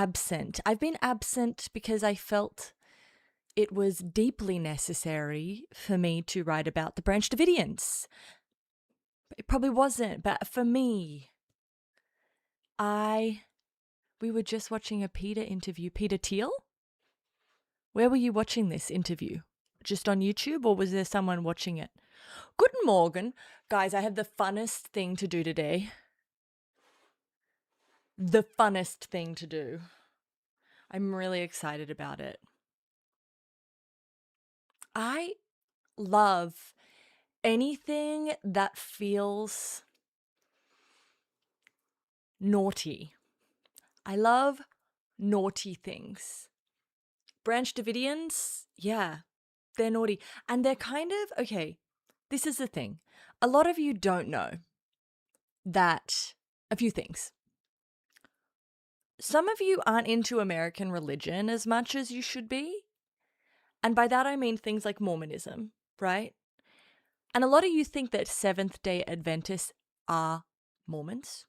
absent. I've been absent because I felt it was deeply necessary for me to write about the Branch Davidians. It probably wasn't, but for me, we were just watching a Peter interview. Peter Thiel? Where were you watching this interview? Just on YouTube, or was there someone watching it? Guten Morgen. Guys, I have the funnest thing to do today. The funnest thing to do. I'm really excited about it. I love anything that feels naughty. I love naughty things. Branch Davidians, yeah, they're naughty. And they're kind of, okay, this is the thing. A lot of you don't know that a few things. Some of you aren't into American religion as much as you should be. And by that I mean things like Mormonism, right? And a lot of you think that Seventh-day Adventists are Mormons.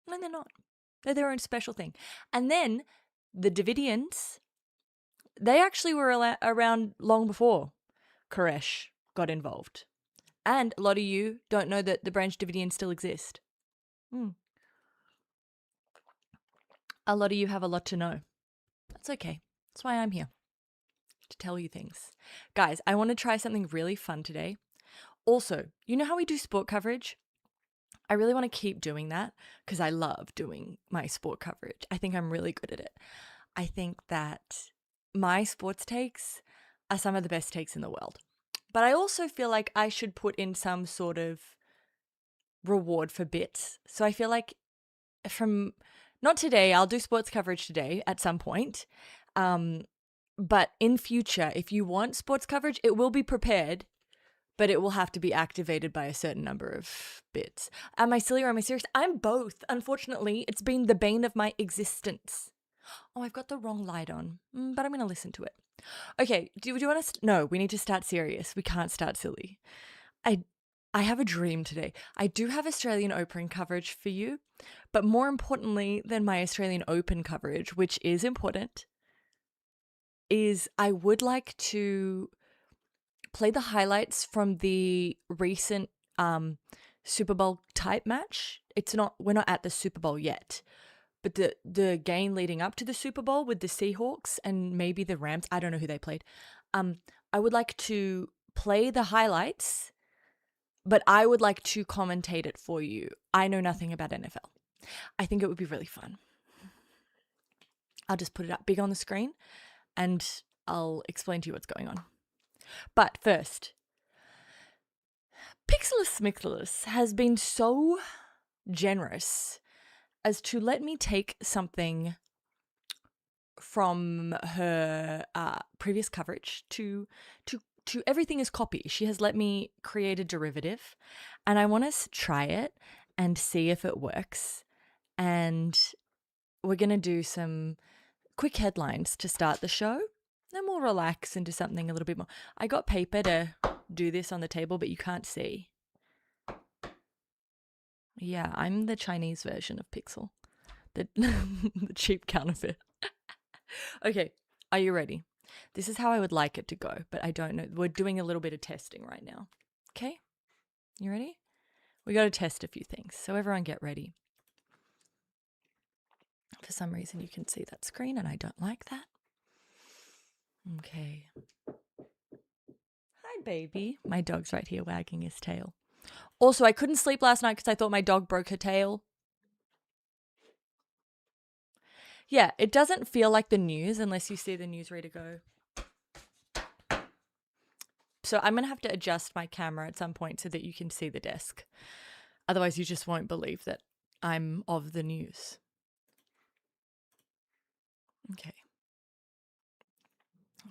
No, they're not. They're their own special thing. And then the Davidians, they actually were around long before Koresh got involved. And a lot of you don't know that the Branch Davidians still exist. A lot of you have a lot to know. That's okay. That's why I'm here, to tell you things. Guys, I want to try something really fun today. Also, you know how we do sport coverage? I really want to keep doing that because I love doing my sport coverage. I think I'm really good at it. I think that my sports takes are some of the best takes in the world. But I also feel like I should put in some sort of reward for bits. So I feel like not today, I'll do sports coverage today at some point. But in future, if you want sports coverage, it will be prepared, but it will have to be activated by a certain number of bits. Am I silly or am I serious? I'm both. Unfortunately, it's been the bane of my existence. Oh, I've got the wrong light on, but I'm going to listen to it. Okay, do you want to... No, we need to start serious. We can't start silly. I have a dream today. I do have Australian Open coverage for you, but more importantly than my Australian Open coverage, which is important, is I would like to play the highlights from the recent Super Bowl type match. We're not at the Super Bowl yet, but the game leading up to the Super Bowl with the Seahawks and maybe the Rams, I don't know who they played. I would like to play the highlights, but I would like to commentate it for you. I know nothing about NFL. I think it would be really fun. I'll just put it up big on the screen and I'll explain to you what's going on. But first, Pixelus Mixelus has been so generous as to let me take something from her previous coverage to everything is copy. She has let me create a derivative, and I want us to try it and see if it works. And we're going to do some quick headlines to start the show. Then we'll relax into something a little bit more. I got paper to do this on the table, but you can't see. Yeah, I'm the Chinese version of Pixel. The cheap counterfeit. Okay, are you ready? This is how I would like it to go, but I don't know. We're doing a little bit of testing right now. Okay? You ready? We got to test a few things, so everyone get ready. For some reason, you can see that screen, and I don't like that. Okay. Hi, baby. My dog's right here wagging his tail. Also, I couldn't sleep last night because I thought my dog broke her tail. Yeah, it doesn't feel like the news unless you see the newsreader go. So I'm going to have to adjust my camera at some point so that you can see the desk. Otherwise, you just won't believe that I'm of the news. Okay.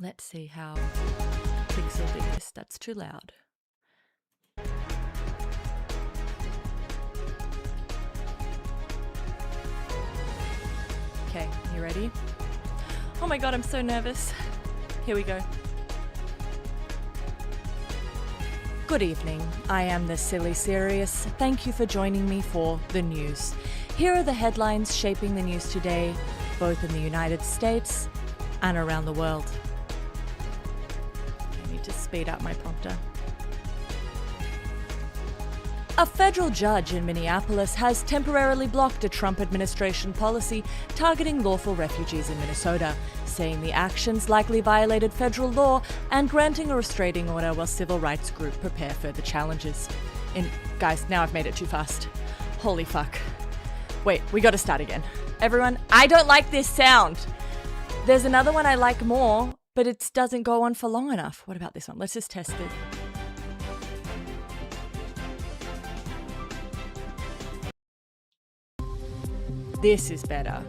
Let's see how Pixel did this. That's too loud. Okay, you ready? Oh my God, I'm so nervous. Here we go. Good evening. I am the Silly Serious. Thank you for joining me for the news. Here are the headlines shaping the news today both in the United States and around the world. I need to speed up my prompter. A federal judge in Minneapolis has temporarily blocked a Trump administration policy targeting lawful refugees in Minnesota, saying the actions likely violated federal law and granting a restraining order while civil rights groups prepare further challenges. Guys, now I've made it too fast. Holy fuck. Wait, we gotta start again. Everyone, I don't like this sound. There's another one I like more, but it doesn't go on for long enough. What about this one? Let's just test it. This is better.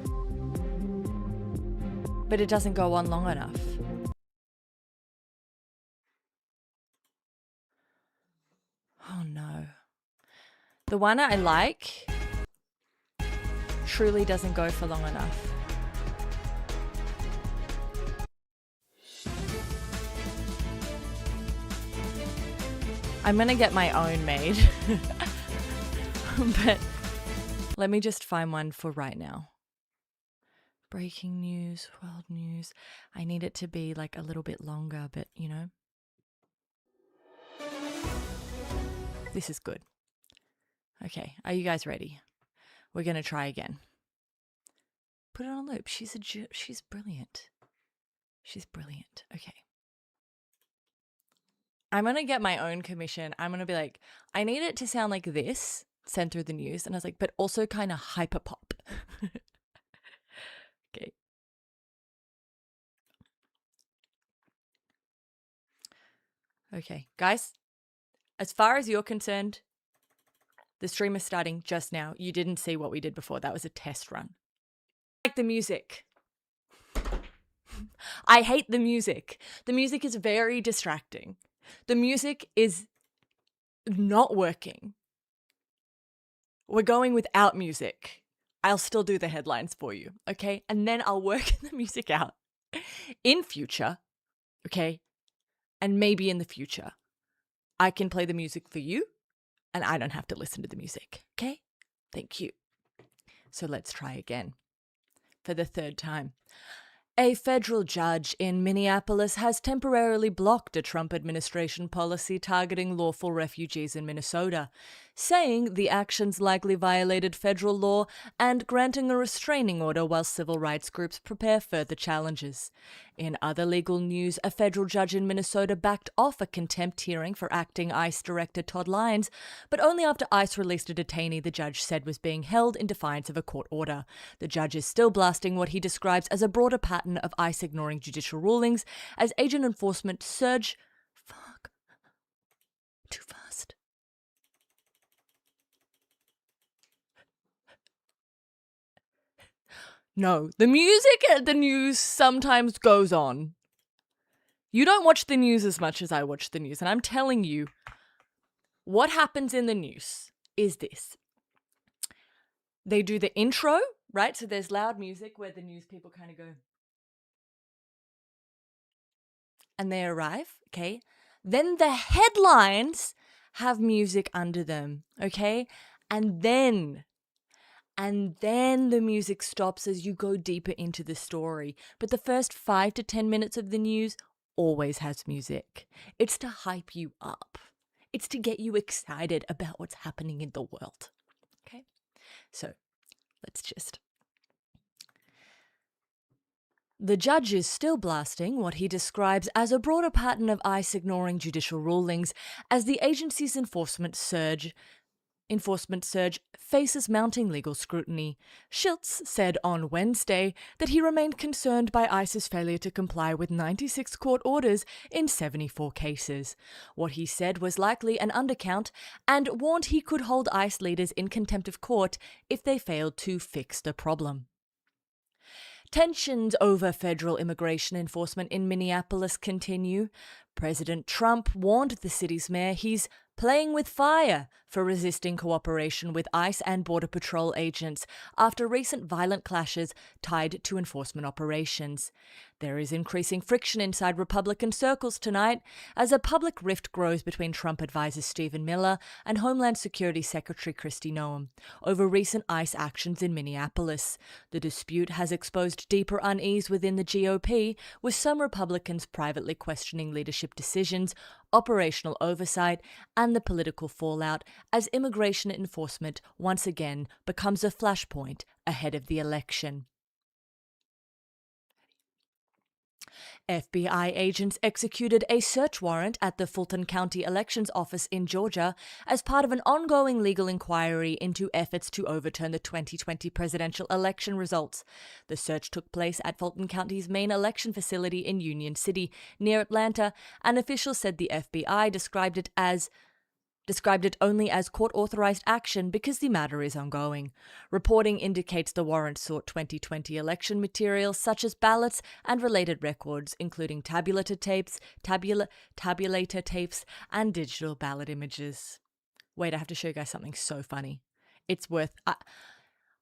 But it doesn't go on long enough. Oh no. The one I like truly doesn't go for long enough. I'm gonna get my own made. But let me just find one for right now. Breaking news, world news. I need it to be like a little bit longer, but you know. This is good. Okay, are you guys ready? We're gonna try again. Put it on loop. She's brilliant. She's brilliant. Okay. I'm gonna get my own commission. I'm gonna be like, I need it to sound like this, send through the news. And I was like, but also kind of hyper pop. Okay. Okay, guys, as far as you're concerned, the stream is starting just now. You didn't see what we did before. That was a test run. I like the music. I hate the music. The music is very distracting. The music is not working. We're going without music. I'll still do the headlines for you, okay? And then I'll work the music out in future, okay? And maybe in the future, I can play the music for you and I don't have to listen to the music, okay? Thank you. So let's try again for the third time. A federal judge in Minneapolis has temporarily blocked a Trump administration policy targeting lawful refugees in Minnesota, saying the actions likely violated federal law and granting a restraining order while civil rights groups prepare further challenges. In other legal news, a federal judge in Minnesota backed off a contempt hearing for acting ICE Director Todd Lyons, but only after ICE released a detainee the judge said was being held in defiance of a court order. The judge is still blasting what he describes as a broader pattern of ICE ignoring judicial rulings as agent enforcement surge. Fuck. Too fast. No, the music at the news sometimes goes on. You don't watch the news as much as I watch the news, and I'm telling you, what happens in the news is this. They do the intro, right? So there's loud music where the news people kind of go. And they arrive, okay? Then the headlines have music under them, okay? And then the music stops as you go deeper into the story. But the first 5 to 10 minutes of the news always has music. It's to hype you up. It's to get you excited about what's happening in the world. Okay? So, let's just... The judge is still blasting what he describes as a broader pattern of ICE ignoring judicial rulings as the agency's enforcement surge faces mounting legal scrutiny. Schultz said on Wednesday that he remained concerned by ICE's failure to comply with 96 court orders in 74 cases. What he said was likely an undercount and warned he could hold ICE leaders in contempt of court if they failed to fix the problem. Tensions over federal immigration enforcement in Minneapolis continue. President Trump warned the city's mayor he's playing with fire for resisting cooperation with ICE and Border Patrol agents after recent violent clashes tied to enforcement operations. There is increasing friction inside Republican circles tonight as a public rift grows between Trump advisor Stephen Miller and Homeland Security Secretary Kristi Noem over recent ICE actions in Minneapolis. The dispute has exposed deeper unease within the GOP, with some Republicans privately questioning leadership decisions, operational oversight, and the political fallout as immigration enforcement once again becomes a flashpoint ahead of the election. FBI agents executed a search warrant at the Fulton County Elections Office in Georgia as part of an ongoing legal inquiry into efforts to overturn the 2020 presidential election results. The search took place at Fulton County's main election facility in Union City, near Atlanta, and officials said the FBI described it only as court-authorized action because the matter is ongoing. Reporting indicates the warrant sought 2020 election materials such as ballots and related records, including tabulator tapes, and digital ballot images. Wait, I have to show you guys something so funny. It's worth...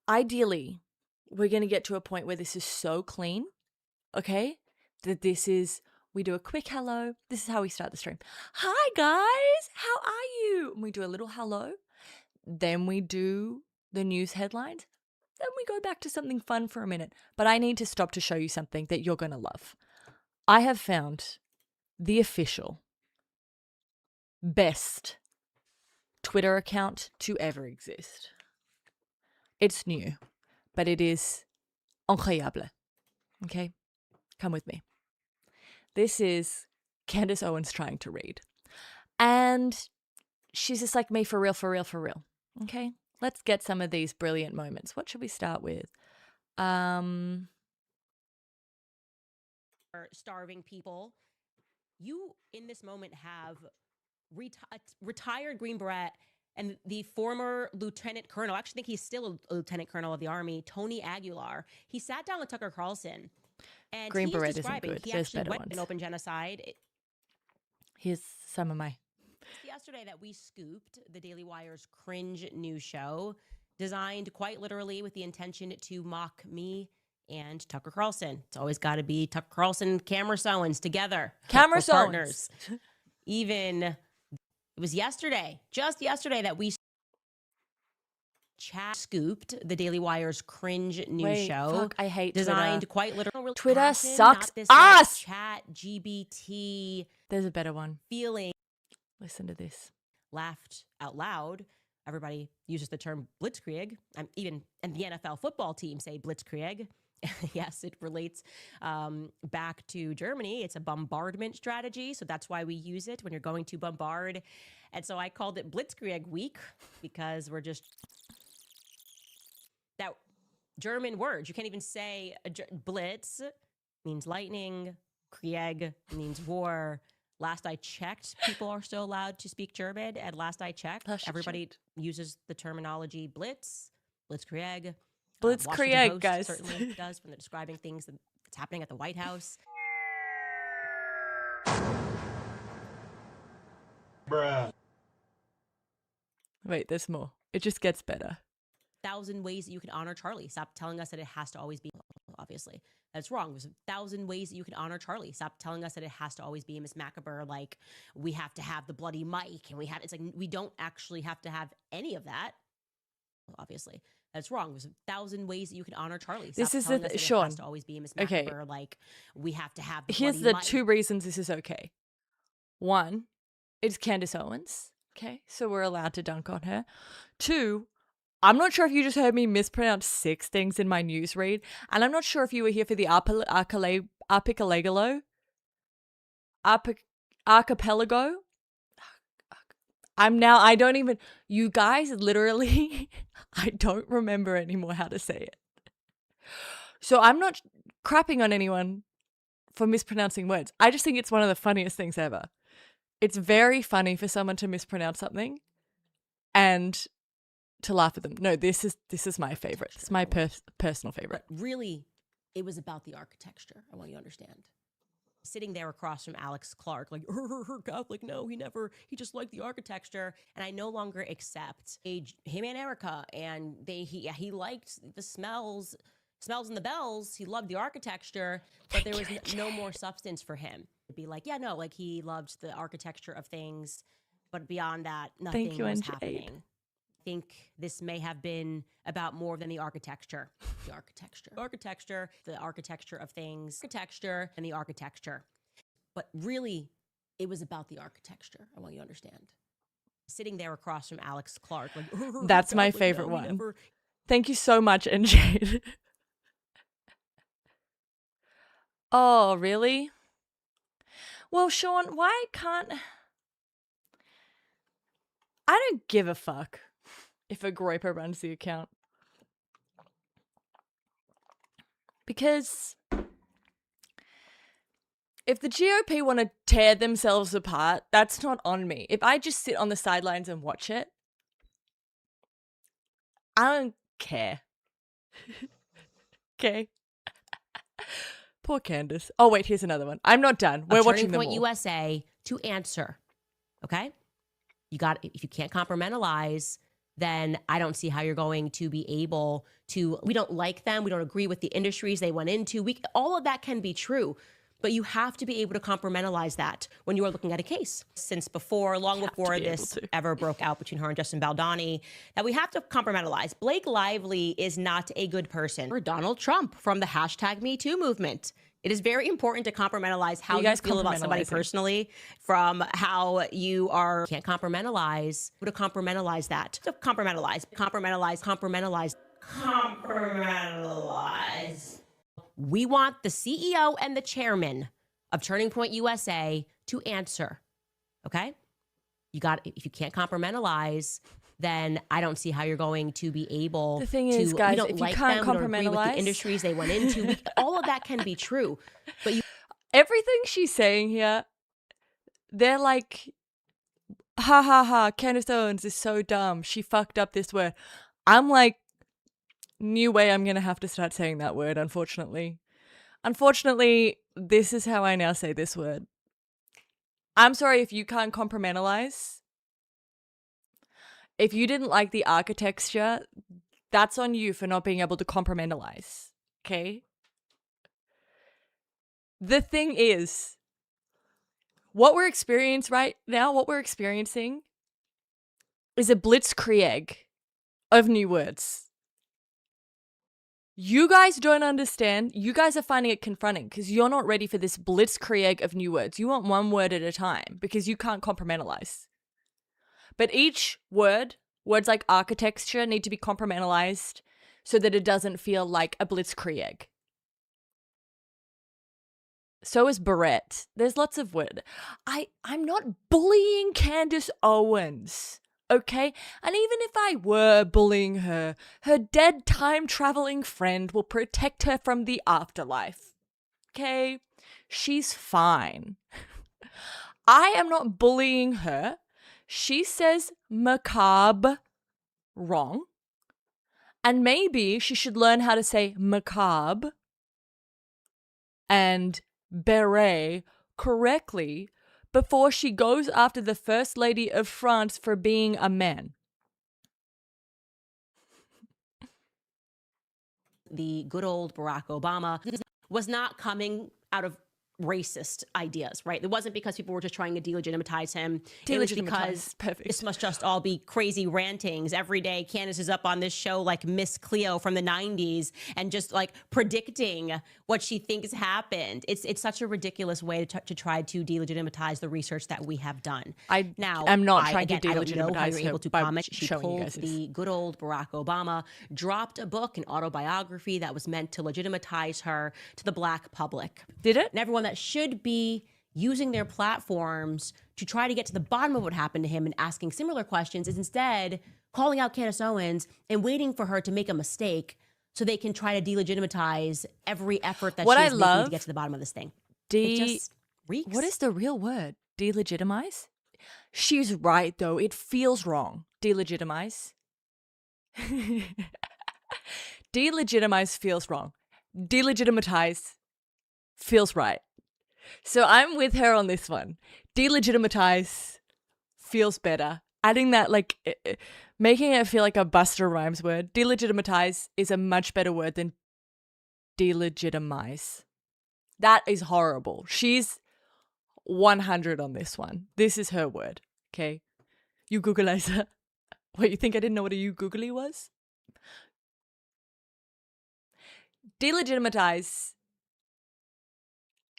ideally, we're going to get to a point where this is so clean, okay, that this is... We do a quick hello. This is how we start the stream. Hi, guys. How are you? And we do a little hello. Then we do the news headlines. Then we go back to something fun for a minute. But I need to stop to show you something that you're going to love. I have found the official best Twitter account to ever exist. It's new, but it is incroyable. Okay? Come with me. This is Candace Owens trying to read. And she's just like me, for real, for real, for real. Okay, let's get some of these brilliant moments. What should we start with? Starving people. You, in this moment, have retired Green Beret and the former lieutenant colonel, I actually think he's still a lieutenant colonel of the Army, Tony Aguilar. He sat down with Tucker Carlson. And Green Beret isn't good. There's better ones. An open genocide. Here's some of my... Yesterday that we scooped the Daily Wire's cringe news show, designed quite literally with the intention to mock me and Tucker Carlson. It's always got to be Tucker Carlson, Cameron Owens together. Cameron Owens. Partners. Even, it was yesterday, just yesterday that we scooped the Daily Wire's cringe news show. Fuck, I hate designed Twitter. Quite literally. Twitter sucks ass. Chat GBT. There's a better one. Feeling. Listen to this. Laughed out loud. Everybody uses the term blitzkrieg. And the NFL football team say blitzkrieg. Yes, it relates back to Germany. It's a bombardment strategy, so that's why we use it when you're going to bombard. And so I called it Blitzkrieg Week because we're just... That German word, you can't even say blitz means lightning, Krieg means war. Last I checked, people are still allowed to speak German, and last I checked, everybody uses the terminology blitz, blitzkrieg. Blitzkrieg, guys. Certainly does when they're describing things that's happening at the White House. Bruh. Wait, there's more. It just gets better. 1,000 ways that you can honor Charlie. Stop telling us that it has to always be, obviously. That's wrong. There's 1,000 ways that you can honor Charlie. Stop telling us that it has to always be Miss Macabre, like we have to have the bloody mic and it's like we don't actually have to have any of that. Obviously. That's wrong. There's 1,000 ways that you can honor Charlie. Stop this is telling the us that Sean. It has to always be Miss Macabre, Okay. like we have to have the Here's bloody the mic. 2 reasons this is okay. 1, it's Candace Owens. Okay, so we're allowed to dunk on her. 2, I'm not sure if you just heard me mispronounce 6 things in my newsread, and I'm not sure if you were here for the archipelago. I don't even, you guys literally, I don't remember anymore how to say it. So I'm not crapping on anyone for mispronouncing words. I just think it's one of the funniest things ever. It's very funny for someone to mispronounce something and to laugh at them. No, this is my favorite. It's my personal favorite. But really, it was about the architecture. I want you to understand. sitting there across from Alex Clark, like, Catholic, no, he just liked the architecture. And I no longer accept him and Erica. And he liked the smells and the bells. He loved the architecture, but there was no more substance for him. It'd be like, yeah, no, like he loved the architecture of things, but beyond that, nothing was happening. I think this may have been about more than the architecture. The architecture of things, architecture and the architecture. But really, it was about the architecture. I want you to understand. Sitting there across from Alex Clark, like, That's my favorite one. Thank you so much, NJ. Oh, really? Well, Sean, why can't... I don't give a fuck if a groiper runs the account. Because if the GOP want to tear themselves apart, that's not on me. If I just sit on the sidelines and watch it, I don't care. Okay. Poor Candace. Oh, wait, here's another one. I'm not done. We're watching them all. Turning Point USA to answer. Okay? If you can't compartmentalize, then I don't see how you're going to be able to, we don't like them. We don't agree with the industries they went into. All of that can be true, but you have to be able to compartmentalize that when you are looking at a case. Since long before this ever broke out between her and Justin Baldoni, that we have to compartmentalize. Blake Lively is not a good person. Or Donald Trump from the #MeToo movement. It is very important to compartmentalize how you feel about somebody personally from how you are. Can't compartmentalize. To compartmentalize that. To compartmentalize. We want the CEO and the chairman of Turning Point USA to answer. Okay? If you can't compartmentalize, then I don't see how you're going to be able to. The thing is, guys, if you can't compartmentalize, we don't agree with the industries they went into. All of that can be true, but everything she's saying here, they're like, ha ha ha, Candace Owens is so dumb. She fucked up this word. I'm like, new way I'm going to have to start saying that word, unfortunately. Unfortunately, this is how I now say this word. I'm sorry if you can't compartmentalize. If you didn't like the architecture, that's on you for not being able to compartmentalize. Okay? The thing is, what we're experiencing right now, is a blitzkrieg of new words. You guys don't understand. You guys are finding it confronting because you're not ready for this blitzkrieg of new words. You want one word at a time because you can't compartmentalize. But each words like architecture need to be compartmentalized so that it doesn't feel like a blitzkrieg. So is Barrett. There's lots of word. I'm not bullying Candace Owens, okay? And even if I were bullying her, her dead time-traveling friend will protect her from the afterlife, okay? She's fine. I am not bullying her. She says macabre wrong. And maybe she should learn how to say macabre and beret correctly before she goes after the First Lady of France for being a man. The good old Barack Obama was not coming out of racist ideas, right? It wasn't because people were just trying to delegitimize him. It was because this must just all be crazy rantings. Every day, Candace is up on this show like Miss Cleo from the 90s and just like predicting what she thinks happened. It's such a ridiculous way to try to delegitimize the research that we have done. I'm not trying to delegitimize her able to by comment. She showing you pulled guys this. the good old Barack Obama, dropped a book, an autobiography that was meant to legitimize her to the black public. Did it? And everyone that should be using their platforms to try to get to the bottom of what happened to him and asking similar questions is instead calling out Candace Owens and waiting for her to make a mistake so they can try to delegitimize every effort that she's making to get to the bottom of this thing. It just reeks. What is the real word? Delegitimize? She's right, though. It feels wrong. Delegitimize. Delegitimize feels wrong. Delegitimize feels right. So I'm with her on this one. Delegitimize feels better. Adding that, like, making it feel like a Buster Rhymes word. Delegitimize is a much better word than delegitimize. That is horrible. She's 100 on this one. This is her word. Okay. You Googleizer. What, you think I didn't know what a you Googly was? Delegitimize.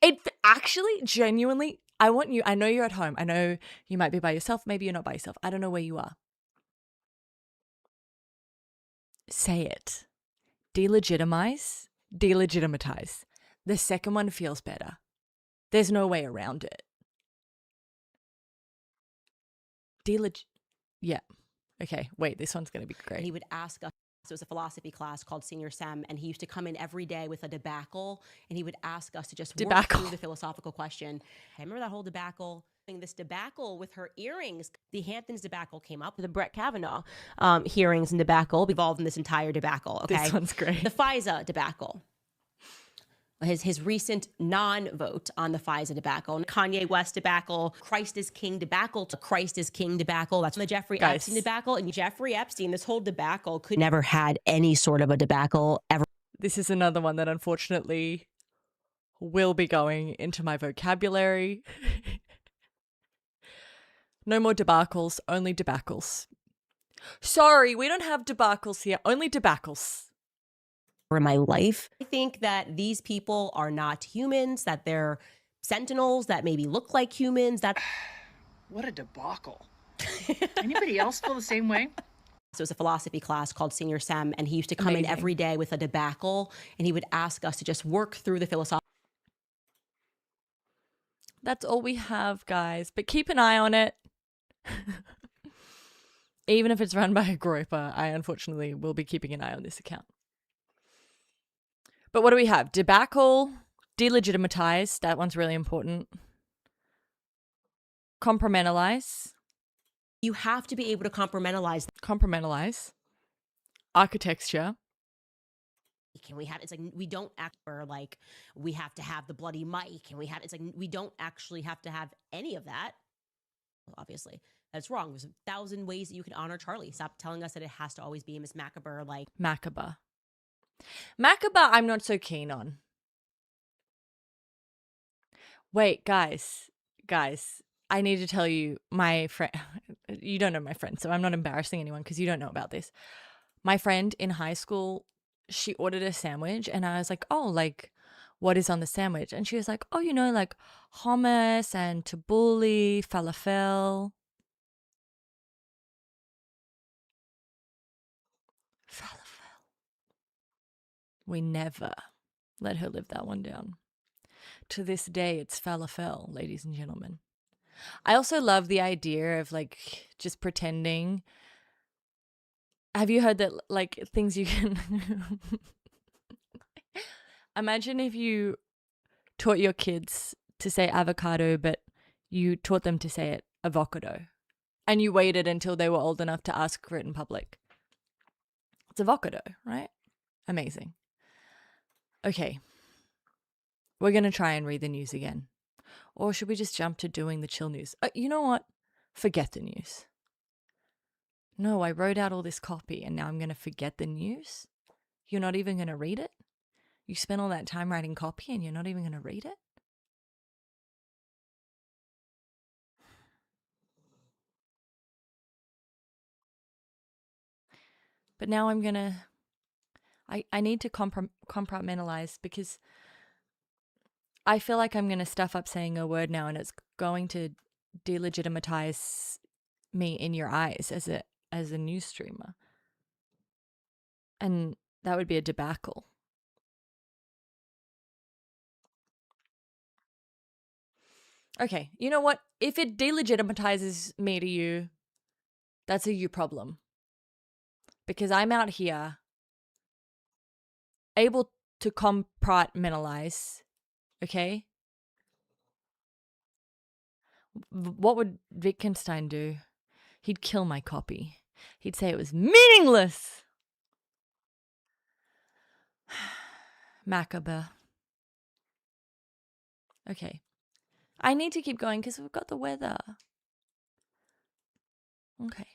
It actually, genuinely, I know you're at home. I know you might be by yourself. Maybe you're not by yourself. I don't know where you are. Say it. Delegitimize, delegitimize. The second one feels better. There's no way around it. Yeah. Okay, wait, this one's going to be great. And he would ask us, it was a philosophy class called Senior Sem, and he used to come in every day with a debacle, and he would ask us to just work through the philosophical question. I remember that whole debacle. This debacle with her earrings. The Hamptons debacle came up. The Brett Kavanaugh hearings and debacle involved in this entire debacle. Okay, this one's great. The FISA debacle. His recent non-vote on the FISA debacle, Kanye West debacle, Christ is King debacle to Christ is King debacle. That's the Jeffrey Epstein debacle. And Jeffrey Epstein, this whole debacle could never had any sort of a debacle ever. This is another one that unfortunately will be going into my vocabulary. No more debacles, only debacles. Sorry, we don't have debacles here, only debacles. In my life, I think that these people are not humans, that they're sentinels that maybe look like humans. That what a debacle. Anybody else feel the same way? So it was a philosophy class called Senior Sem, and he used to come in every day with a debacle, and he would ask us to just work through the philosophy. That's all we have, guys, but keep an eye on it. Even if it's run by a groper, I unfortunately will be keeping an eye on this account. But what do we have? Debacle, delegitimize, that one's really important. Compartmentalize. You have to be able to compartmentalize. Compartmentalize. Architecture. Can we have, it's like, we don't act for like, we have to have the bloody mic, and it's like, we don't actually have to have any of that. Well, obviously, that's wrong. There's 1,000 ways that you can honor Charlie. Stop telling us that it has to always be Miss Macabre. Like Macabre. Macabre, I'm not so keen on. Wait, guys, I need to tell you, my friend, you don't know my friend, so I'm not embarrassing anyone because you don't know about this. My friend in high school, she ordered a sandwich, and I was like, oh, like, what is on the sandwich? And she was like, oh, like hummus and tabbouleh, falafel. We never let her live that one down. To this day, it's falafel, ladies and gentlemen. I also love the idea of like just pretending. Have you heard that like things you can imagine if you taught your kids to say avocado, but you taught them to say it avocado, and you waited until they were old enough to ask for it in public. It's avocado, right? Amazing. Okay. We're going to try and read the news again. Or should we just jump to doing the chill news? You know what? Forget the news. No, I wrote out all this copy and now I'm going to forget the news? You're not even going to read it? You spent all that time writing copy and you're not even going to read it? But now I'm going to... I need to compartmentalize because I feel like I'm going to stuff up saying a word now and it's going to delegitimize me in your eyes as a news streamer. And that would be a debacle. Okay, you know what? If it delegitimizes me to you, that's a you problem. Because I'm out here able to compartmentalize, okay? What would Wittgenstein do? He'd kill my copy. He'd say it was meaningless. Macabre. Okay. I need to keep going because we've got the weather. Okay.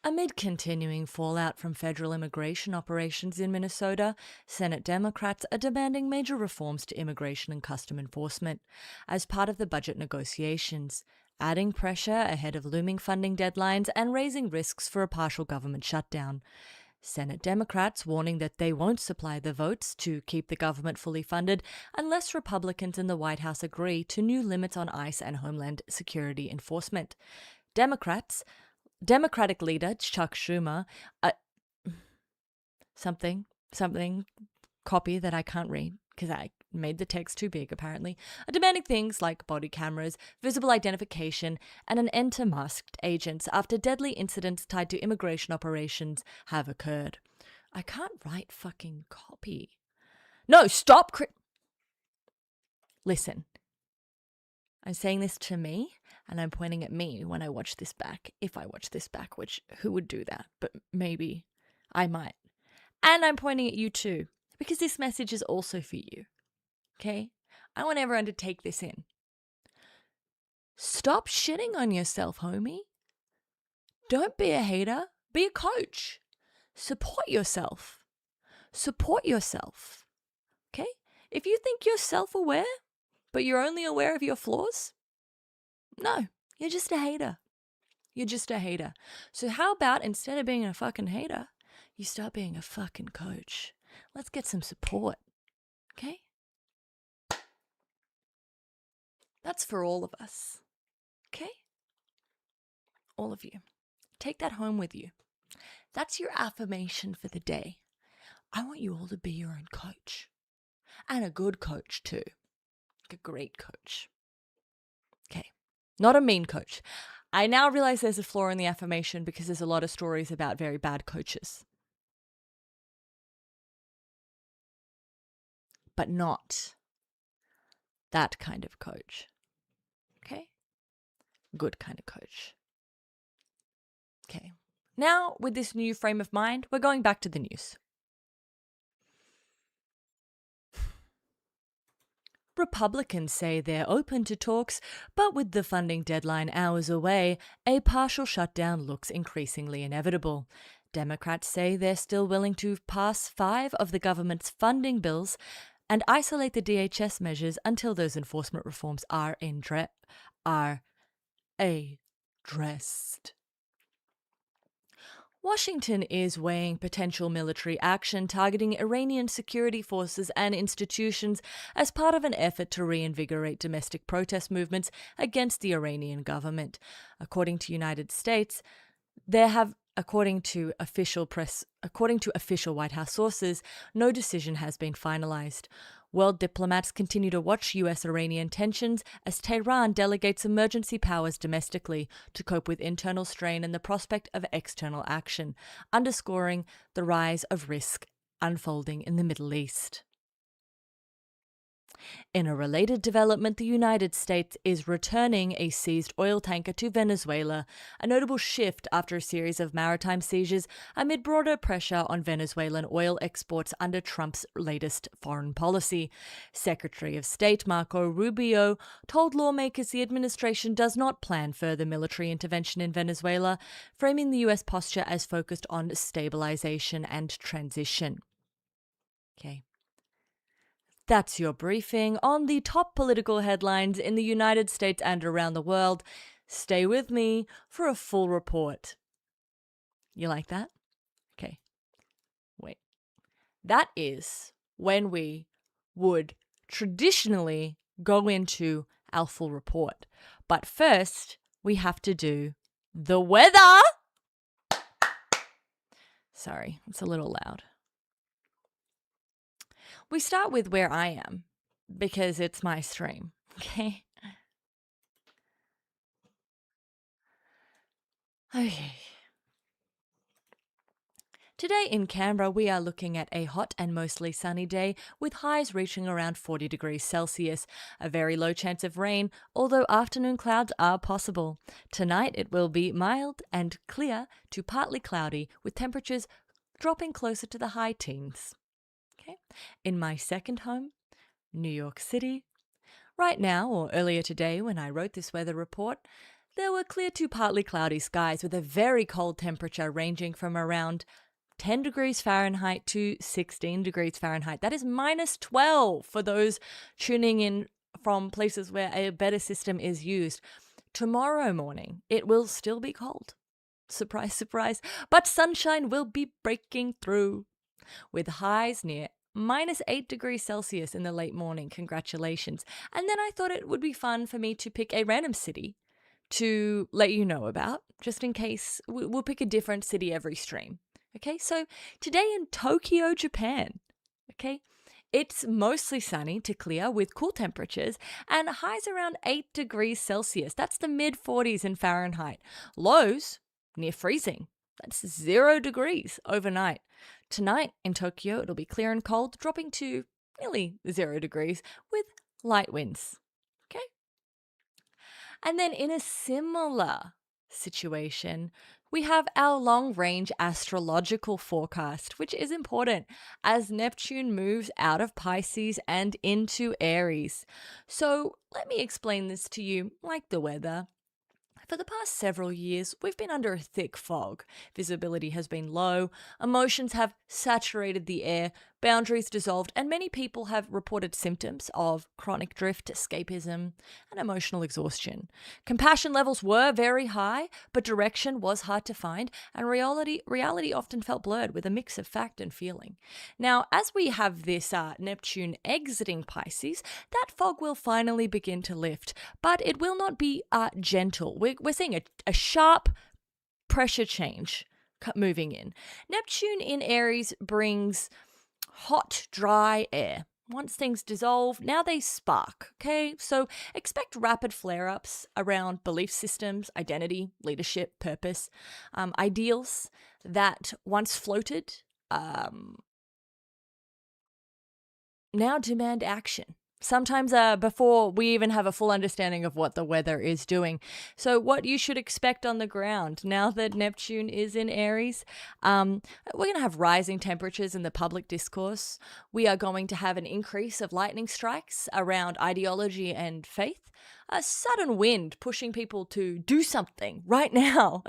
Amid continuing fallout from federal immigration operations in Minnesota, Senate Democrats are demanding major reforms to immigration and custom enforcement as part of the budget negotiations, adding pressure ahead of looming funding deadlines and raising risks for a partial government shutdown. Senate Democrats warning that they won't supply the votes to keep the government fully funded unless Republicans in the White House agree to new limits on ICE and Homeland Security enforcement. Democratic leader Chuck Schumer, something copy that I can't read because I made the text too big apparently, are demanding things like body cameras, visible identification, and an end to masked agents after deadly incidents tied to immigration operations have occurred. I can't write fucking copy. No, stop. Listen, I'm saying this to me, and I'm pointing at me when I watch this back. If I watch this back, which who would do that? But maybe I might. And I'm pointing at you too, because this message is also for you. Okay? I want everyone to take this in. Stop shitting on yourself, homie. Don't be a hater. Be a coach. Support yourself. Support yourself. Okay? If you think you're self-aware, but you're only aware of your flaws, no, you're just a hater. You're just a hater. So how about instead of being a fucking hater, you start being a fucking coach? Let's get some support. Okay? That's for all of us. Okay? All of you. Take that home with you. That's your affirmation for the day. I want you all to be your own coach. And a good coach too. Like a great coach. Okay. Not a mean coach. I now realize there's a flaw in the affirmation because there's a lot of stories about very bad coaches. But not that kind of coach. Okay? Good kind of coach. Okay. Now, with this new frame of mind, we're going back to the news. Republicans say they're open to talks, but with the funding deadline hours away, a partial shutdown looks increasingly inevitable. Democrats say they're still willing to pass 5 of the government's funding bills and isolate the DHS measures until those enforcement reforms are addressed. Washington is weighing potential military action targeting Iranian security forces and institutions as part of an effort to reinvigorate domestic protest movements against the Iranian government. According to official White House sources, no decision has been finalized. World diplomats continue to watch US-Iranian tensions as Tehran delegates emergency powers domestically to cope with internal strain and the prospect of external action, underscoring the rise of risk unfolding in the Middle East. In a related development, the United States is returning a seized oil tanker to Venezuela, a notable shift after a series of maritime seizures amid broader pressure on Venezuelan oil exports under Trump's latest foreign policy. Secretary of State Marco Rubio told lawmakers the administration does not plan further military intervention in Venezuela, framing the U.S. posture as focused on stabilization and transition. Okay. That's your briefing on the top political headlines in the United States and around the world. Stay with me for a full report. You like that? Okay. Wait. That is when we would traditionally go into our full report. But first, we have to do the weather. Sorry, it's a little loud. We start with where I am, because it's my stream, okay? Okay. Today in Canberra, we are looking at a hot and mostly sunny day with highs reaching around 40 degrees Celsius. A very low chance of rain, although afternoon clouds are possible. Tonight it will be mild and clear to partly cloudy with temperatures dropping closer to the high teens. Okay. In my second home, New York City, right now, or earlier today when I wrote this weather report, there were clear to partly cloudy skies with a very cold temperature ranging from around 10 degrees Fahrenheit to 16 degrees Fahrenheit. That is minus 12 for those tuning in from places where a better system is used. Tomorrow morning, it will still be cold. Surprise, surprise. But sunshine will be breaking through with highs near minus 8 degrees Celsius in the late morning. Congratulations. And then I thought it would be fun for me to pick a random city to let you know about, just in case. We'll pick a different city every stream. Okay, so today in Tokyo, Japan, okay, it's mostly sunny to clear with cool temperatures and highs around 8 degrees Celsius. That's the mid 40s in Fahrenheit. Lows near freezing. That's 0 degrees overnight. Tonight in Tokyo, it'll be clear and cold, dropping to nearly 0 degrees with light winds. Okay? And then in a similar situation, we have our long-range astrological forecast, which is important as Neptune moves out of Pisces and into Aries. So let me explain this to you like the weather. For the past several years, we've been under a thick fog. Visibility has been low, emotions have saturated the air, boundaries dissolved, and many people have reported symptoms of chronic drift, escapism, and emotional exhaustion. Compassion levels were very high, but direction was hard to find, and reality often felt blurred with a mix of fact and feeling. Now, as we have this Neptune exiting Pisces, that fog will finally begin to lift, but it will not be gentle. We're seeing a sharp pressure change moving in. Neptune in Aries brings hot, dry air. Once things dissolve, now they spark, okay? So expect rapid flare-ups around belief systems, identity, leadership, purpose, ideals that once floated now demand action. Sometimes before we even have a full understanding of what the weather is doing. So what you should expect on the ground now that Neptune is in Aries, we're going to have rising temperatures in the public discourse. We are going to have an increase of lightning strikes around ideology and faith. A sudden wind pushing people to do something right now.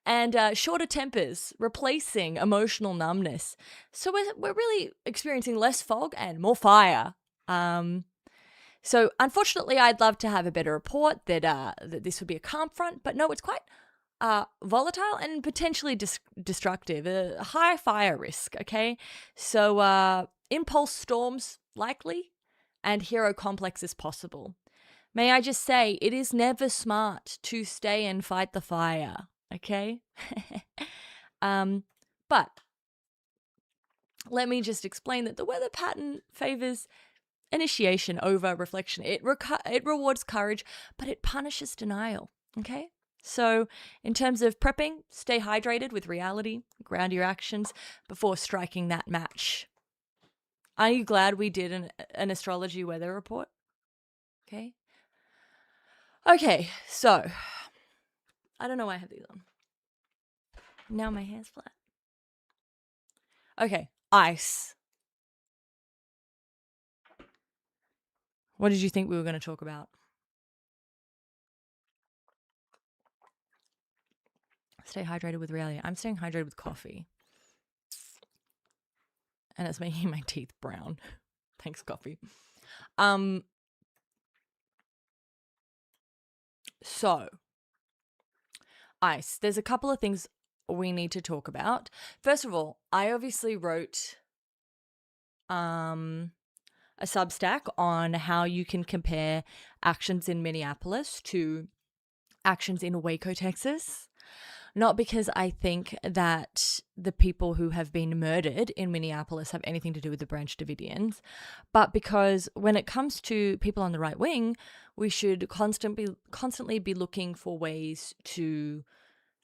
And shorter tempers replacing emotional numbness. So we're really experiencing less fog and more fire. So unfortunately, I'd love to have a better report that this would be a calm front, but no, it's quite volatile and potentially destructive, a high fire risk, okay? So impulse storms likely and hero complexes possible. May I just say, it is never smart to stay and fight the fire, okay? But let me just explain that the weather pattern favors initiation over reflection. It rewards courage, but it punishes denial, okay? So in terms of prepping, stay hydrated with reality, ground your actions before striking that match. Are you glad we did an astrology weather report? Okay. Okay, so I don't know why I have these on. Now my hair's flat. Okay, ice. What did you think we were going to talk about? Stay hydrated with reality. I'm staying hydrated with coffee. And it's making my teeth brown. Thanks, coffee. So, ice. There's a couple of things we need to talk about. First of all, I obviously wrote a substack on how you can compare actions in Minneapolis to actions in Waco, Texas. Not because I think that the people who have been murdered in Minneapolis have anything to do with the Branch Davidians, but because when it comes to people on the right wing, we should constantly be looking for ways to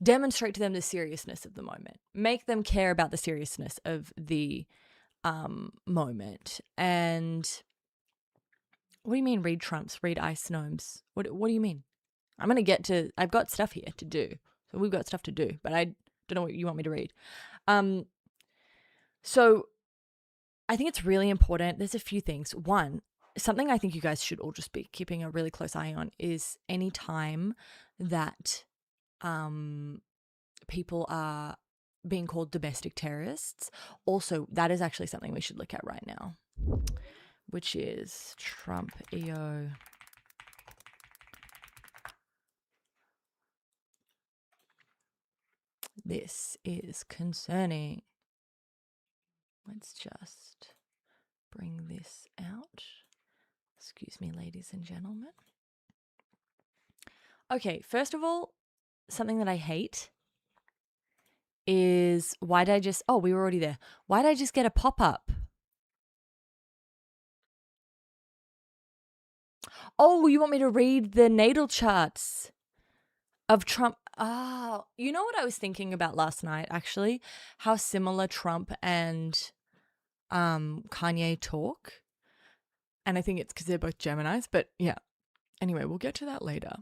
demonstrate to them the seriousness of the moment, make them care about the seriousness of the moment. And what do you mean read Trumps, read Ice Gnomes? What do you mean? I've got stuff here to do. So we've got stuff to do, but I don't know what you want me to read. So I think it's really important. There's a few things. One, something I think you guys should all just be keeping a really close eye on is any time that people are being called domestic terrorists. Also, that is actually something we should look at right now, which is Trump EO. This is concerning. Let's just bring this out. Excuse me, ladies and gentlemen. Okay, first of all, something that I hate is why did I just, oh, we were already there. Why did I just get a pop-up? Oh, you want me to read the natal charts of Trump? Oh, you know what I was thinking about last night, actually? How similar Trump and Kanye talk. And I think it's because they're both Geminis, but yeah. Anyway, we'll get to that later.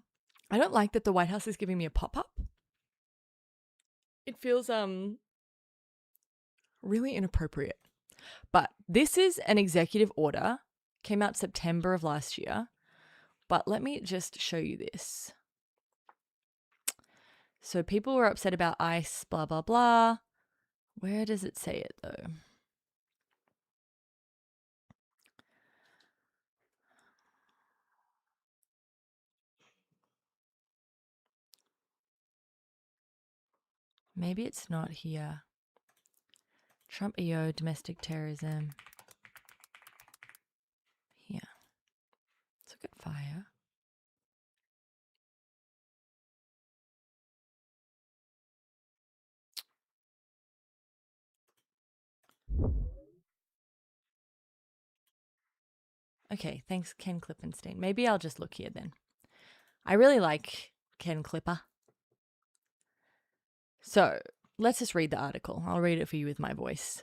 I don't like that the White House is giving me a pop-up. It feels really inappropriate. But this is an executive order, came out September of last year. But let me just show you this. So people were upset about ICE, blah, blah, blah. Where does it say it though? Maybe it's not here. Trump EO, domestic terrorism. Here. Let's look at fire. Okay, thanks, Ken Klippenstein. Maybe I'll just look here then. I really like Ken Clipper. So let's just read the article. I'll read it for you with my voice.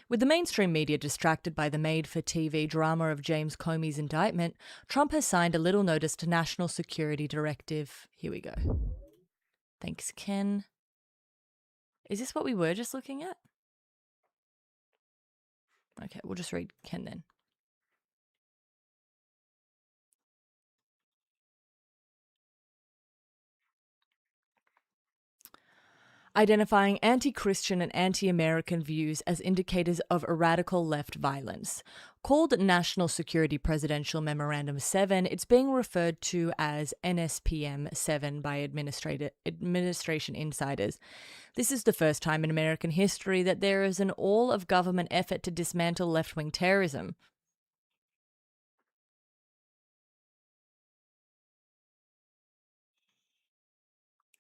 With the mainstream media distracted by the made-for-TV drama of James Comey's indictment, Trump has signed a little notice to National Security Directive. Here we go. Thanks, Ken. Is this what we were just looking at? Okay, we'll just read Ken then. Identifying anti-Christian and anti-American views as indicators of a radical left violence. Called National Security Presidential Memorandum 7, it's being referred to as NSPM 7 by administration insiders. This is the first time in American history that there is an all-of-government effort to dismantle left-wing terrorism.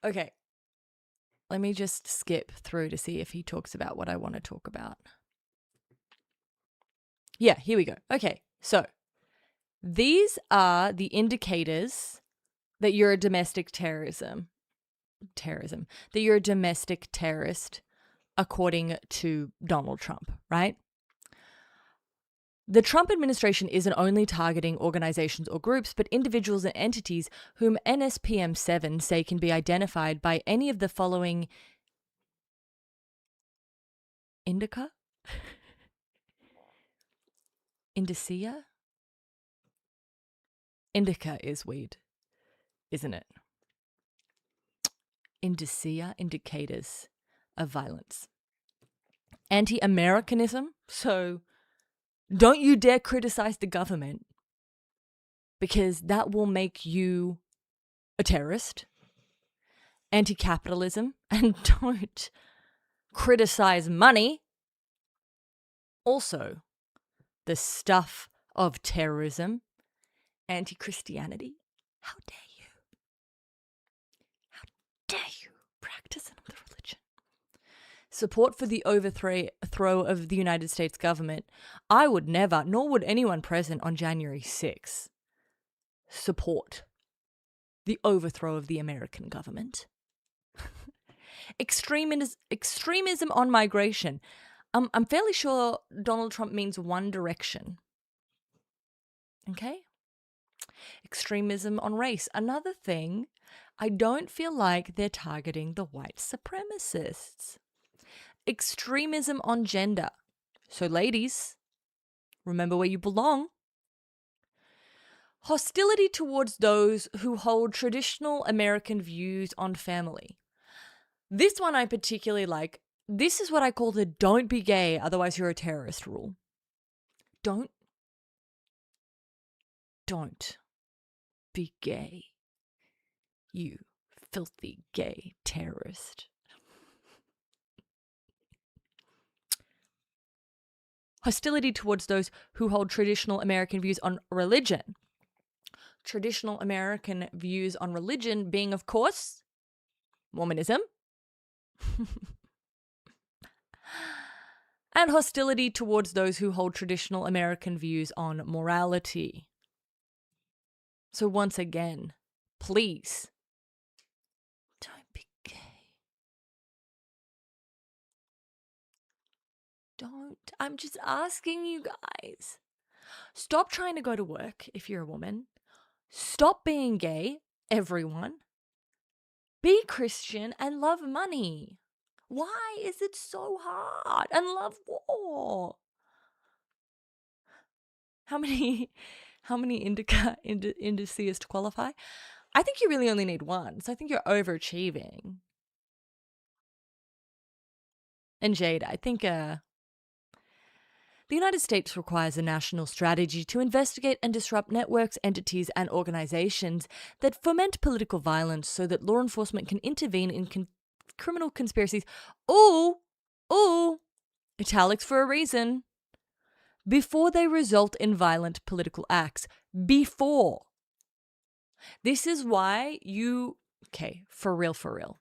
Okay. Let me just skip through to see if he talks about what I want to talk about. Yeah, here we go. Okay, so these are the indicators that you're a domestic terrorism, that you're a domestic terrorist, according to Donald Trump, right? The Trump administration isn't only targeting organizations or groups, but individuals and entities whom NSPM 7 say can be identified by any of the following indicia? Indicia? Indica is weed, isn't it? Indicia, indicators of violence. Anti-Americanism, so don't you dare criticize the government because that will make you a terrorist. Anti-capitalism, and don't criticize money. Also, the stuff of terrorism. Anti-Christianity. How dare you? How dare you practice another religion? Support for the overthrow of the United States government. I would never, nor would anyone present on January 6th, support the overthrow of the American government. Extremism on migration. I'm fairly sure Donald Trump means One Direction. Okay? Extremism on race. Another thing, I don't feel like they're targeting the white supremacists. Extremism on gender. So ladies, remember where you belong. Hostility towards those who hold traditional American views on family. This one I particularly like. This is what I call the don't be gay, otherwise you're a terrorist rule. Don't be gay, you filthy gay terrorist. Hostility towards those who hold traditional American views on religion. Traditional American views on religion being, of course, Mormonism. And hostility towards those who hold traditional American views on morality. So once again, please, don't be gay. Don't. I'm just asking you guys. Stop trying to go to work if you're a woman. Stop being gay, everyone. Be Christian and love money. Why is it so hard? And love war. How many indices to qualify? I think you really only need one. So I think you're overachieving. And Jade, I think the United States requires a national strategy to investigate and disrupt networks, entities, and organizations that foment political violence so that law enforcement can intervene in criminal conspiracies. Ooh, italics for a reason. Before they result in violent political acts. Before. This is why okay, for real.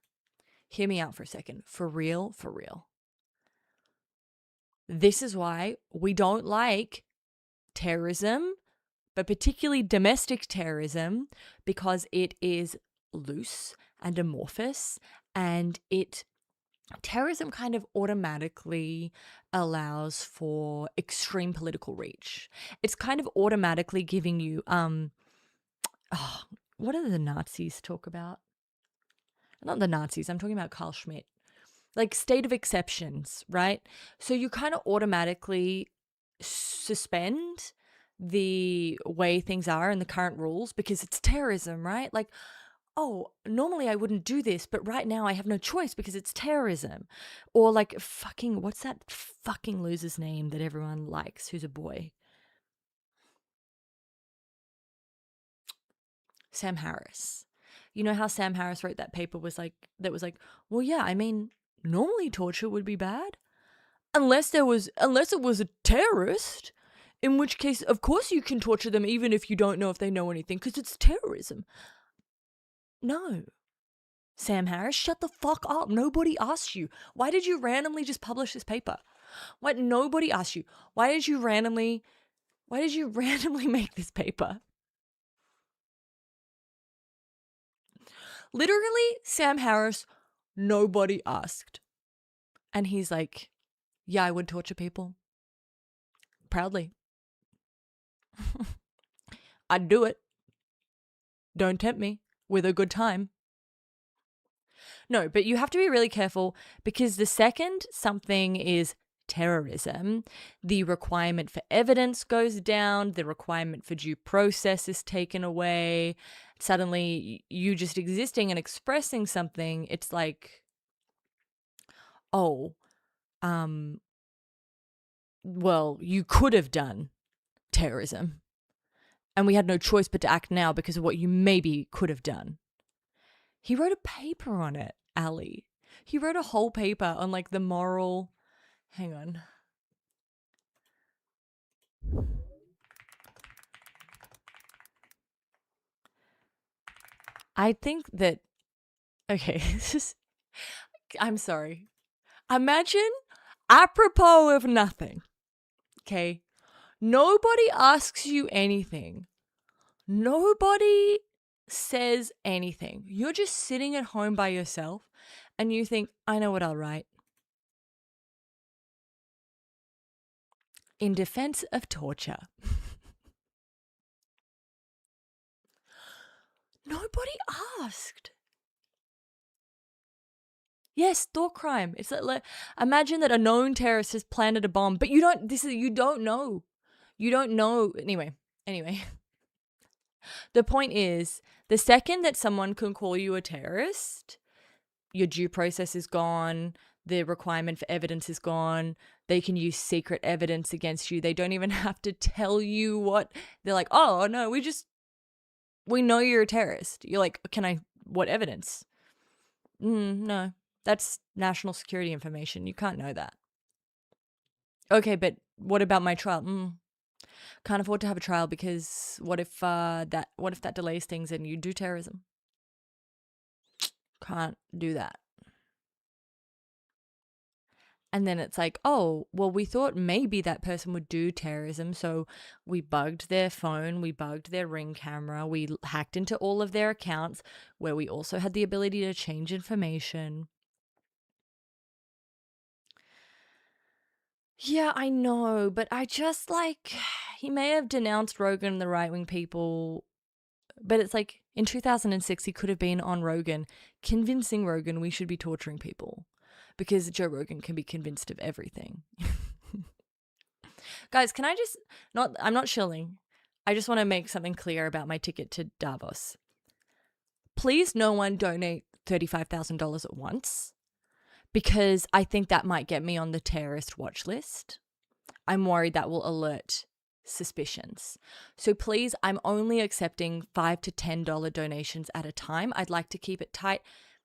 Hear me out for a second. For real. This is why we don't like terrorism, but particularly domestic terrorism, because it is loose and amorphous, and terrorism kind of automatically allows for extreme political reach. It's kind of automatically giving you what do the Nazis talk about? Not the Nazis, I'm talking about Carl Schmitt. Like state of exceptions, right? So you kind of automatically suspend the way things are and the current rules because it's terrorism, right? Like, oh, normally I wouldn't do this, but right now I have no choice because it's terrorism. Or like what's that fucking loser's name that everyone likes who's a boy? Sam Harris. You know how Sam Harris wrote that paper was like, well, yeah, I mean, normally torture would be bad. Unless it was a terrorist, in which case, of course you can torture them even if you don't know if they know anything, because it's terrorism. No. Sam Harris, shut the fuck up. Nobody asked you. Why did you randomly just publish this paper? What? Nobody asked you. Why did you randomly make this paper? Literally, Sam Harris, nobody asked. And he's like, yeah, I would torture people. Proudly. I'd do it. Don't tempt me with a good time. No, but you have to be really careful because the second something is terrorism, the requirement for evidence goes down, the requirement for due process is taken away. Suddenly, you just existing and expressing something, it's like, oh, well, you could have done terrorism. And we had no choice but to act now because of what you maybe could have done. He wrote a paper on it, Ali. He wrote a whole paper on like the moral. Hang on. I think that. Okay, I'm sorry. Imagine, apropos of nothing. Okay. Nobody asks you anything. Nobody says anything. You're just sitting at home by yourself and you think, I know what I'll write. In defense of torture. Nobody asked. Yes, thought crime. It's like imagine that a known terrorist has planted a bomb, but you don't know. You don't know. Anyway. The point is, the second that someone can call you a terrorist, your due process is gone, the requirement for evidence is gone, they can use secret evidence against you. They don't even have to tell you what. They're like, "Oh, no, we know you're a terrorist." You're like, what evidence? No. That's national security information. You can't know that. Okay, but what about my trial? Can't afford to have a trial because what if that delays things and you do terrorism? Can't do that. And then it's like, oh, well, we thought maybe that person would do terrorism. So we bugged their phone, we bugged their Ring camera, we hacked into all of their accounts where we also had the ability to change information. Yeah, I know, but I just he may have denounced Rogan and the right wing people, but it's like in 2006, he could have been on Rogan convincing Rogan we should be torturing people because Joe Rogan can be convinced of everything. Guys, can I just I'm not shilling. I just want to make something clear about my ticket to Davos. Please, no one donate $35,000 at once because I think that might get me on the terrorist watch list. I'm worried that will alert suspicions. So please, I'm only accepting $5 to $10 donations at a time. I'd like to keep it tight.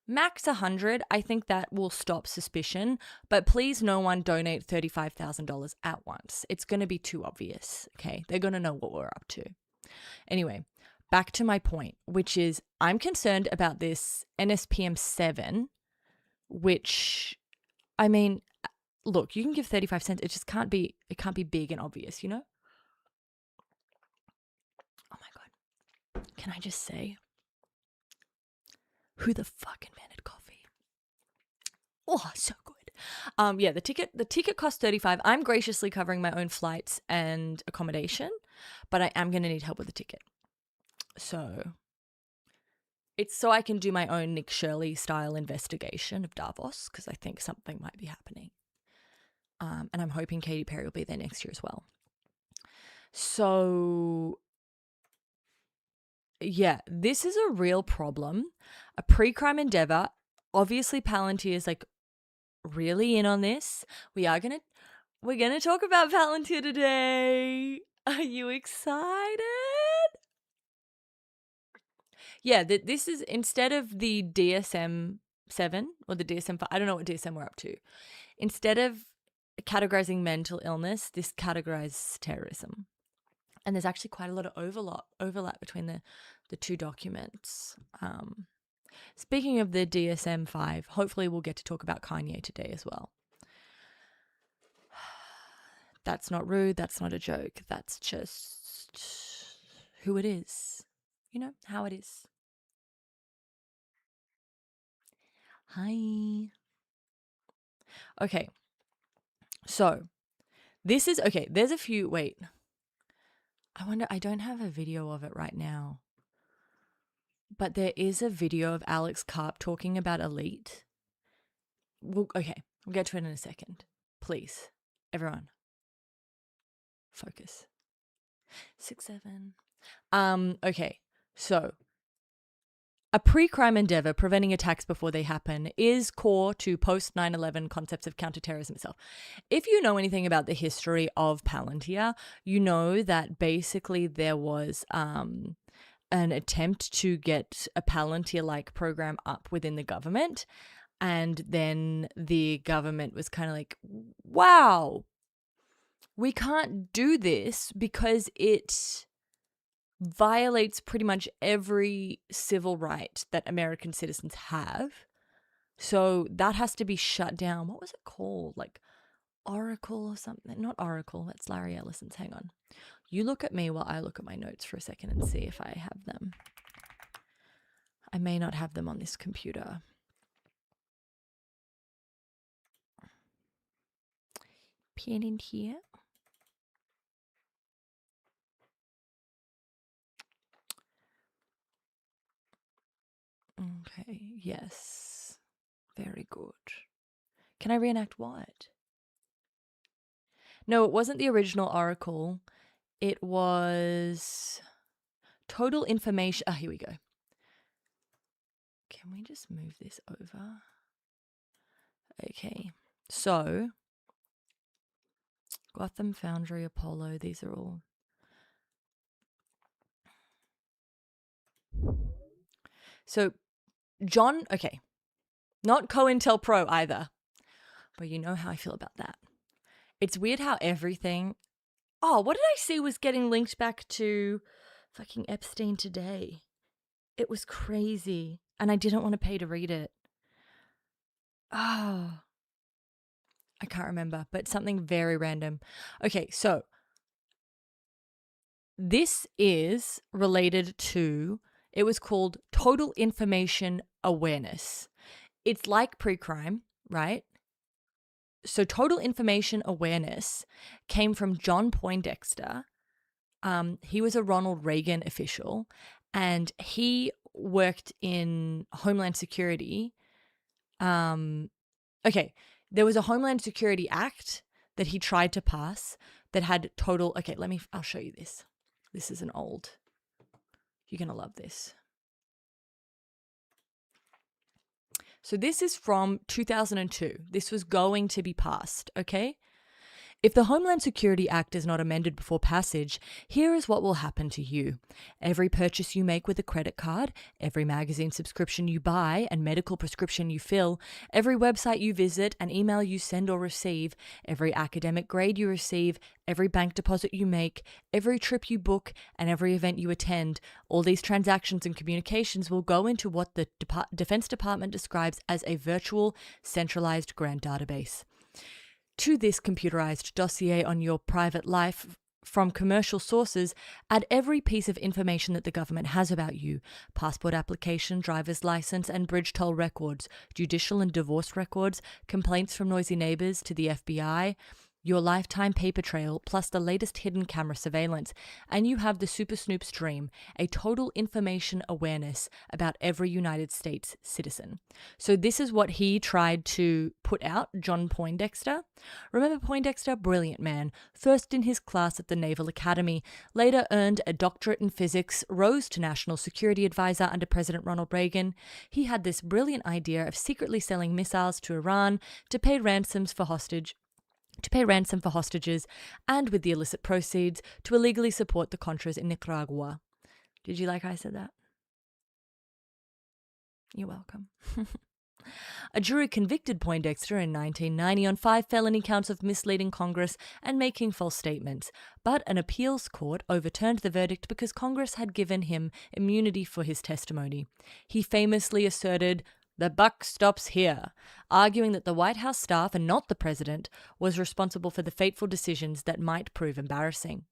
Max 100. I think that will stop suspicion. But please, no one donate $35,000 at once. It's going to be too obvious. Okay, they're going to know what we're up to. Anyway, back to my point, which is I'm concerned about this NSPM 7, which, I mean, look, you can give 35 cents. It just can't be big and obvious, you know? Oh my God. Can I just say, who the fuck invented coffee? Oh, so good. Yeah, the ticket costs 35. I'm graciously covering my own flights and accommodation, but I am going to need help with the ticket. So it's so I can do my own Nick Shirley style investigation of Davos because I think something might be happening. And I'm hoping Katy Perry will be there next year as well. So yeah, this is a real problem. A pre-crime endeavor. Obviously, Palantir is really in on this. We're gonna talk about Palantir today. Are you excited? Yeah, this is instead of the DSM 7 or the DSM 5. I don't know what DSM we're up to. Instead of categorizing mental illness, this categorizes terrorism. And there's actually quite a lot of overlap between the two documents. Speaking of the DSM 5, hopefully we'll get to talk about Kanye today as well. That's not rude. That's not a joke. That's just who it is. You know, how it is. Hi. Okay. So this is, okay, there's a few, wait. I don't have a video of it right now. But there is a video of Alex Karp talking about Elite. Okay, we'll get to it in a second. Please, everyone, focus. 6, 7. Okay, so a pre-crime endeavor preventing attacks before they happen is core to post 9/11 concepts of counterterrorism itself. If you know anything about the history of Palantir, you know that basically there was an attempt to get a Palantir-like program up within the government. And then the government was kind of like, wow, we can't do this because it violates pretty much every civil right that American citizens have. So that has to be shut down. What was it called? Like Oracle or something? Not Oracle. That's Larry Ellison's. Hang on. You look at me while I look at my notes for a second and see if I have them. I may not have them on this computer. Pen in here. Okay, yes. Very good. Can I reenact what? No, it wasn't the original Oracle. It was total information. Ah, here we go. Can we just move this over? Okay. So, Gotham, Foundry, Apollo, these are all. So, John, okay. Not COINTELPRO either. But you know how I feel about that. It's weird how everything. Oh, what did I see was getting linked back to fucking Epstein today? It was crazy. And I didn't want to pay to read it. Oh, I can't remember, but something very random. Okay, so this is related to, it was called Total Information Awareness. It's like pre-crime, right? So Total Information Awareness came from John Poindexter. He was a Ronald Reagan official, and he worked in Homeland Security. Okay, there was a Homeland Security Act that he tried to pass that had total. Okay, I'll show you this. This is an old. You're gonna love this. So this is from 2002. This was going to be passed, okay? If the Homeland Security Act is not amended before passage, here is what will happen to you. Every purchase you make with a credit card, every magazine subscription you buy and medical prescription you fill, every website you visit and email you send or receive, every academic grade you receive, every bank deposit you make, every trip you book, and every event you attend, all these transactions and communications will go into what the Defense Department describes as a virtual, centralized grand database. To this computerized dossier on your private life from commercial sources, add every piece of information that the government has about you: passport application, driver's license, and bridge toll records, judicial and divorce records, complaints from noisy neighbors to the FBI, your lifetime paper trail, plus the latest hidden camera surveillance, and you have the Super Snoop's dream, a total information awareness about every United States citizen. So this is what he tried to put out, John Poindexter. Remember Poindexter? Brilliant man. First in his class at the Naval Academy, later earned a doctorate in physics, rose to National Security Advisor under President Ronald Reagan. He had this brilliant idea of secretly selling missiles to Iran to pay ransom for hostages, and with the illicit proceeds, to illegally support the Contras in Nicaragua. Did you like how I said that? You're welcome. A jury convicted Poindexter in 1990 on 5 felony counts of misleading Congress and making false statements, but an appeals court overturned the verdict because Congress had given him immunity for his testimony. He famously asserted, "The buck stops here," arguing that the White House staff and not the president was responsible for the fateful decisions that might prove embarrassing.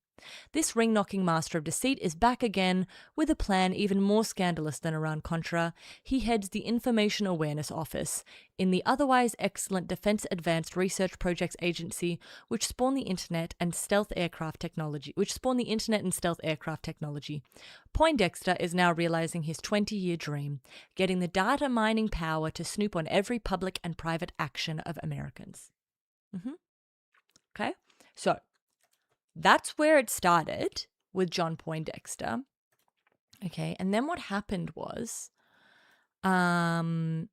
This ring-knocking master of deceit is back again with a plan even more scandalous than Iran-Contra. He heads the Information Awareness Office in the otherwise excellent Defense Advanced Research Projects Agency, which spawned the internet and stealth aircraft technology. Poindexter is now realizing his 20-year dream, getting the data mining power to snoop on every public and private action of Americans. Okay, so that's where it started with John Poindexter. Okay, and then what happened was that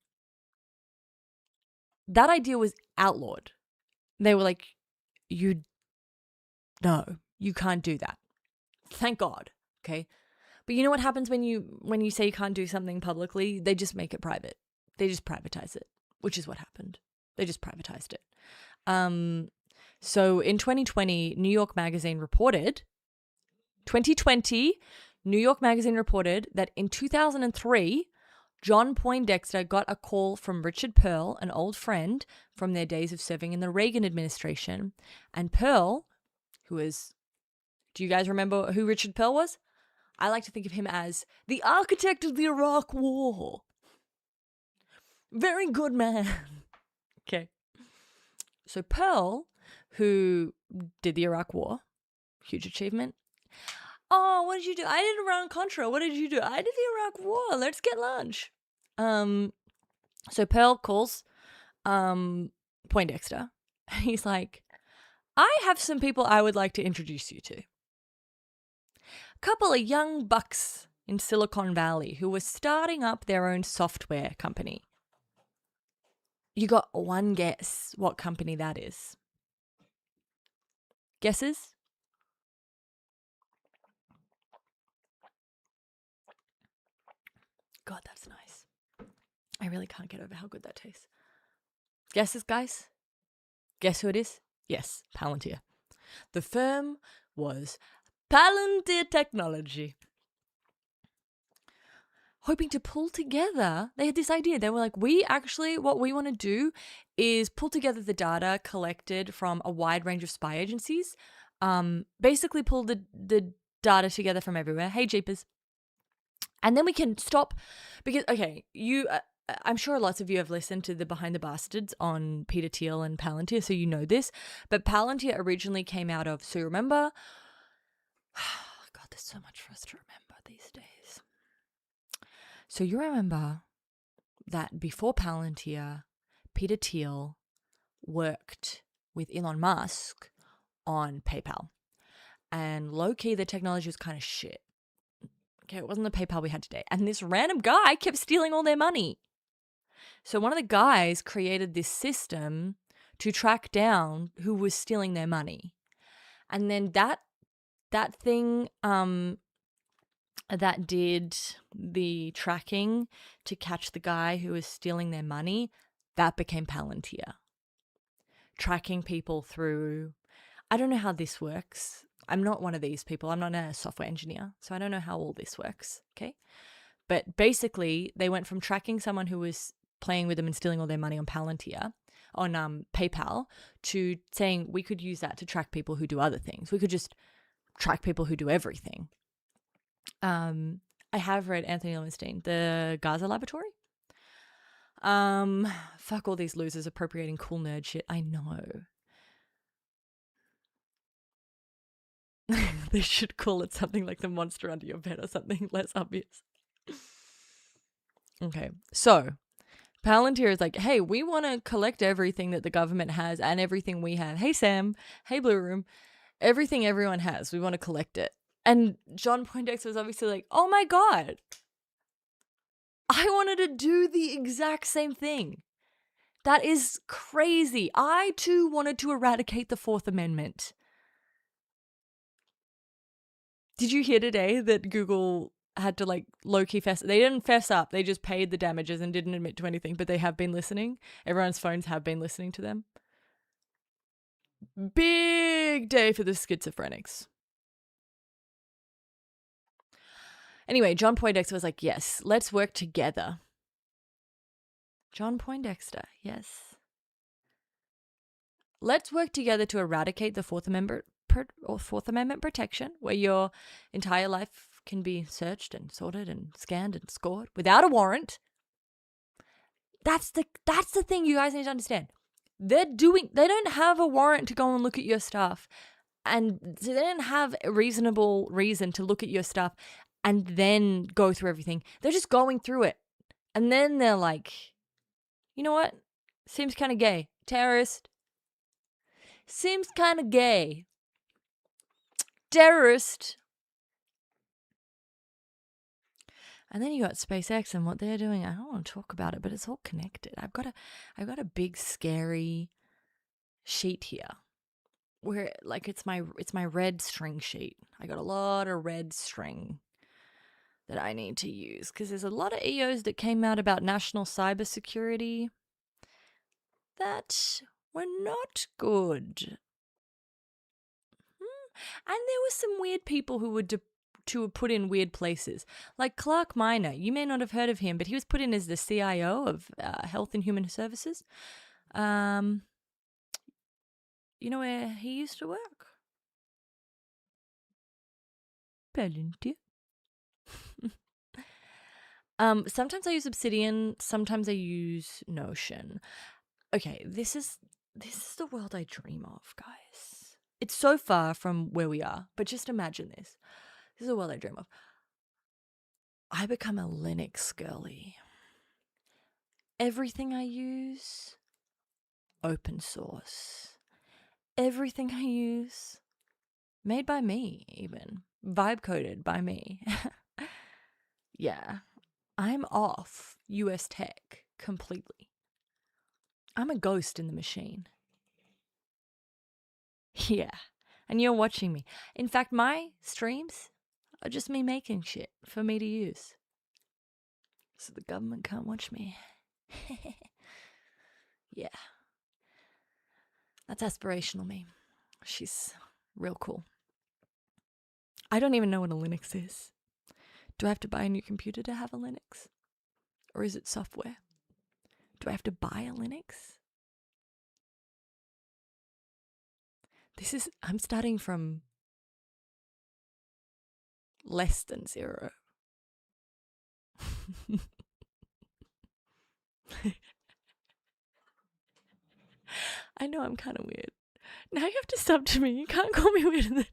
idea was outlawed. They were like, you can't do that. Thank God. Okay. But you know what happens when you say you can't do something publicly? They just make it private. They just privatize it, which is what happened. They just privatized it. So in 2020, New York Magazine reported that in 2003, John Poindexter got a call from Richard Pearl, an old friend from their days of serving in the Reagan administration. And Pearl, do you guys remember who Richard Pearl was? I like to think of him as the architect of the Iraq War. Very good man. Okay. So Pearl, who did the Iraq War, huge achievement. Oh, what did you do? I did Iran-Contra. What did you do? I did the Iraq War. Let's get lunch. So Pearl calls Poindexter. He's like, I have some people I would like to introduce you to. A couple of young bucks in Silicon Valley who were starting up their own software company. You got one guess what company that is. Guesses? God, that's nice. I really can't get over how good that tastes. Guesses, guys? Guess who it is? Yes, Palantir. The firm was Palantir Technology. Hoping to pull together, they had this idea. They were like, what we want to do is pull together the data collected from a wide range of spy agencies. Basically pull the data together from everywhere. Hey, jeepers. And then we can stop, because, okay, I'm sure lots of you have listened to the Behind the Bastards on Peter Thiel and Palantir, so you know this. But Palantir originally came out of, so you remember, God, there's so much for us to remember these days. So you remember that before Palantir, Peter Thiel worked with Elon Musk on PayPal. And low-key, the technology was kind of shit. Okay, it wasn't the PayPal we had today. And this random guy kept stealing all their money. So one of the guys created this system to track down who was stealing their money. And then that thing that did the tracking to catch the guy who was stealing their money, that became Palantir. Tracking people through, I don't know how this works. I'm not one of these people. I'm not a software engineer, so I don't know how all this works, okay? But basically, they went from tracking someone who was playing with them and stealing all their money on Palantir, on PayPal, to saying we could use that to track people who do other things. We could just track people who do everything. I have read Anthony Levinstein, The Gaza Laboratory. Fuck all these losers appropriating cool nerd shit. I know. They should call it something like the monster under your bed or something less obvious. Okay, so Palantir is like, hey, we want to collect everything that the government has and everything we have. Hey, Sam. Hey, Blue Room. Everything everyone has. We want to collect it. And John Poindexter was obviously like, oh my God. I wanted to do the exact same thing. That is crazy. I too wanted to eradicate the Fourth Amendment. Did you hear today that Google had to low-key they didn't fess up, they just paid the damages and didn't admit to anything, but they have been listening. Everyone's phones have been listening to them. Big day for the schizophrenics. Anyway, John Poindexter was like, yes, let's work together. John Poindexter, yes. Let's work together to eradicate the Fourth Amendment protection, where your entire life can be searched and sorted and scanned and scored without a warrant. That's the thing you guys need to understand. They don't have a warrant to go and look at your stuff. And so they don't have a reasonable reason to look at your stuff and then go through everything. They're just going through it. And then they're like, you know what? Seems kind of gay. Terrorist. Seems kind of gay. Terrorist. And then you got SpaceX and what they're doing. I don't want to talk about it, but it's all connected. I've got a big scary sheet here where it's my red string sheet. I got a lot of red string that I need to use because there's a lot of EOs that came out about national cybersecurity that were not good. And there were some weird people who were put in weird places. Like Clark Minor. You may not have heard of him, but he was put in as the CIO of Health and Human Services. You know where he used to work? Palantir. Sometimes I use Obsidian, sometimes I use Notion. Okay, this is the world I dream of, guys. It's so far from where we are, but just imagine this. This is the world I dream of. I become a Linux girly. Everything I use, open source. Everything I use, made by me even. Vibe coded by me. Yeah. I'm off US tech completely. I'm a ghost in the machine. Yeah. And you're watching me. In fact, my streams are just me making shit for me to use. So the government can't watch me. Yeah. That's aspirational me. She's real cool. I don't even know what a Linux is. Do I have to buy a new computer to have a Linux? Or is it software? Do I have to buy a Linux? I'm starting from less than 0. I know I'm kind of weird. Now you have to sub to me. You can't call me weird.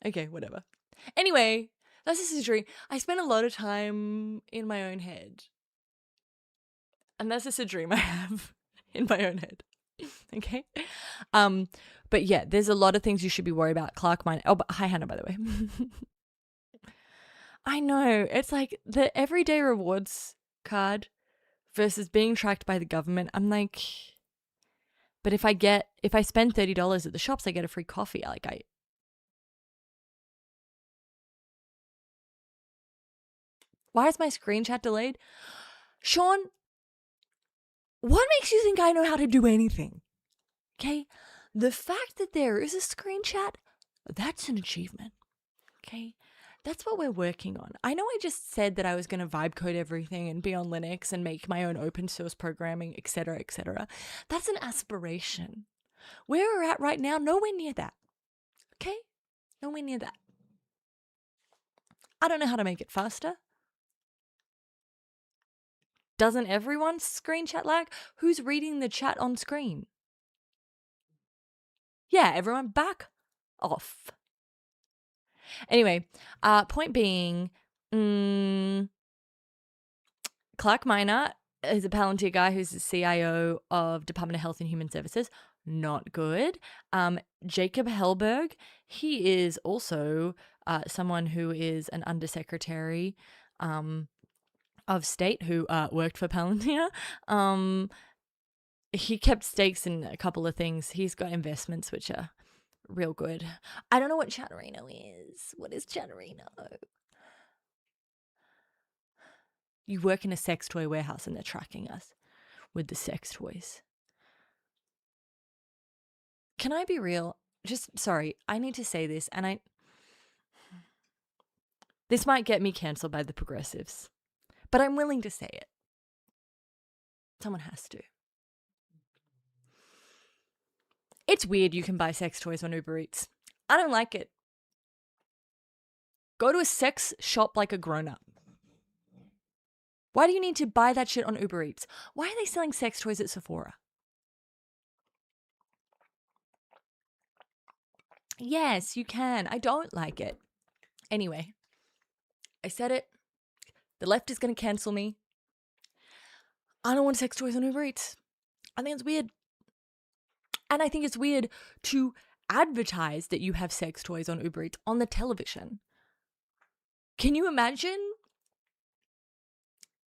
Okay, whatever. Anyway, that's a surgery. I spend a lot of time in my own head. And that's just a dream I have in my own head. Okay? But yeah, there's a lot of things you should be worried about. Clark Mine. Oh, but hi Hannah, by the way. I know. It's like the everyday rewards card versus being tracked by the government. I'm like, but if I spend $30 at the shops, I get a free coffee. Why is my screen chat delayed? Sean, what makes you think I know how to do anything? Okay? The fact that there is a screen chat, that's an achievement. Okay? That's what we're working on. I know I just said that I was going to vibe code everything and be on Linux and make my own open source programming, etc., etc. That's an aspiration. Where we're at right now, nowhere near that. Okay? Nowhere near that. I don't know how to make it faster. Doesn't everyone screen chat lag? Who's reading the chat on screen? Yeah, everyone back off. Anyway, point being, Clark Miner is a Palantir guy who's the CIO of Department of Health and Human Services. Not good. Jacob Hellberg, he is also someone who is an undersecretary of state who worked for Palantir. He kept stakes in a couple of things. He's got investments which are real good. I don't know what Chatterino is. What is Chatterino? You work in a sex toy warehouse and they're tracking us with the sex toys. Can I be real? Sorry, I need to say this, and this might get me cancelled by the progressives, but I'm willing to say it. Someone has to. It's weird you can buy sex toys on Uber Eats. I don't like it. Go to a sex shop like a grown-up. Why do you need to buy that shit on Uber Eats? Why are they selling sex toys at Sephora? Yes, you can. I don't like it. Anyway, I said it. The left is going to cancel me. I don't want sex toys on Uber Eats. I think it's weird. And I think it's weird to advertise that you have sex toys on Uber Eats on the television. Can you imagine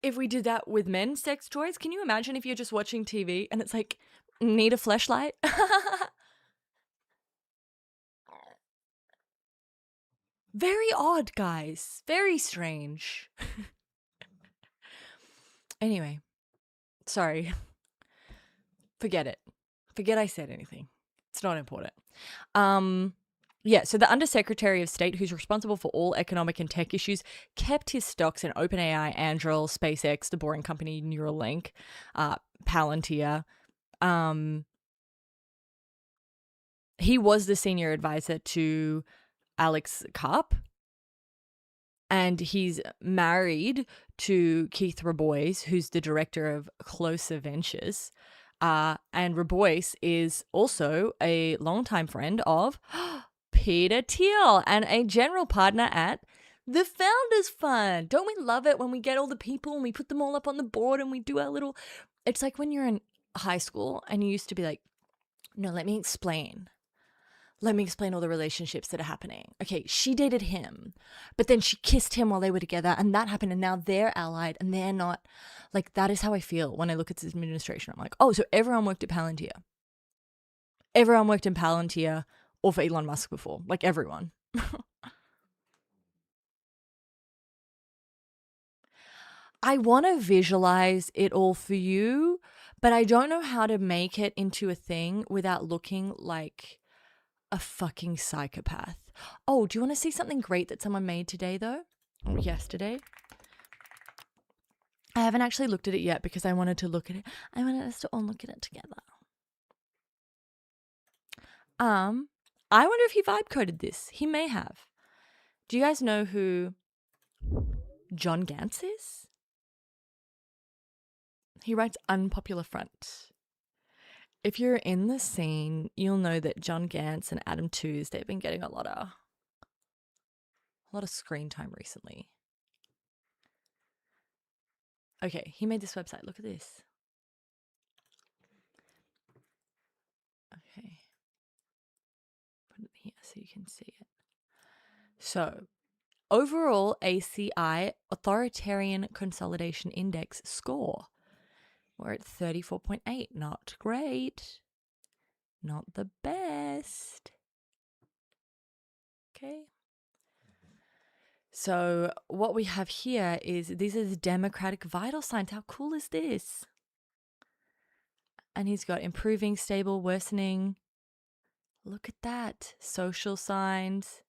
if we did that with men's sex toys? Can you imagine if you're just watching TV and it's like, need a fleshlight? Very odd, guys. Very strange. Anyway, sorry. Forget it. Forget I said anything. It's not important. Yeah, so the Undersecretary of State, who's responsible for all economic and tech issues, kept his stocks in OpenAI, Anduril, SpaceX, the Boring Company, Neuralink, Palantir. He was the senior advisor to Alex Karp, and he's married to Keith Rabois, who's the director of Closer Ventures. And Rabois is also a longtime friend of Peter Thiel and a general partner at The Founders Fund. Don't we love it when we get all the people and we put them all up on the board and we do our little... It's like when you're in high school and you used to be like, no, let me explain. Let me explain all the relationships that are happening. Okay, she dated him, but then she kissed him while they were together and that happened and now they're allied and they're not. Like, that is how I feel when I look at this administration. I'm like, oh, so everyone worked at Palantir. Everyone worked in Palantir or for Elon Musk before. Like, everyone. I want to visualize it all for you, but I don't know how to make it into a thing without looking like a fucking psychopath. Oh, do you want to see something great that someone made today, though? Or yesterday? I haven't actually looked at it yet because I wanted to look at it. I wanted us to all look at it together. I wonder if he vibe coded this. He may have. Do you guys know who John Gantz is? He writes Unpopular Front. If you're in the scene, you'll know that John Gantz and Adam Tooze, they've been getting a lot of screen time recently. Okay, he made this website. Look at this. Okay. Put it here so you can see it. So, overall ACI, Authoritarian Consolidation Index score. We're at 34.8. Not great. Not the best. Okay. So what we have here is, these are the democratic vital signs. How cool is this? And he's got improving, stable, worsening. Look at that. Social signs,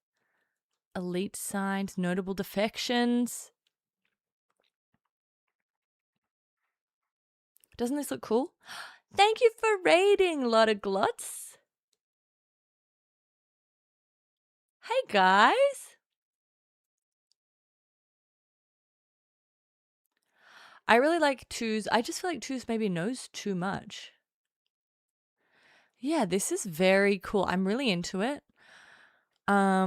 elite signs, notable defections. Doesn't this look cool? Thank you for raiding, lot of gluts. Hey, guys. I really like Tooze. I just feel like Tooze maybe knows too much. Yeah, this is very cool. I'm really into it. I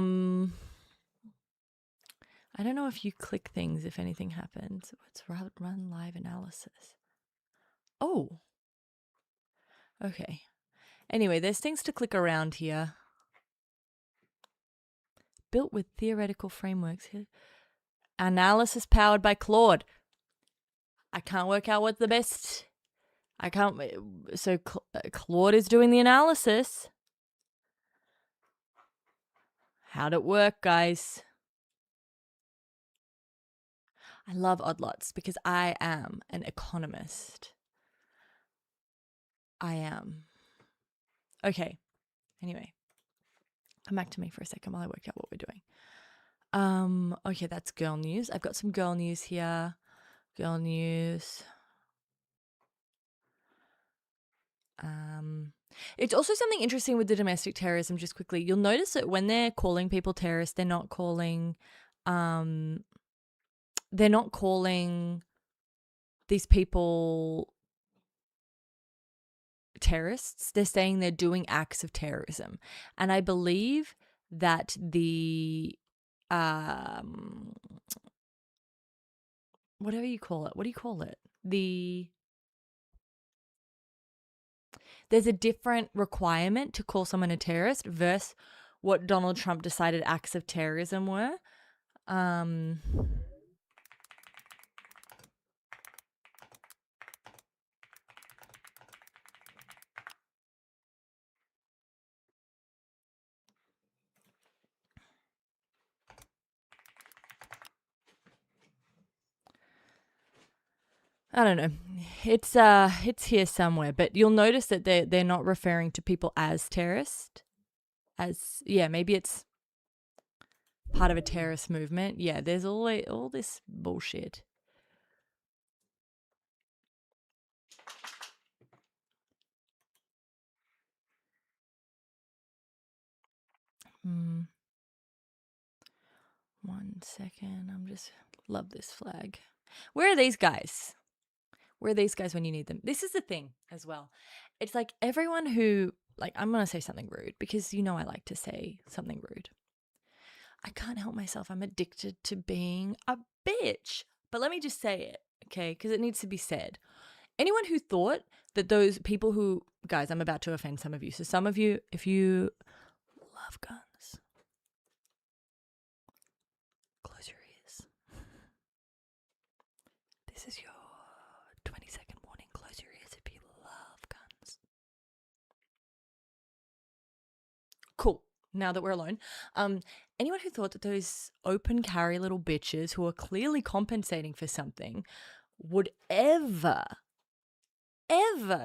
don't know if you click things, if anything happens. Let's run live analysis. Oh. Okay. Anyway, there's things to click around here. Built with theoretical frameworks here. Analysis powered by Claude. I can't work out what the best... I can't... So Claude is doing the analysis. How'd it work, guys? I love odd lots because I am an economist. I am. Okay. Anyway. Come back to me for a second while I work out what we're doing. Okay, that's girl news. I've got some girl news here. Girl news. It's also something interesting with the domestic terrorism, just quickly. You'll notice that when they're calling people terrorists, they're not calling these people terrorists. They're saying they're doing acts of terrorism. And I believe that the whatever you call it, what do you call it? There's a different requirement to call someone a terrorist versus what Donald Trump decided acts of terrorism were. I don't know. It's here somewhere, but you'll notice that they're not referring to people as terrorist. Maybe it's part of a terrorist movement. Yeah, there's all this bullshit. One second. I'm just love this flag. Where are these guys? Where are these guys when you need them? This is the thing as well. It's like everyone who, like, I'm going to say something rude because I like to say something rude. I can't help myself. I'm addicted to being a bitch. But let me just say it, okay? Because it needs to be said. Anyone who thought that those people who, guys, I'm about to offend some of you. So some of you, if you love guns, close your ears. This is your 20-second warning. Close your ears if you love guns. Cool. Now that we're alone. Anyone who thought that those open carry little bitches who are clearly compensating for something would ever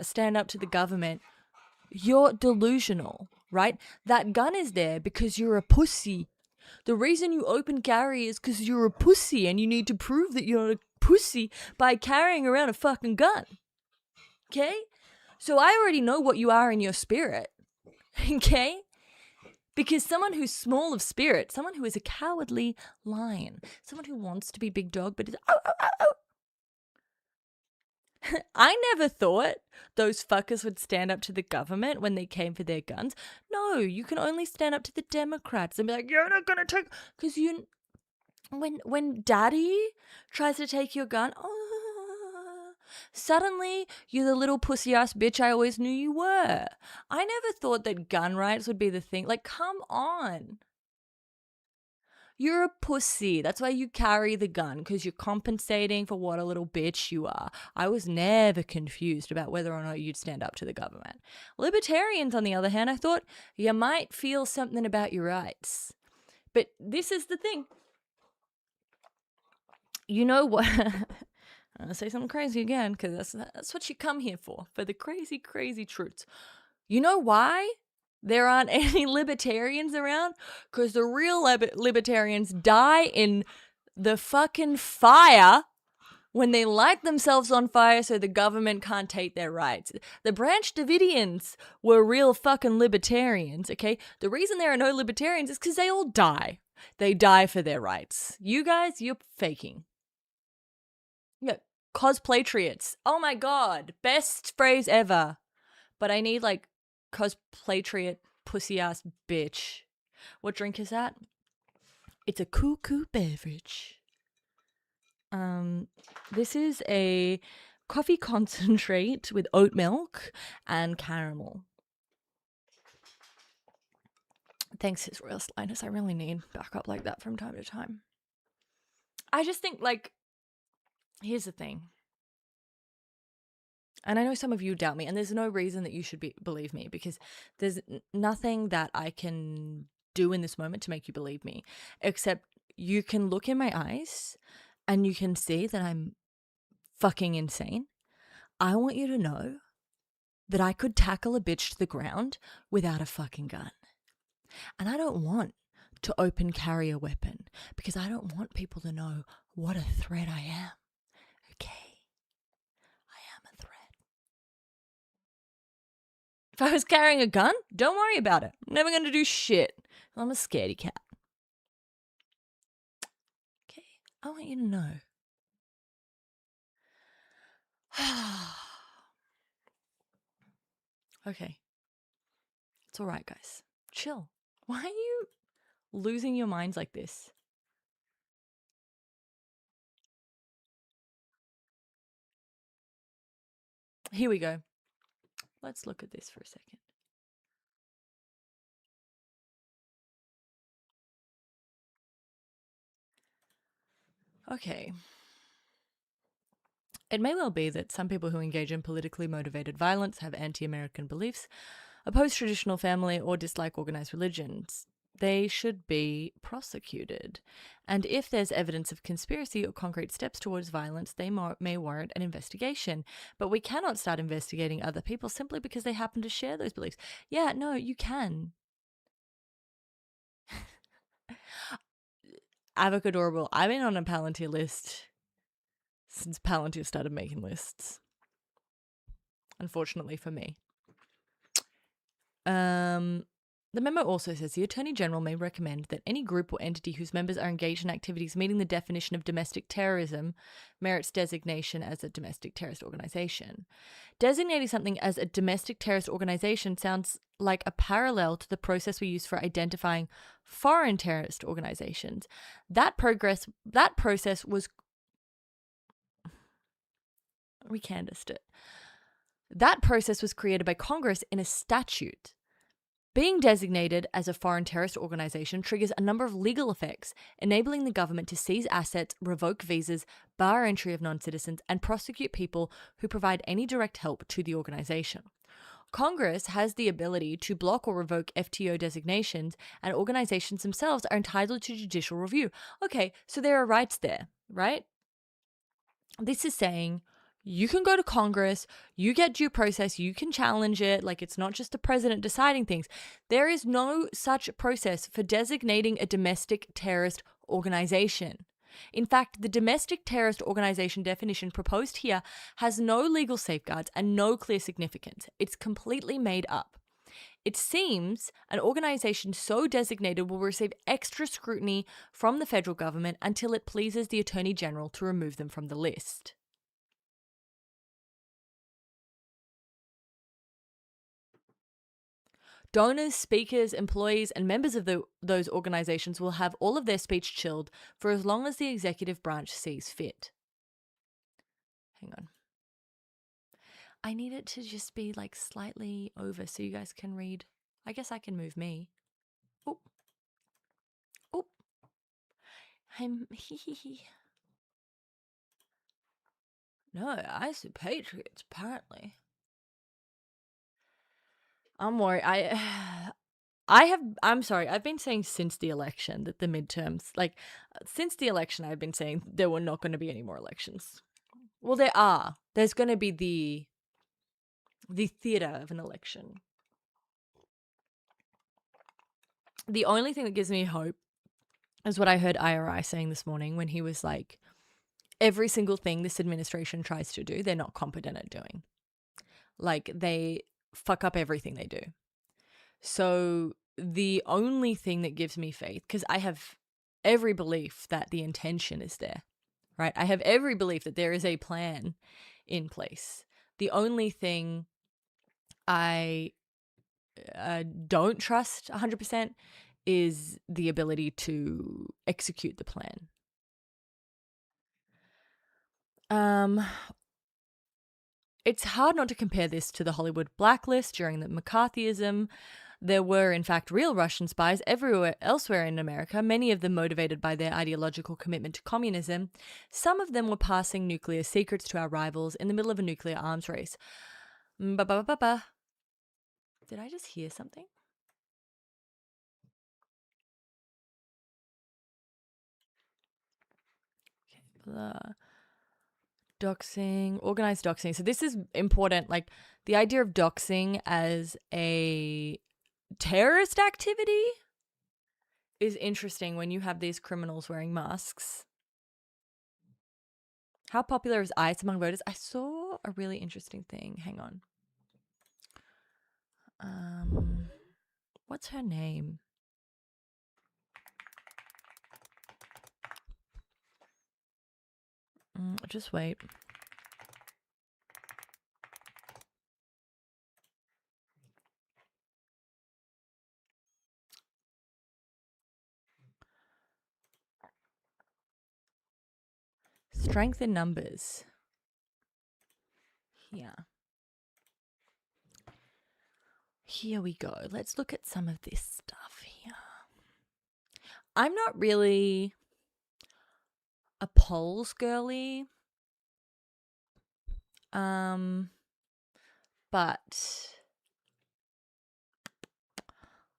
stand up to the government, you're delusional, right? That gun is there because you're a pussy. The reason you open carry is because you're a pussy and you need to prove that you're a pussy by carrying around a fucking gun. Okay? So I already know what you are in your spirit. Okay? Because someone who's small of spirit, someone who is a cowardly lion, someone who wants to be big dog but is I never thought those fuckers would stand up to the government when they came for their guns. No, you can only stand up to the Democrats and be like, you're not gonna take, because you, when daddy tries to take your gun, suddenly you're the little pussy ass bitch I always knew you were. I never thought that gun rights would be the thing. Like, come on. You're a pussy. That's why you carry the gun, because you're compensating for what a little bitch you are. I was never confused about whether or not you'd stand up to the government. Libertarians, on the other hand, I thought you might feel something about your rights. But this is the thing. You know what? I'm going to say something crazy again, because that's what you come here for the crazy, crazy truths. You know why there aren't any libertarians around? Because the real libertarians die in the fucking fire when they light themselves on fire so the government can't take their rights. The Branch Davidians were real fucking libertarians, okay? The reason there are no libertarians is because they all die. They die for their rights. You guys, you're faking. Yeah, cosplatriots. Oh my god, best phrase ever. But I need like cosplatriot pussy ass bitch. What drink is that? It's a cuckoo beverage. This is a coffee concentrate with oat milk and caramel. Thanks, His Royal Slyness. I really need backup like that from time to time. I just think, like, here's the thing. And I know some of you doubt me, and there's no reason that you should believe me, because there's nothing that I can do in this moment to make you believe me, except you can look in my eyes and you can see that I'm fucking insane. I want you to know that I could tackle a bitch to the ground without a fucking gun. And I don't want to open carry a weapon, because I don't want people to know what a threat I am. Okay? I am a threat. If I was carrying a gun, don't worry about it. I'm never going to do shit. I'm a scaredy cat. Okay, I want you to know. Okay. It's all right, guys. Chill. Why are you losing your minds like this? Here we go. Let's look at this for a second. Okay. It may well be that some people who engage in politically motivated violence have anti-American beliefs, oppose traditional family, or dislike organized religions. They should be prosecuted. And if there's evidence of conspiracy or concrete steps towards violence, they may warrant an investigation. But we cannot start investigating other people simply because they happen to share those beliefs. Yeah, no, you can. Avocadorable. I've been on a Palantir list since Palantir started making lists. Unfortunately for me. The memo also says the Attorney General may recommend that any group or entity whose members are engaged in activities meeting the definition of domestic terrorism merits designation as a domestic terrorist organization. Designating something as a domestic terrorist organization sounds like a parallel to the process we use for identifying foreign terrorist organizations. That process was we canvassed it. That process was created by Congress in a statute. Being designated as a foreign terrorist organization triggers a number of legal effects, enabling the government to seize assets, revoke visas, bar entry of non-citizens, and prosecute people who provide any direct help to the organization. Congress has the ability to block or revoke FTO designations, and organizations themselves are entitled to judicial review. Okay, so there are rights there, right? This is saying you can go to Congress, you get due process, you can challenge it. Like, it's not just the president deciding things. There is no such process for designating a domestic terrorist organization. In fact, the domestic terrorist organization definition proposed here has no legal safeguards and no clear significance. It's completely made up. It seems an organization so designated will receive extra scrutiny from the federal government until it pleases the Attorney General to remove them from the list. Donors, speakers, employees, and members of those organizations will have all of their speech chilled for as long as the executive branch sees fit. Hang on. I need it to just be like slightly over so you guys can read. I guess I can move me. Oh. Oh. I'm No, I see patriots, apparently. I'm worried. I'm sorry, I've been saying since the election that the midterms, since the election, I've been saying there were not going to be any more elections. Well, there are. There's going to be the theater of an election. The only thing that gives me hope is what I heard IRI saying this morning when he was like, every single thing this administration tries to do, they're not competent at doing. Like, they fuck up everything they do. So the only thing that gives me faith, because I have every belief that the intention is there, right? I have every belief that there is a plan in place. The only thing I don't trust 100% is the ability to execute the plan. It's hard not to compare this to the Hollywood blacklist during the McCarthyism. There were, in fact, real Russian spies everywhere elsewhere in America, many of them motivated by their ideological commitment to communism. Some of them were passing nuclear secrets to our rivals in the middle of a nuclear arms race. Ba-ba-ba-ba-ba. Did I just hear something? Okay. Doxing, organized doxing. So this is important. Like, the idea of doxing as a terrorist activity is interesting when you have these criminals wearing masks. How popular is ICE among voters? I saw a really interesting thing. Hang on. What's her name? Just wait. Strength in numbers. Here we go. Let's look at some of this stuff here. I'm not really a polls girly. But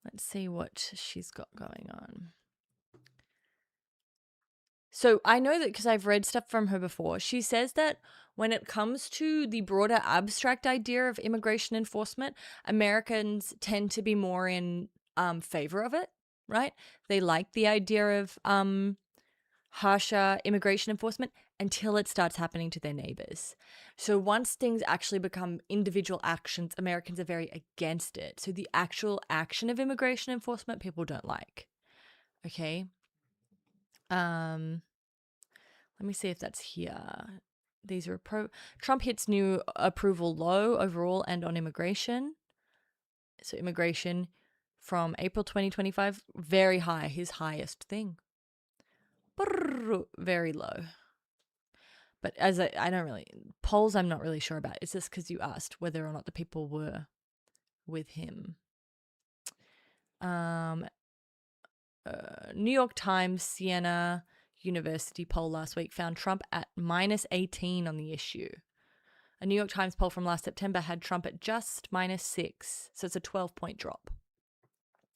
let's see what she's got going on. So I know that because I've read stuff from her before. She says that when it comes to the broader abstract idea of immigration enforcement, Americans tend to be more in favor of it, right? They like the idea of harsher immigration enforcement. until it starts happening to their neighbors. So once things actually become individual actions, Americans are very against it. So the actual action of immigration enforcement, people don't like. Okay. Let me see if that's here. These are Trump hits new approval low overall and on immigration. So immigration from April 2025, very high, his highest thing. Very low. But as I don't really, polls I'm not really sure about. It's just because you asked whether or not the people were with him. New York Times, Siena University poll last week found Trump at -18 on the issue. A New York Times poll from last September had Trump at just -6, so it's a 12-point drop.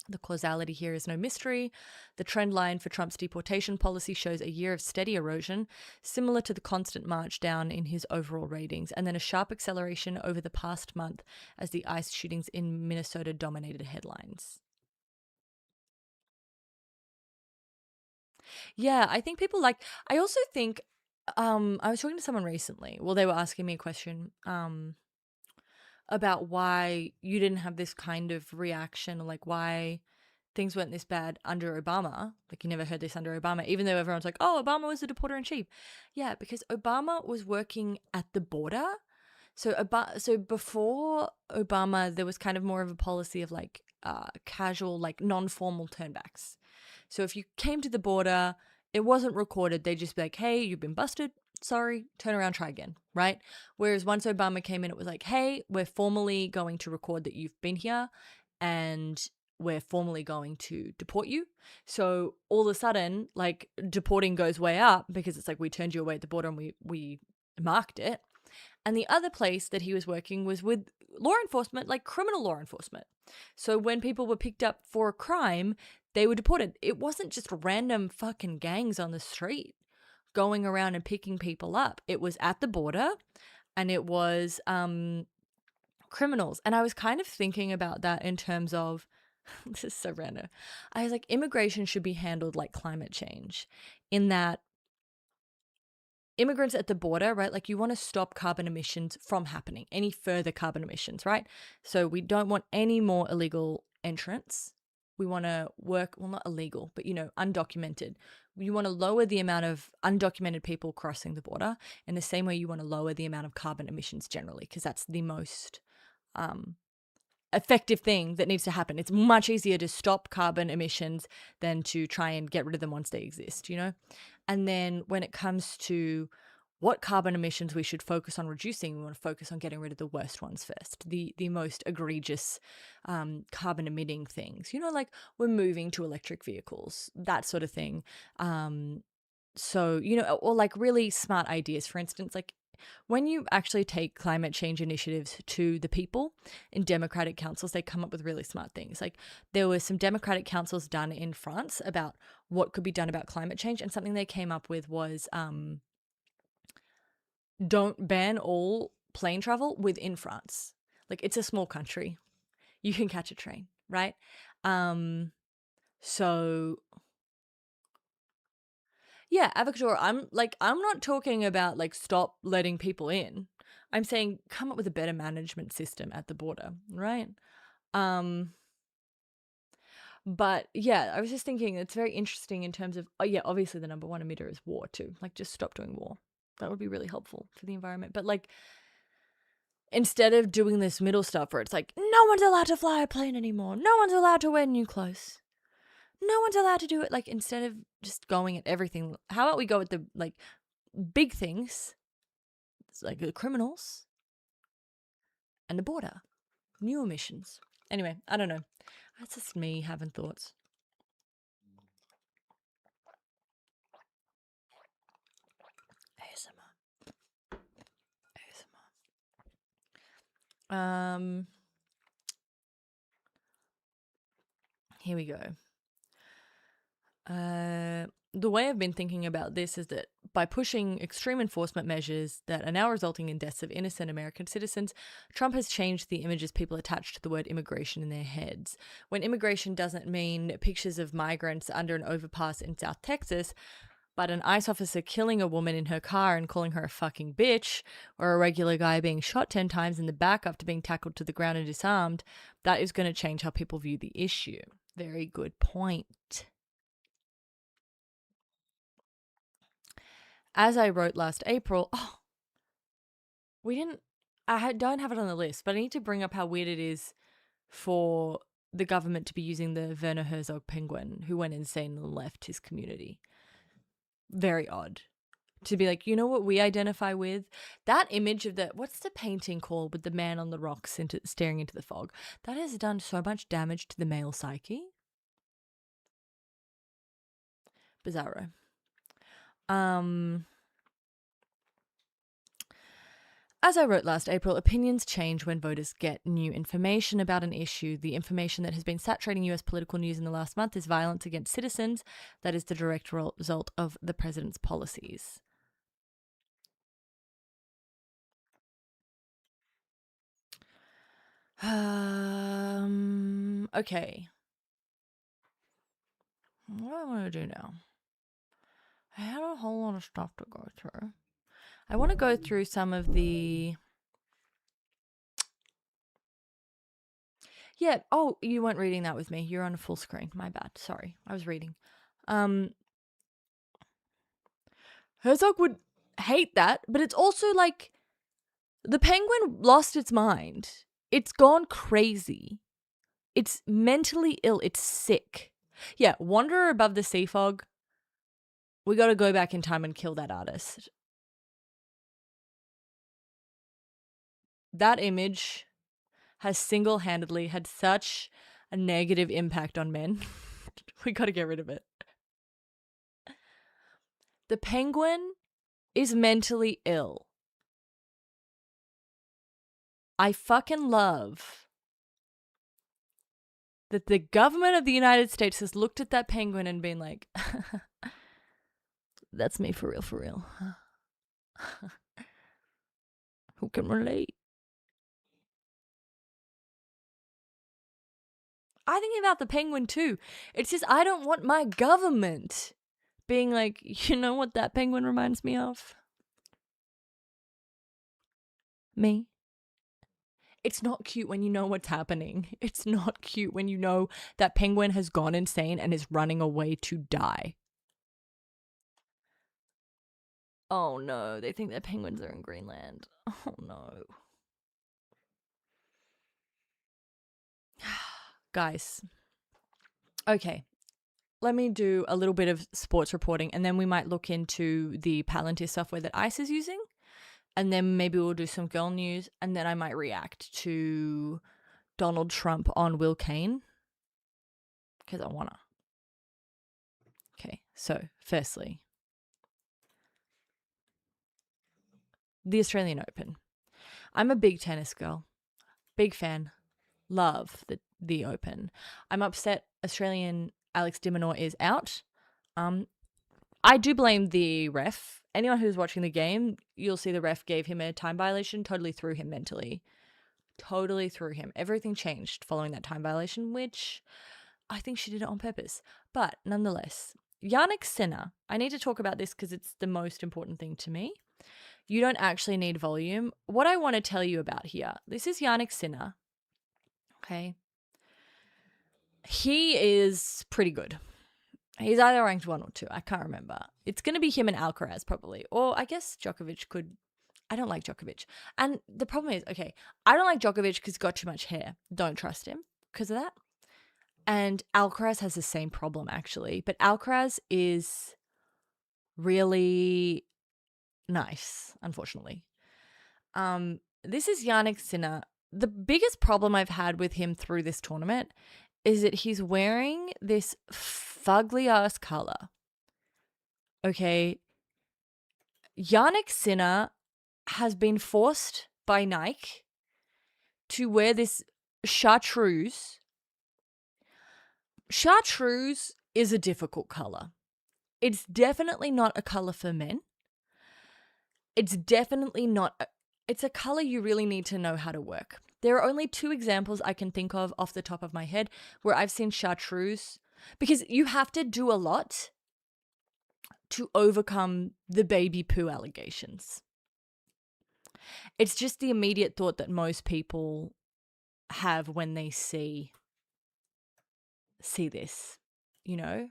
The causality here is no mystery. The trend line for Trump's deportation policy shows a year of steady erosion, similar to the constant march down in his overall ratings, and then a sharp acceleration over the past month as the ICE shootings in Minnesota dominated headlines. Yeah, I think people like, I also think, I was talking to someone recently. Well, they were asking me a question about why you didn't have this kind of reaction, or like why things weren't this bad under Obama. Like, you never heard this under Obama, even though everyone's like, oh, Obama was the deporter in chief. Yeah, because Obama was working at the border. So before Obama, there was kind of more of a policy of like casual, like non-formal turnbacks. So if you came to the border, it wasn't recorded. They'd just be like, hey, you've been busted. Sorry, turn around, try again, right? Whereas once Obama came in, it was like, hey, we're formally going to record that you've been here and we're formally going to deport you. So all of a sudden, like, deporting goes way up because it's like we turned you away at the border and we marked it. And the other place that he was working was with law enforcement, like criminal law enforcement. So when people were picked up for a crime, they were deported. It wasn't just random fucking gangs on the street going around and picking people up. It was at the border, and it was criminals. And I was kind of thinking about that in terms of, this is so random. I was like, immigration should be handled like climate change, in that immigrants at the border, right? Like, you want to stop carbon emissions from happening, any further carbon emissions, right? So we don't want any more illegal entrants. We want to work, well, not illegal, but, undocumented. You want to lower the amount of undocumented people crossing the border, in the same way you want to lower the amount of carbon emissions generally, because that's the most effective thing that needs to happen. It's much easier to stop carbon emissions than to try and get rid of them once they exist, And then when it comes to what carbon emissions we should focus on reducing, we want to focus on getting rid of the worst ones first, the most egregious carbon emitting things, like we're moving to electric vehicles, that sort of thing. So, or like really smart ideas. For instance, like, when you actually take climate change initiatives to the people in democratic councils, they come up with really smart things. Like, there were some democratic councils done in France about what could be done about climate change, and something they came up with was don't ban all plane travel within France. Like, it's a small country. You can catch a train, right? So yeah, Avocator, I'm not talking about like stop letting people in. I'm saying come up with a better management system at the border, right? But yeah, I was just thinking it's very interesting in terms of, obviously the number one emitter is war too. Like, just stop doing war. That would be really helpful for the environment. But like, instead of doing this middle stuff where it's like, no one's allowed to fly a plane anymore, no one's allowed to wear new clothes, no one's allowed to do it. Like, instead of just going at everything, how about we go at the like big things, it's like the criminals and the border, new emissions. Anyway, I don't know. That's just me having thoughts. ASMR. Here we go. The way I've been thinking about this is that by pushing extreme enforcement measures that are now resulting in deaths of innocent American citizens, Trump has changed the images people attach to the word immigration in their heads. When immigration doesn't mean pictures of migrants under an overpass in South Texas, But an ICE officer killing a woman in her car and calling her a fucking bitch, or a regular guy being shot 10 times in the back after being tackled to the ground and disarmed, that is going to change how people view the issue. Very good point. As I wrote last April, I don't have it on the list, but I need to bring up how weird it is for the government to be using the Werner Herzog penguin who went insane and left his community. Very odd. To be like, you know what we identify with? That image of what's the painting called with the man on the rocks staring into the fog? That has done so much damage to the male psyche. Bizarro. As I wrote last April, opinions change when voters get new information about an issue. The information that has been saturating US political news in the last month is violence against citizens. That is the direct result of the president's policies. Okay. What do I want to do now? I had a whole lot of stuff to go through. I want to go through some of the... Yeah. Oh, you weren't reading that with me. You're on a full screen. My bad. Sorry. I was reading. Herzog would hate that, but it's also like the penguin lost its mind. It's gone crazy. It's mentally ill. It's sick. Yeah, Wanderer Above the Sea Fog. We got to go back in time and kill that artist. That image has single-handedly had such a negative impact on men. We got to get rid of it. The penguin is mentally ill. I fucking love that the government of the United States has looked at that penguin and been like, that's me for real, for real. Who can relate? I think about the penguin too. It's just I don't want my government being like, you know what that penguin reminds me of? Me. It's not cute when you know what's happening. It's not cute when you know that penguin has gone insane and is running away to die. Oh no, they think that penguins are in Greenland. Oh no. Guys. Okay. Let me do a little bit of sports reporting and then we might look into the Palantir software that ICE is using. And then maybe we'll do some girl news and then I might react to Donald Trump on Will Kane. Because I wanna. Okay, so firstly, the Australian Open. I'm a big tennis girl. Big fan. Love the Open. I'm upset Australian Alex de Minaur is out. I do blame the ref. Anyone who's watching the game, you'll see the ref gave him a time violation, totally threw him mentally. Totally threw him. Everything changed following that time violation, which I think she did it on purpose. But nonetheless, Jannik Sinner, I need to talk about this because it's the most important thing to me. You don't actually need volume. What I want to tell you about here, this is Jannik Sinner. Okay. He is pretty good. He's either ranked 1 or 2. I can't remember. It's going to be him and Alcaraz probably. Or I guess Djokovic could. I don't like Djokovic. And the problem is, okay, I don't like Djokovic because he's got too much hair. Don't trust him because of that. And Alcaraz has the same problem actually. But Alcaraz is really nice, unfortunately. This is Jannik Sinner. The biggest problem I've had with him through this tournament is that he's wearing this fugly ass color. Okay. Jannik Sinner has been forced by Nike to wear this chartreuse. Chartreuse is a difficult color. It's definitely not a color for men. It's definitely not. It's a color you really need to know how to work. There are only 2 examples I can think of off the top of my head where I've seen chartreuse, because you have to do a lot to overcome the baby poo allegations. It's just the immediate thought that most people have when they see this, you know?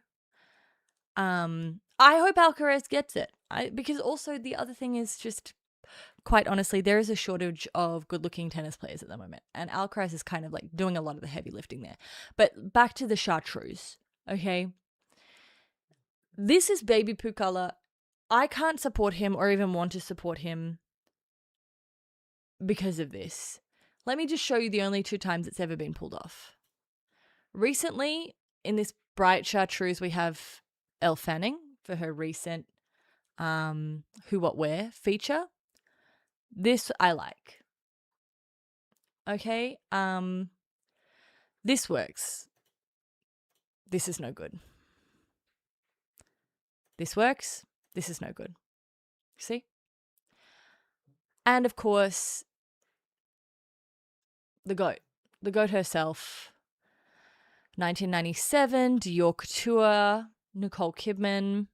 I hope Alcaraz gets it. Because also the other thing is just, quite honestly, there is a shortage of good-looking tennis players at the moment, and Alcaraz is kind of like doing a lot of the heavy lifting there. But back to the chartreuse, okay? This is baby poo color. I can't support him or even want to support him because of this. Let me just show you the only 2 times it's ever been pulled off. Recently, in this bright chartreuse, we have Elle Fanning for her recent Who What Where feature. This I like. Okay, this works. This is no good. This works. This is no good. See? And of course, the GOAT herself. 1997, Dior Couture, Nicole Kidman.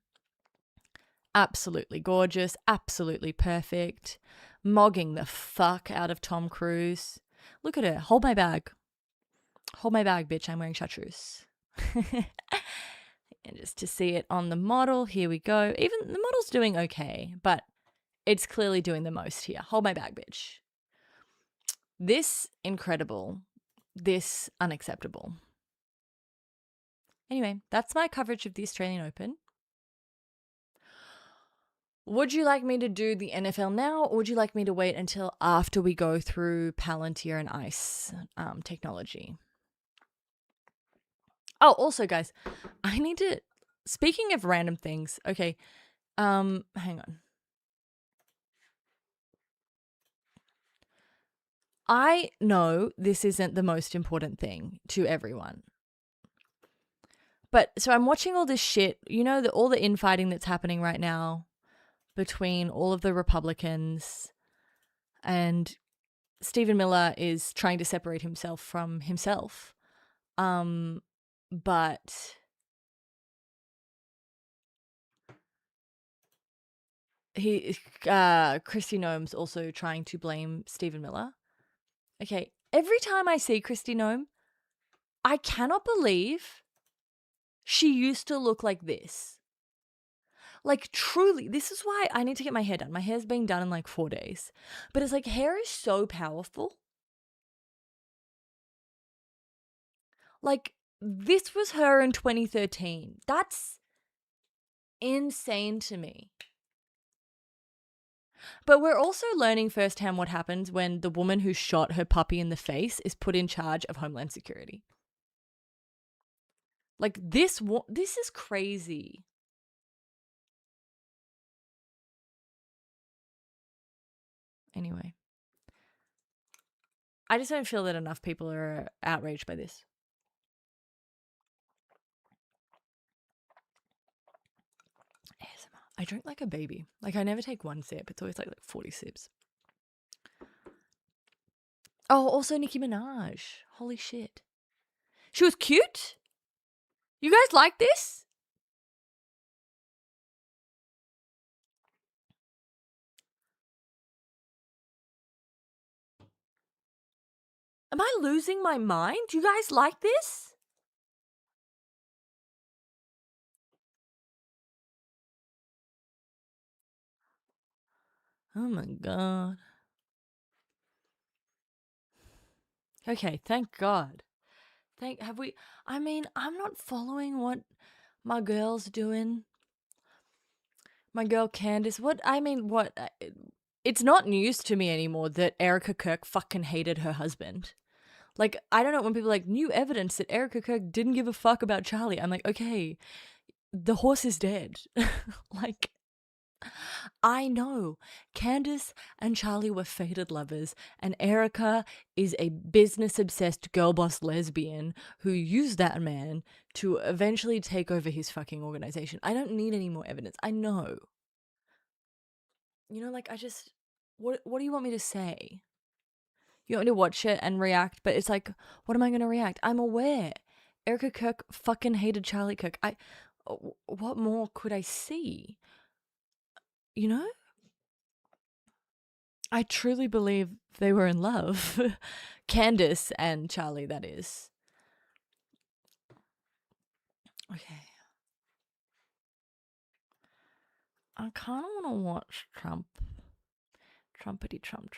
Absolutely gorgeous, absolutely perfect. Mogging the fuck out of Tom Cruise. Look at her. Hold my bag. Hold my bag, bitch. I'm wearing chartreuse. And just to see it on the model, here we go. Even the model's doing okay, but it's clearly doing the most here. Hold my bag, bitch. This, incredible. This, unacceptable. Anyway, that's my coverage of the Australian Open. Would you like me to do the NFL now, or would you like me to wait until after we go through Palantir and ICE technology? Oh, also, guys, I need to... Speaking of random things, okay, hang on. I know this isn't the most important thing to everyone. But, so I'm watching all this shit, you know, all the infighting that's happening right now between all of the Republicans, and Stephen Miller is trying to separate himself from himself. But Kristi Noem's also trying to blame Stephen Miller. Okay, every time I see Kristi Noem, I cannot believe she used to look like this. Like, truly, this is why I need to get my hair done. My hair's being done in like 4 days. But it's like, hair is so powerful. Like, this was her in 2013. That's insane to me. But we're also learning firsthand what happens when the woman who shot her puppy in the face is put in charge of Homeland Security. Like, this is crazy. Anyway, I just don't feel that enough people are outraged by this. ASMR. I drink like a baby. Like, I never take one sip. It's always like 40 sips. Oh, also Nicki Minaj. Holy shit. She was cute? You guys like this? Am I losing my mind? Do you guys like this? Oh my god. Okay, thank God. I mean, I'm not following what my girl's doing. My girl Candace, it's not news to me anymore that Erica Kirk fucking hated her husband. Like, I don't know, when people are like, new evidence that Erica Kirk didn't give a fuck about Charlie. I'm like, okay, the horse is dead. Like, I know Candace and Charlie were fated lovers, and Erica is a business-obsessed girl boss lesbian who used that man to eventually take over his fucking organization. I don't need any more evidence. I know. You know, like, what do you want me to say? You want me to watch it and react, but it's like, what am I going to react? I'm aware. Erica Kirk fucking hated Charlie Kirk. what more could I see? You know? I truly believe they were in love. Candace and Charlie, that is. Okay. I kind of want to watch Trump. Trumpity Trump.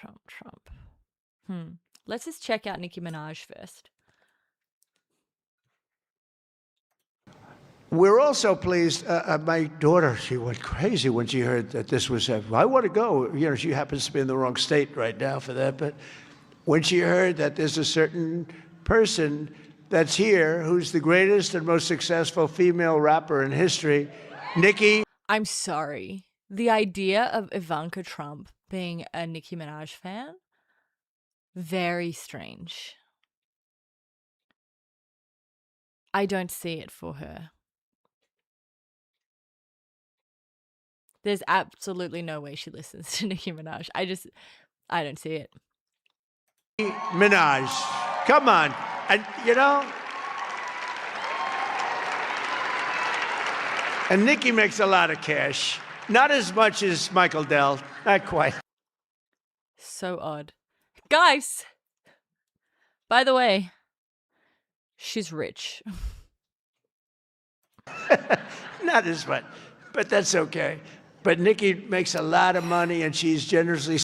Let's just check out Nicki Minaj first. We're also pleased. My daughter, she went crazy when she heard that this was happening. I want to go. You know, she happens to be in the wrong state right now for that. But when she heard that there's a certain person that's here who's the greatest and most successful female rapper in history, Nicki. I'm sorry. The idea of Ivanka Trump being a Nicki Minaj fan, very strange. I don't see it for her. There's absolutely no way she listens to Nicki Minaj. I don't see it. Minaj. Come on. And, you know, and Nicki makes a lot of cash. Not as much as Michael Dell. Not quite. So odd. Guys, by the way, she's rich. Not as much, but that's okay. But Nicki makes a lot of money, and she's generously.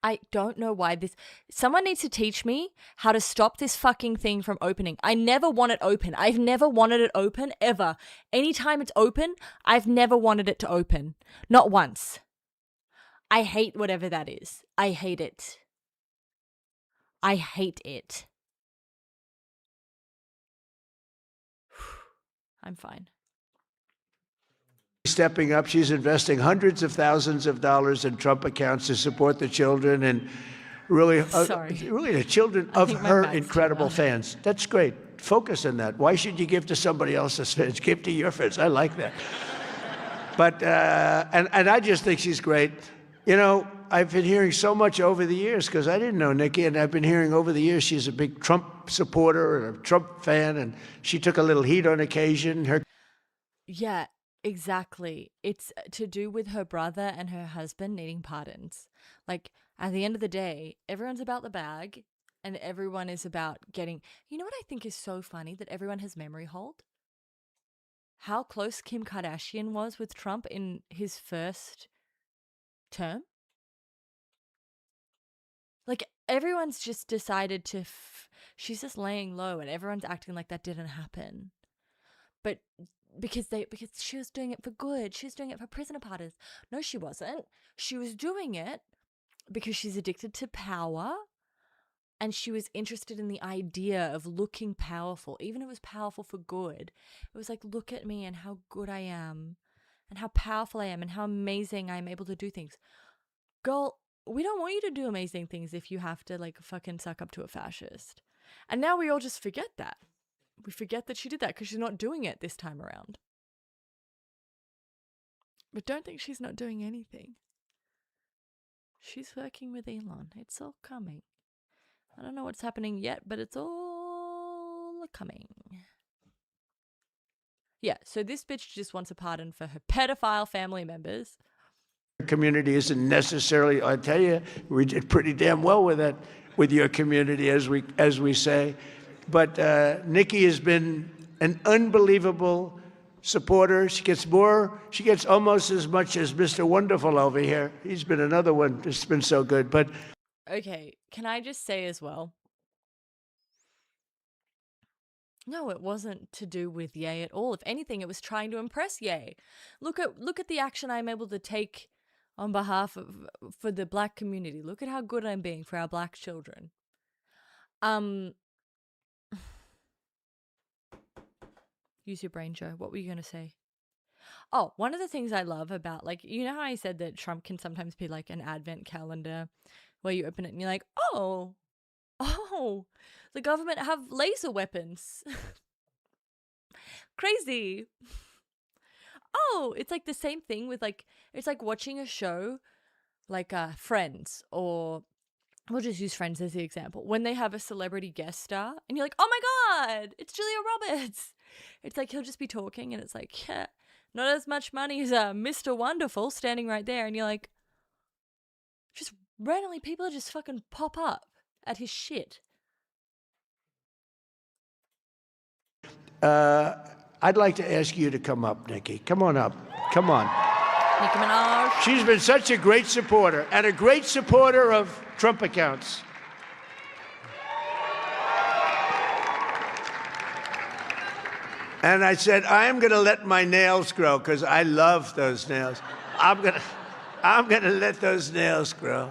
I don't know why this. Someone needs to teach me how to stop this fucking thing from opening. I never want it open. I've never wanted it open, ever. Anytime it's open, I've never wanted it to open. Not once. I hate whatever that is. I hate it. I hate it. I'm fine. Stepping up. She's investing hundreds of thousands of dollars in Trump accounts to support the children and really the children of her incredible fans. That's great. Focus on that. Why should you give to somebody else's fans? Give to your fans. I like that. But and I just think she's great. You know, I've been hearing so much over the years because I didn't know Nicki, and I've been hearing over the years she's a big Trump supporter and a Trump fan, and she took a little heat on occasion. Yeah, exactly. It's to do with her brother and her husband needing pardons. Like, at the end of the day, everyone's about the bag and everyone is about getting. You know what I think is so funny? That everyone has memory hold? How close Kim Kardashian was with Trump in his first term? Like, everyone's just decided to. She's just laying low and everyone's acting like that didn't happen. But because she was doing it for good. She was doing it for prisoner pardons. No, she wasn't. She was doing it because she's addicted to power and she was interested in the idea of looking powerful, even if it was powerful for good. It was like, look at me and how good I am and how powerful I am and how amazing I'm able to do things. Girl, we don't want you to do amazing things if you have to like fucking suck up to a fascist. And now we all just forget that. We forget that she did that because she's not doing it this time around. But don't think she's not doing anything. She's working with Elon. It's all coming. I don't know what's happening yet, but it's all coming. Yeah, so this bitch just wants a pardon for her pedophile family members. Community isn't necessarily, I tell you, we did pretty damn well with that, with your community, as we say. But Nicki has been an unbelievable supporter. She gets almost as much as Mr. Wonderful over here. He's been another one that's been so good. But okay, can I just say as well? No, it wasn't to do with Ye at all. If anything, it was trying to impress Ye. Look at the action I'm able to take on behalf of for the black community. Look at how good I'm being for our black children. Use your brain, Joe. What were you going to say? Oh, one of the things I love about, like, you know how I said that Trump can sometimes be like an advent calendar where you open it and you're like, oh, the government have laser weapons. Crazy. Oh, it's like the same thing with like, it's like watching a show like Friends, or we'll just use Friends as the example. When they have a celebrity guest star and you're like, oh my God, it's Julia Roberts. It's like he'll just be talking and it's like, yeah, not as much money as Mr. Wonderful standing right there. And you're like, just randomly people just fucking pop up at his shit. I'd like to ask you to come up, Nikki. Come on up. Come on. Nicki Minaj. She's been such a great supporter and a great supporter of Trump accounts. And I said, I'm going to let my nails grow because I love those nails. I'm going to let those nails grow.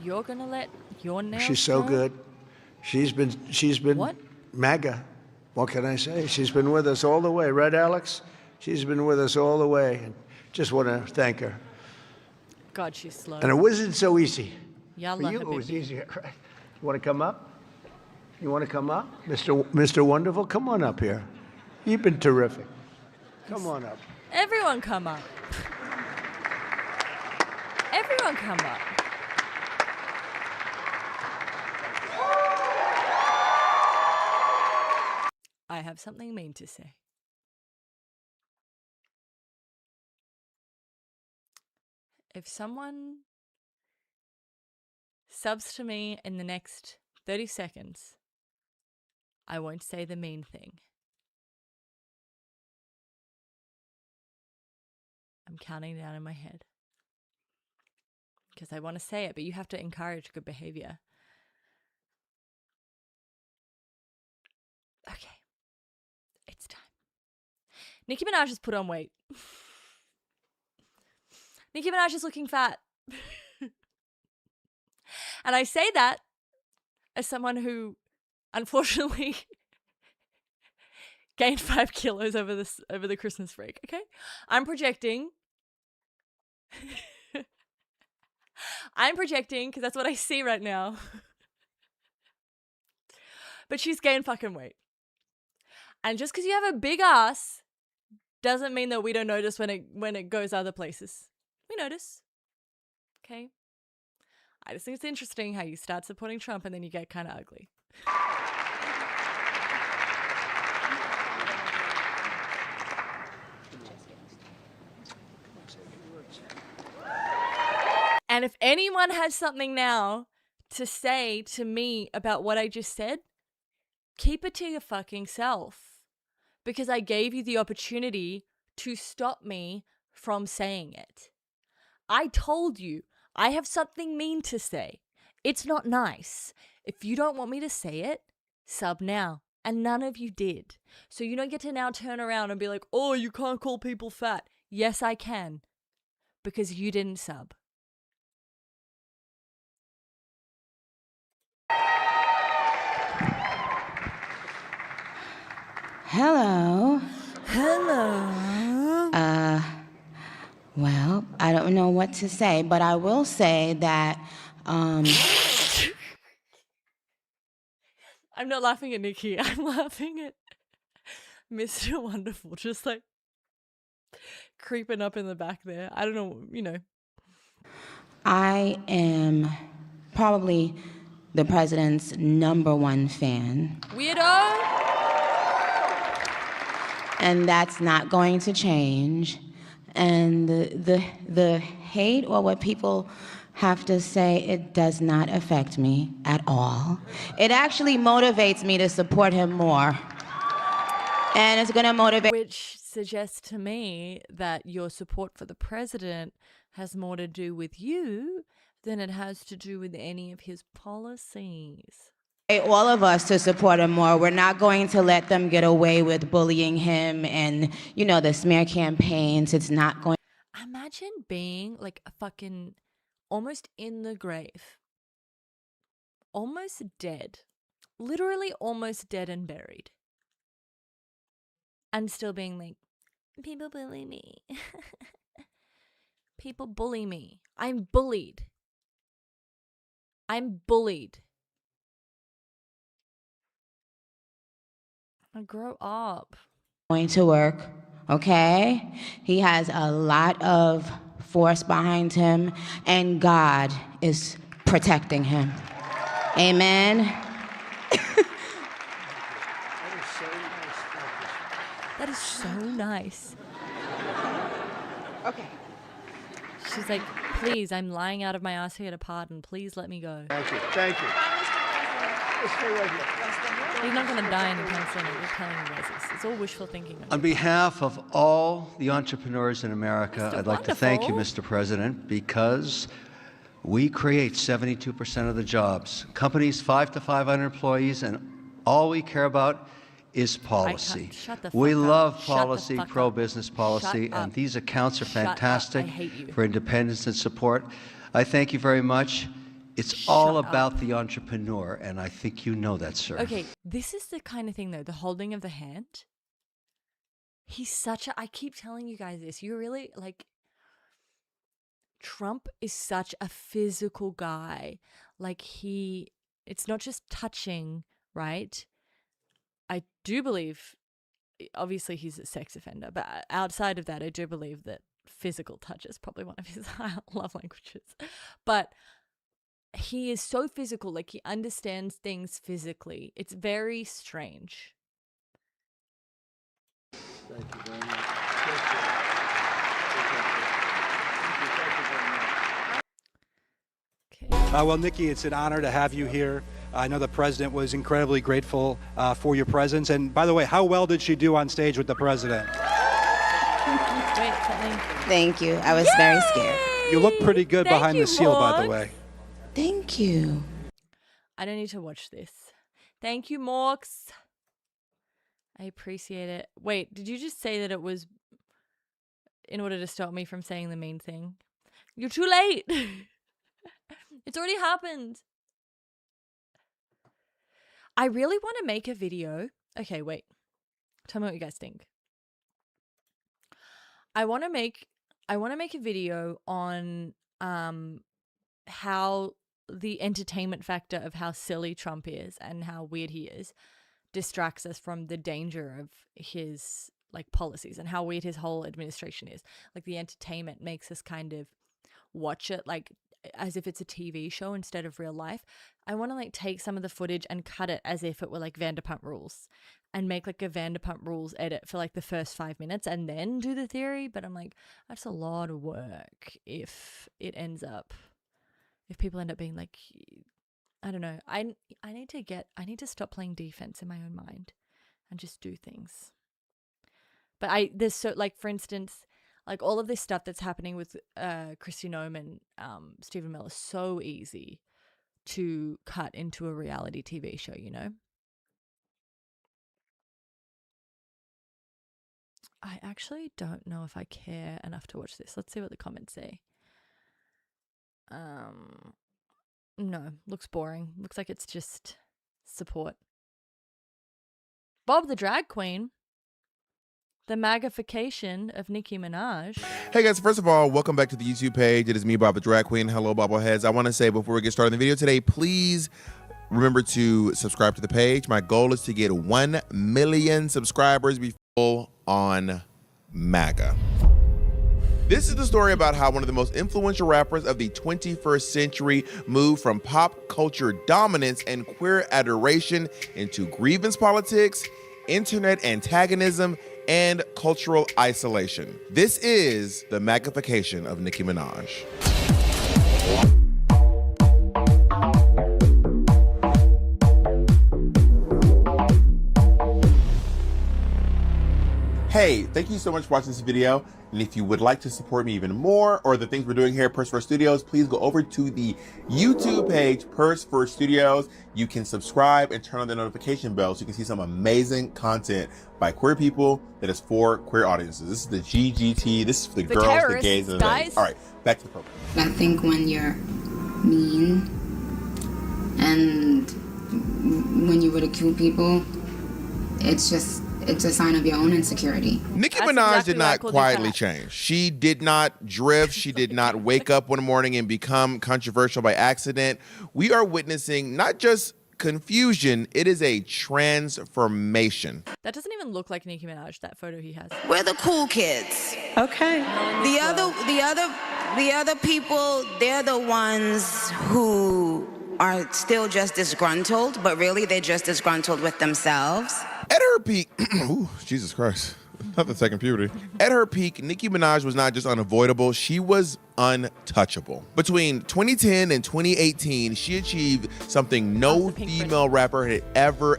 You're going to let your nails She's so grow? good. She's been What? MAGA. What can I say? She's been with us all the way, right, Alex? She's been with us all the way. And just want to thank her. God, she's slow. And it wasn't so easy. Yalla, For you, it was habibi. easier, right? You want to come up? You want to come up? Mr. Wonderful, come on up here. You've been terrific. Come on up. Everyone come up. Everyone come up. I have something mean to say. If someone subs to me in the next 30 seconds, I won't say the mean thing. I'm counting down in my head because I want to say it, but you have to encourage good behavior. Okay. It's time. Nicki Minaj has put on weight. Nicki Minaj is looking fat. And I say that as someone who unfortunately gained 5 kilos over the Christmas break, okay? I'm projecting. I'm projecting because that's what I see right now. But she's gained fucking weight. And just because you have a big ass doesn't mean that we don't notice when it goes other places. We notice. Okay? I just think it's interesting how you start supporting Trump and then you get kind of ugly. And if anyone has something now to say to me about what I just said, keep it to your fucking self. Because I gave you the opportunity to stop me from saying it. I told you I have something mean to say. It's not nice. If you don't want me to say it, sub now. And none of you did. So you don't get to now turn around and be like, oh, you can't call people fat. Yes, I can. Because you didn't sub. Hello. Hello. Well, I don't know what to say, but I will say that, I'm not laughing at Nikki. I'm laughing at Mr. Wonderful. Just like creeping up in the back there. I don't know, you know. I am probably the president's #1 fan. Weirdo. And that's not going to change. And the hate or what people have to say, it does not affect me at all. It actually motivates me to support him more. And it's going to motivate. Which suggests to me that your support for the president has more to do with you than it has to do with any of his policies. All of us to support him more. We're not going to let them get away with bullying him and, you know, the smear campaigns. It's not going. Imagine being like a fucking almost in the grave, almost dead, literally almost dead and buried, and still being like, people bully me. People bully me. I'm bullied. I'm bullied. Grow up. Going to work, okay? He has a lot of force behind him, and God is protecting him. Amen. That is so nice. Okay. She's like, please, I'm lying out of my ass here to pardon. Please let me go. Thank you. Thank you. Stay right here. He's not going to die anytime soon. I'm just telling you guys this. It's all wishful thinking. On behalf of all the entrepreneurs in America, Mr. I'd like to thank you, Wonderful. Mr. President, because we create 72% of the jobs. Companies 5 to 500 employees, and all we care about is policy. Shut the We fuck up. love Shut the policy, fuck up. pro-business policy, Shut up. and these accounts are Shut up. fantastic I hate you. for independence and support. I thank you very much. It's all Shut about up. the entrepreneur, and I think you know that, sir. Okay, this is the kind of thing, though, the holding of the hand. He's such a, I keep telling you guys this. You really, like, Trump is such a physical guy. Like, it's not just touching, right? I do believe, obviously, he's a sex offender, but outside of that, I do believe that physical touch is probably one of his love languages. But he is so physical, like he understands things physically. It's very strange. Thank you very much. Thank you very much. Okay. Well, Nikki, it's an honor to have you here. I know the president was incredibly grateful for your presence. And by the way, how well did she do on stage with the president? Wait, something. Thank you. I was very scared. You look pretty good Thank behind you, the seal, by the Morgs. way. Thank you. I don't need to watch this. Thank you, Morks. I appreciate it. Wait, did you just say that it was in order to stop me from saying the mean thing? You're too late. It's already happened. I really want to make a video. Okay, wait. Tell me what you guys think. I want to make a video on how the entertainment factor of how silly Trump is and how weird he is distracts us from the danger of his like policies and how weird his whole administration is. Like the entertainment makes us kind of watch it like as if it's a TV show instead of real life. I want to like take some of the footage and cut it as if it were like Vanderpump Rules and make like a Vanderpump Rules edit for like the first 5 minutes and then do the theory. But I'm like, that's a lot of work if people end up being like, I don't know. I need to stop playing defense in my own mind and just do things. But there's so like, for instance, like all of this stuff that's happening with Kristi Noem and Stephen Miller is so easy to cut into a reality TV show, you know? I actually don't know if I care enough to watch this. Let's see what the comments say. No, looks boring. Looks like it's just support. Bob the Drag Queen. The magnification of Nicki Minaj. Hey guys, first of all, welcome back to the YouTube page. It is me, Bob the Drag Queen. Hello, Bobbleheads. I want to say before we get started in the video today, please remember to subscribe to the page. My goal is to get 1 million subscribers before on MAGA. This is the story about how one of the most influential rappers of the 21st century moved from pop culture dominance and queer adoration into grievance politics, internet antagonism, and cultural isolation. This is the magnification of Nicki Minaj. Hey, thank you so much for watching this video. And if you would like to support me even more or the things we're doing here at Purse First Studios, please go over to the YouTube page, Purse First Studios. You can subscribe and turn on the notification bell so you can see some amazing content by queer people that is for queer audiences. This is the GGT. This is for the girls, the gays, and the guys. All right, back to the program. I think when you're mean and when you ridicule people, it's a sign of your own insecurity. Nicki That's Minaj exactly did what I not called quietly it. change. She did not drift. She did not wake up one morning and become controversial by accident. We are witnessing not just confusion, it is a transformation. That doesn't even look like Nicki Minaj, that photo he has. We're the cool kids. Okay. The other people, they're the ones who are still just disgruntled, but really they're just disgruntled with themselves. At her peak, ooh, Jesus Christ. Not the second puberty. At her peak, Nicki Minaj was not just unavoidable, she was untouchable. Between 2010 and 2018, she achieved something no female rapper had ever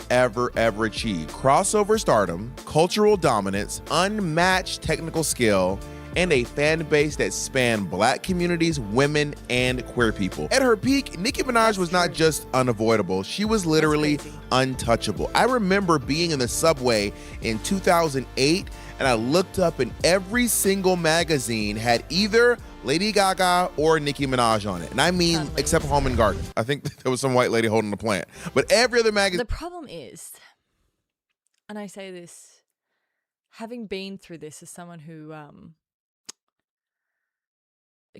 achieved. Crossover stardom, cultural dominance, unmatched technical skill, and a fan base that spanned Black communities, women, and queer people. At her peak, Nicki Minaj was not just unavoidable, she was literally untouchable. I remember being in the subway in 2008, and I looked up and every single magazine had either Lady Gaga or Nicki Minaj on it. And I mean, except Home and Garden. I think there was some white lady holding the plant. But every other magazine. The problem is, and I say this, having been through this as someone who,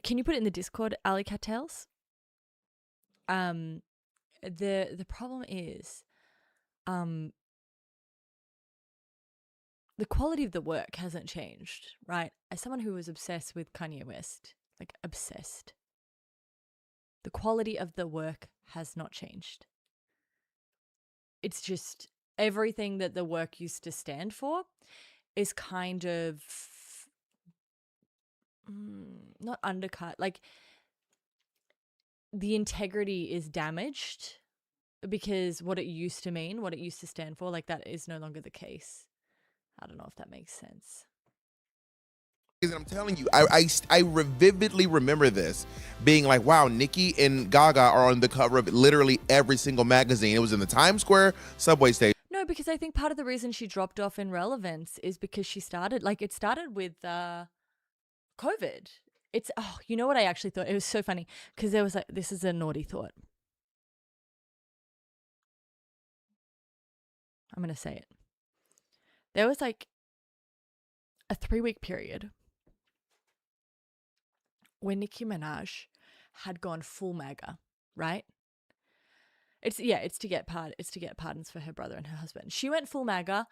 can you put it in the Discord, Alley Cattails? The problem is, the quality of the work hasn't changed, right? As someone who was obsessed with Kanye West, like obsessed, the quality of the work has not changed. It's just everything that the work used to stand for is kind of not undercut. Like the integrity is damaged because what it used to mean, what it used to stand for, like that is no longer the case. I don't know if that makes sense. I'm telling you, I vividly remember this being like, wow, Nicki and Gaga are on the cover of literally every single magazine. It was in the Times Square subway station. No, because I think part of the reason she dropped off in relevance is because she started, like it started with COVID. It's, oh, you know what I actually thought? It was so funny because there was like, this is a naughty thought. I'm going to say it. There was like a 3-week period when Nicki Minaj had gone full MAGA, right? It's to get pardons for her brother and her husband. She went full MAGA,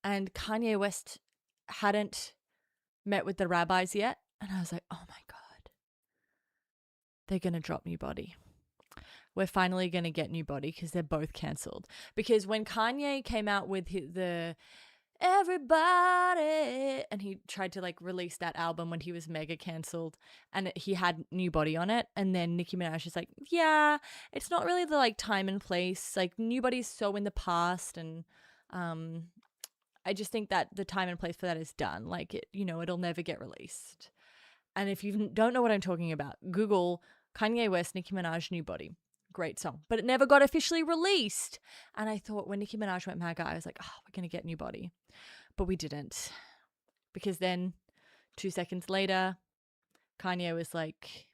and Kanye West hadn't met with the rabbis yet, and I was like, oh my God, they're gonna drop New Body. We're finally gonna get New Body because they're both cancelled. Because when Kanye came out with the everybody, and he tried to like release that album when he was mega cancelled, and he had New Body on it, and then Nicki Minaj is like, yeah, it's not really the like time and place, like New Body's so in the past, and I just think that the time and place for that is done, like it, you know, it'll never get released. And if you don't know what I'm talking about, Google Kanye West, Nicki Minaj, New Body. Great song, but it never got officially released. And I thought when Nicki Minaj went MAGA, I was like, oh, we're going to get New Body. But we didn't. Because then 2 seconds later, Kanye was like,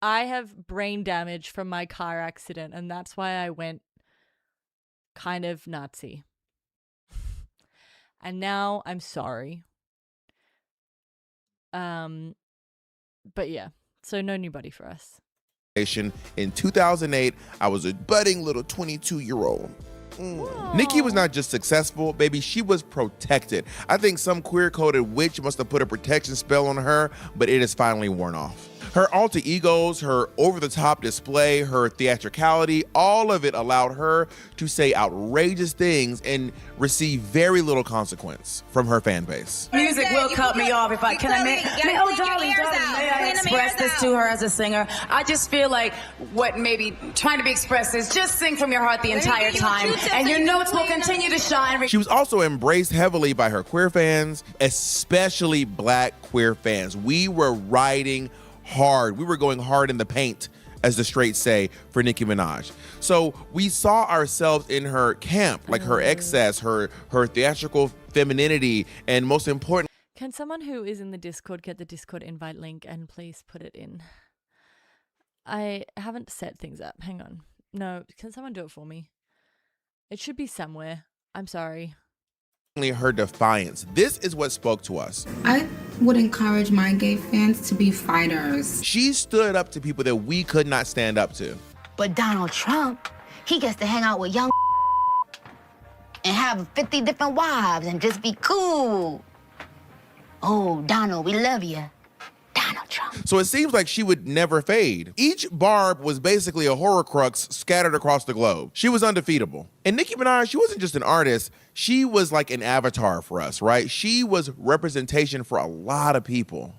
I have brain damage from my car accident, and that's why I went kind of Nazi. And now I'm sorry. But yeah, so no New Body for us. In 2008, I was a budding little 22-year-old. Nicki was not just successful, baby, she was protected. I think some queer-coded witch must have put a protection spell on her, but it has finally worn off. Her alter egos, her over-the-top display, her theatricality, all of it allowed her to say outrageous things and receive very little consequence from her fan base. Music will cut me off if I can. May I express this to her as a singer? I just feel like what maybe trying to be expressed is just sing from your heart the entire time, and your notes will continue to shine. She was also embraced heavily by her queer fans, especially Black queer fans. We were riding hard. We were going hard in the paint, as the straights say, for Nicki Minaj. So we saw ourselves in her camp, like her excess, her theatrical femininity, and most important. Can someone who is in the Discord get the Discord invite link and please put it in? I haven't set things up. Hang on. No, can someone do it for me? It should be somewhere. I'm sorry. Her defiance. This is what spoke to us. I would encourage my gay fans to be fighters. She stood up to people that we could not stand up to. But Donald Trump, he gets to hang out with young and have 50 different wives and just be cool. Oh, Donald, we love you. Donald Trump. so it seems like she would never fade. Each barb was basically a Horcrux scattered across the globe. She was undefeatable. And Nicki Minaj, she wasn't just an artist, she was like an avatar for us, right? She was representation for a lot of people.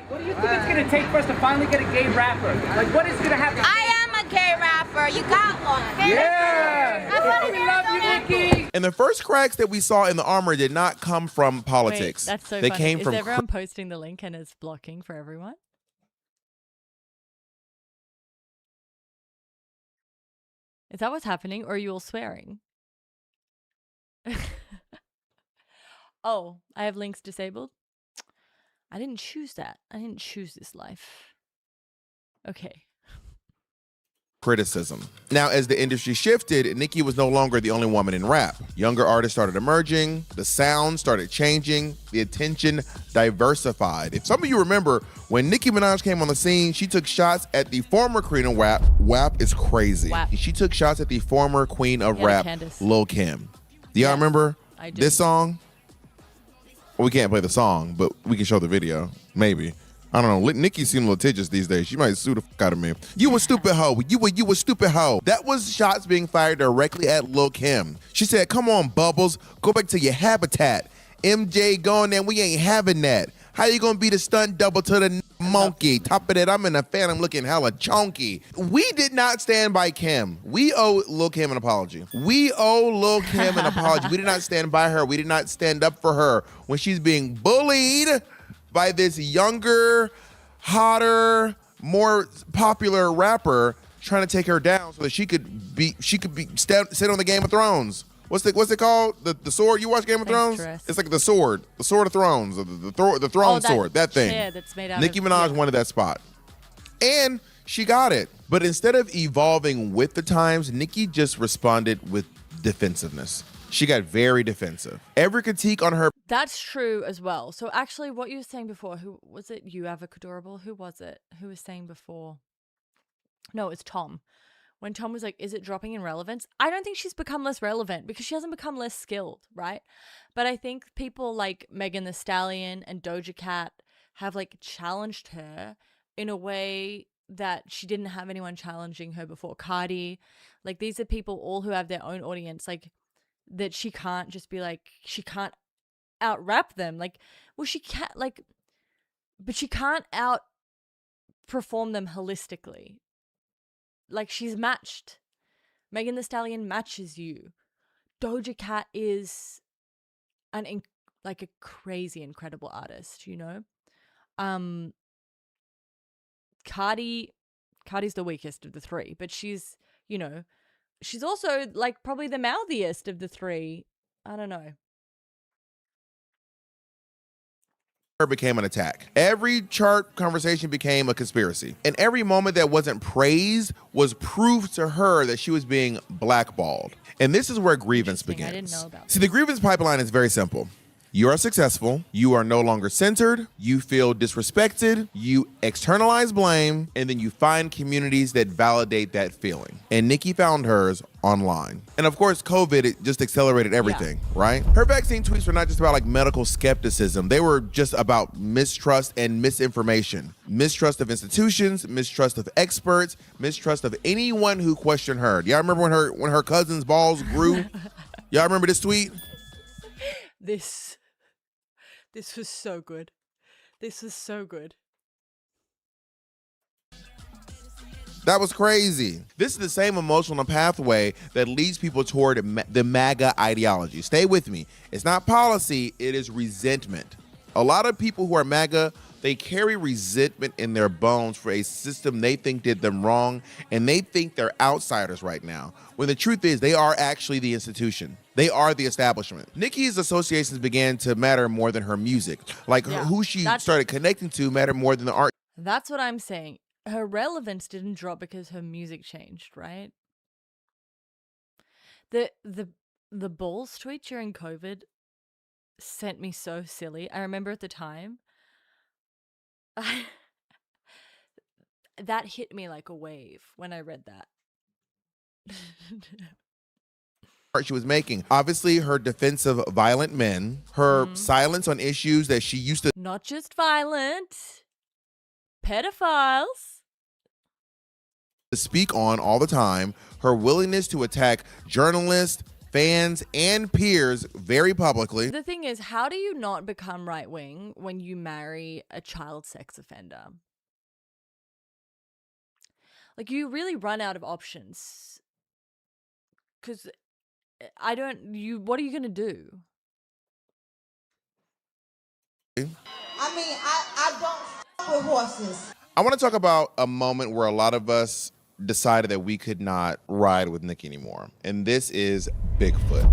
What do you think it's gonna take for us to finally get a gay rapper? Like, what is gonna happen? I am a gay rapper. You got one. Yeah! We love you, Nicki! And the first cracks that we saw in the armor did not come from politics. Wait, that's so they funny. came Is from everyone posting the link and it's blocking for everyone? Is that what's happening, or are you all swearing? Oh, I have links disabled. I didn't choose that. I didn't choose this life. Okay. criticism. Now, as the industry shifted, Nicki was no longer the only woman in rap. Younger artists started emerging, the sound started changing, the attention diversified. If some of you remember, when Nicki Minaj came on the scene, she took shots at the former queen of WAP. WAP is crazy. WAP. She took shots at the former queen of Yeah, rap, Candace. Lil' Kim. Do y'all remember I do. this song? Well, we can't play the song, but we can show the video, maybe. I don't know. Nicki seems litigious these days. She might sue the fuck out of me. You a stupid hoe. You a stupid hoe. That was shots being fired directly at Lil' Kim. She said, come on, Bubbles. Go back to your habitat. MJ going there. We ain't having that. How you gonna be the stunt double to the monkey? Top of that, I'm in a phantom looking hella chonky. We did not stand by Kim. We owe Lil' Kim an apology. We owe Lil' Kim an apology. We did not stand by her. We did not stand up for her when she's being bullied by this younger, hotter, more popular rapper trying to take her down so that she could sit on the Game of Thrones. What's it called? The sword? You watch Game of Thrones? It's like the sword of Thrones, the throne sword, that thing. Chair that's made out Nicki of, Minaj wanted that spot, and she got it. But instead of evolving with the times, Nicki just responded with defensiveness. She got very defensive. Every critique on her. That's true as well. So actually what you were saying before, who was it? You Avocadorable? Who was it? Who was saying before? No, it's Tom. When Tom was like, is it dropping in relevance? I don't think she's become less relevant because she hasn't become less skilled, right? But I think people like Megan Thee Stallion and Doja Cat have like challenged her in a way that she didn't have anyone challenging her before. Cardi, like these are people all who have their own audience, like that she can't just be like, she can't out rap them. Like, well, she can't like, but she can't out perform them holistically. Like she's matched. Megan Thee Stallion matches you. Doja Cat is like a crazy incredible artist, you know? Cardi's the weakest of the three, but she's, you know, she's also like probably the mouthiest of the three. I don't know. Became an attack. Every chart conversation became a conspiracy. And every moment that wasn't praised was proof to her that she was being blackballed. And this is where grievance begins. I didn't know about See, the grievance pipeline is very simple. You are successful, you are no longer centered, you feel disrespected, you externalize blame, and then you find communities that validate that feeling. And Nicki found hers online. And of course, COVID, it just accelerated everything, right? Her vaccine tweets were not just about like medical skepticism. They were just about mistrust and misinformation. Mistrust of institutions, mistrust of experts, mistrust of anyone who questioned her. Y'all remember when her cousin's balls grew? Y'all remember this tweet? This was so good. This was so good. That was crazy. This is the same emotional pathway that leads people toward the MAGA ideology. Stay with me. It's not policy, it is resentment. A lot of people who are MAGA, they carry resentment in their bones for a system they think did them wrong, and they think they're outsiders right now, when the truth is they are actually the institution. They are the establishment. Nicki's associations began to matter more than her music. Like who she started connecting to mattered more than the art. That's what I'm saying. Her relevance didn't drop because her music changed, right? The balls tweet during COVID sent me so silly. I remember at the time, that hit me like a wave when I read that. She was making. Obviously, her defense of violent men, her silence on issues that she used to Not just violent. pedophiles. To speak on all the time, her willingness to attack journalists, fans, and peers very publicly. The thing is, how do you not become right-wing when you marry a child sex offender? Like, you really run out of options. Because what are you going to do? I mean, I don't with horses. I want to talk about a moment where a lot of us decided that we could not ride with Nicki anymore. And this is Bigfoot.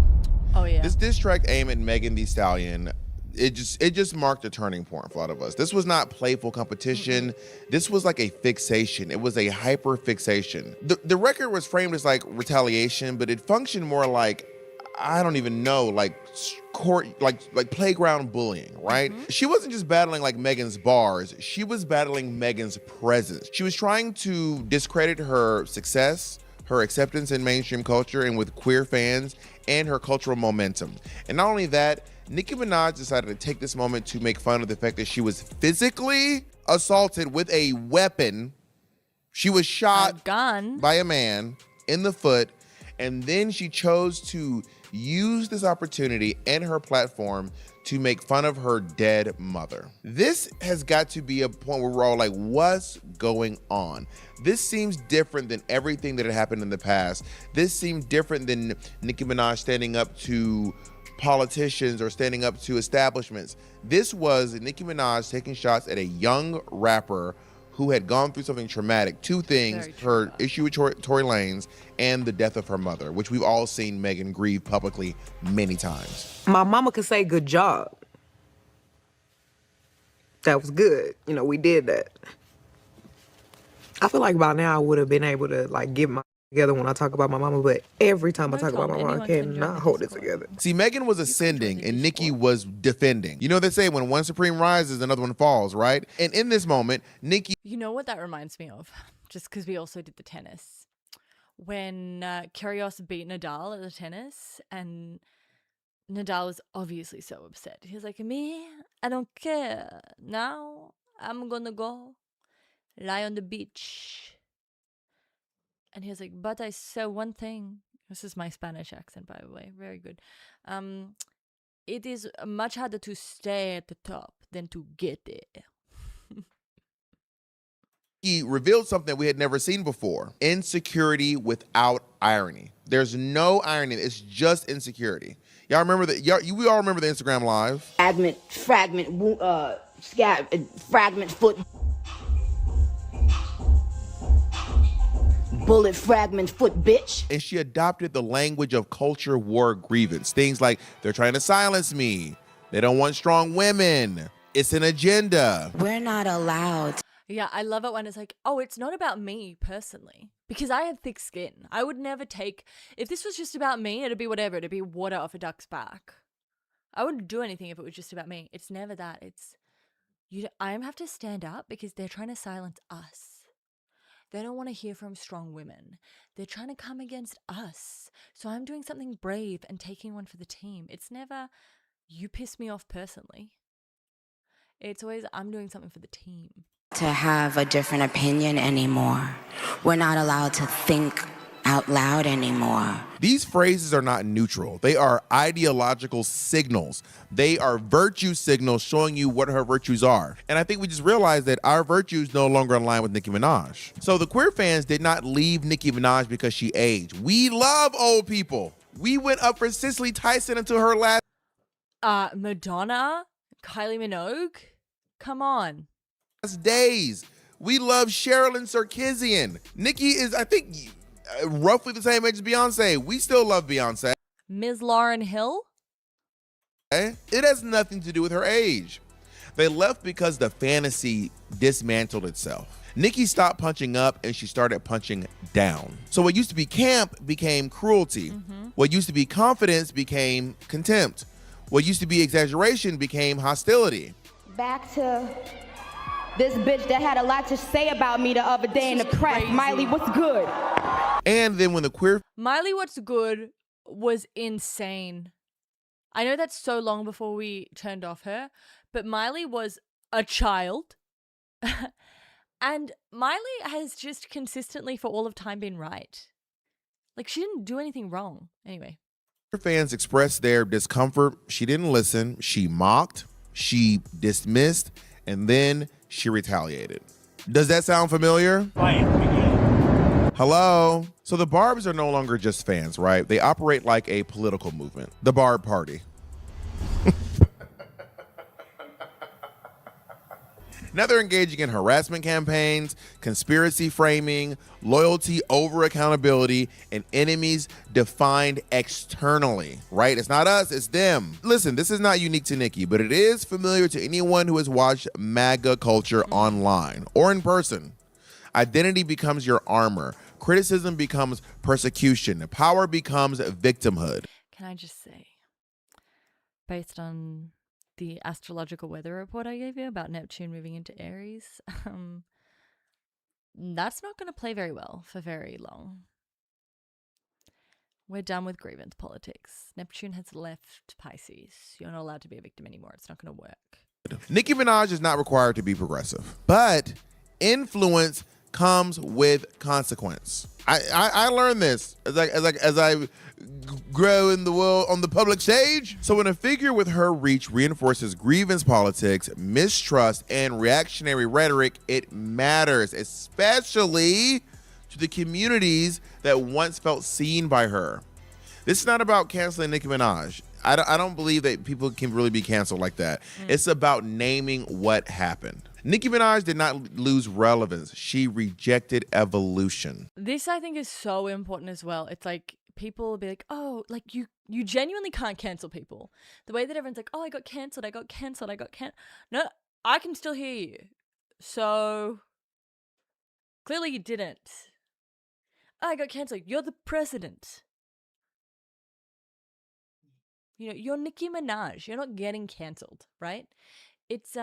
Oh, yeah. This diss track aimed at Megan Thee Stallion, it just marked a turning point for a lot of us. This was not playful competition. This was like a fixation. It was a hyper fixation. The record was framed as like retaliation, but it functioned more like, I don't even know, like court, like playground bullying, right? She wasn't just battling like Megan's bars. She was battling Megan's presence. She was trying to discredit her success, her acceptance in mainstream culture and with queer fans, and her cultural momentum. And not only that, Nicki Minaj decided to take this moment to make fun of the fact that she was physically assaulted with a weapon. She was shot by a man in the foot, and then she chose to use this opportunity and her platform to make fun of her dead mother. This has got to be a point where we're all like, what's going on? This seems different than everything that had happened in the past. This seemed different than Nicki Minaj standing up to politicians or standing up to establishments. This was Nicki Minaj taking shots at a young rapper who had gone through something traumatic. Two things, her issue with Tory Lanez and the death of her mother, which we've all seen Megan grieve publicly many times. My mama could say, good job. That was good. You know, we did that. I feel like by now I would have been able to like get my together when I talk about my mama, but every time I talk about my mama, I cannot hold it together. See, Megan was ascending and Nicki was defending. You know they say when one supreme rises, another one falls, right? And in this moment, Nicki... You know what that reminds me of? Just because we also did the tennis. When Kyrgios beat Nadal at the tennis, and Nadal was obviously so upset. He was like, me, I don't care. Now I'm gonna go lie on the beach. And he was like, but I saw one thing. This is my Spanish accent, by the way. Very good. It is much harder to stay at the top than to get there. He revealed something we had never seen before. Insecurity without irony. There's no irony. It's just insecurity. Y'all remember that? We all remember the Instagram Live. Fragment foot. Bullet fragment foot, bitch. And she adopted the language of culture war grievance. Things like, they're trying to silence me. They don't want strong women. It's an agenda. We're not allowed. Yeah, I love it when it's like, oh, it's not about me personally. Because I have thick skin. I would never take, if this was just about me, it'd be whatever. It'd be water off a duck's back. I wouldn't do anything if it was just about me. It's never that. It's, I have to stand up because they're trying to silence us. They don't want to hear from strong women. They're trying to come against us. So I'm doing something brave and taking one for the team. It's never, you piss me off personally. It's always, I'm doing something for the team. To have a different opinion anymore. We're not allowed to think out loud anymore. These phrases are not neutral. They are ideological signals. They are virtue signals showing you what her virtues are. And I think we just realized that our virtues no longer align with Nicki Minaj. So the queer fans did not leave Nicki Minaj because she aged. We love old people. We went up for Cicely Tyson until her last... Madonna? Kylie Minogue? Come on. Days. We love Sherilyn Sarkisian. Nicki is, I think... roughly the same age as Beyonce. We still love Beyonce. Ms. Lauryn Hill? It has nothing to do with her age. They left because the fantasy dismantled itself. Nicki stopped punching up and she started punching down. So what used to be camp became cruelty. What used to be confidence became contempt. What used to be exaggeration became hostility. Back to this bitch that had a lot to say about me the other day in the press. Miley, what's good? And then when the queer... Miley, what's good was insane. I know that's so long before we turned off her, but Miley was a child. And Miley has just consistently for all of time been right. Like, she didn't do anything wrong. Anyway. Her fans expressed their discomfort. She didn't listen. She mocked. She dismissed. And then she retaliated. Does that sound familiar? Hello? So the Barbs are no longer just fans, right? They operate like a political movement. The Barb Party. Now they're engaging in harassment campaigns, conspiracy framing, loyalty over accountability, and enemies defined externally, right? It's not us, it's them. Listen, this is not unique to Nicki, but it is familiar to anyone who has watched MAGA culture online or in person. Identity becomes your armor. Criticism becomes persecution. Power becomes victimhood. Can I just say, based on the astrological weather report I gave you about Neptune moving into Aries, that's not going to play very well for very long. We're done with grievance politics. Neptune has left Pisces. You're not allowed to be a victim anymore. It's not going to work. Nicki Minaj is not required to be progressive, but influence comes with consequence. I learned this as I grow in the world on the public stage. So when a figure with her reach reinforces grievance politics, mistrust, and reactionary rhetoric, it matters, especially to the communities that once felt seen by her. This is not about canceling Nicki Minaj. I don't believe that people can really be canceled like that. It's about naming what happened. Nicki Minaj did not lose relevance. She rejected evolution. This, I think, is so important as well. It's like people will be like, oh, like you genuinely can't cancel people. The way that everyone's like, oh, I got cancelled. No, I can still hear you. So clearly you didn't. Oh, I got cancelled. You're the president. You know, you're Nicki Minaj. You're not getting cancelled, right? It's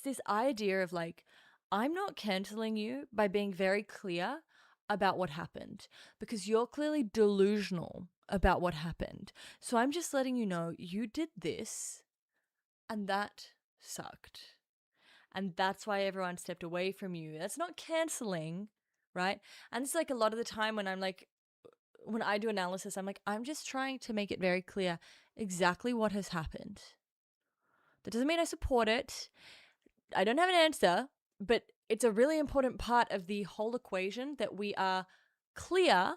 this idea of like, I'm not canceling you by being very clear about what happened because you're clearly delusional about what happened. So I'm just letting you know you did this and that sucked. And that's why everyone stepped away from you. That's not canceling, right? And it's like a lot of the time when when I do analysis, I'm like, I'm just trying to make it very clear exactly what has happened. That doesn't mean I support it. I don't have an answer, but it's a really important part of the whole equation that we are clear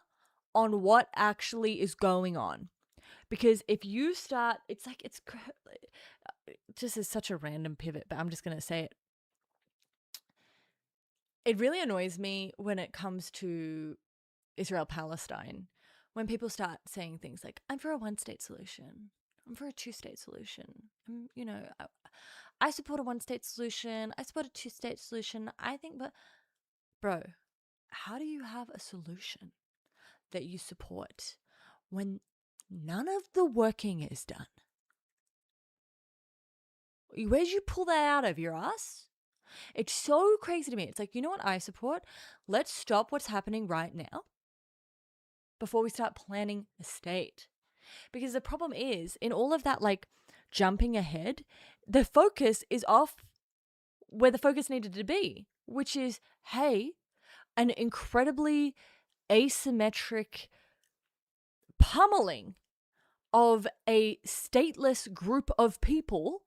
on what actually is going on. Because if you start, it's just is such a random pivot, but I'm just going to say it. It really annoys me when it comes to Israel-Palestine, when people start saying things like, I'm for a one-state solution. I'm for a two-state solution. I support a one-state solution. I support a two-state solution. I think, but bro, how do you have a solution that you support when none of the working is done? Where'd you pull that out of your ass? It's so crazy to me. It's like, you know what I support? Let's stop what's happening right now before we start planning a state. Because the problem is, in all of that, like, jumping ahead, the focus is off where the focus needed to be, which is, hey, an incredibly asymmetric pummeling of a stateless group of people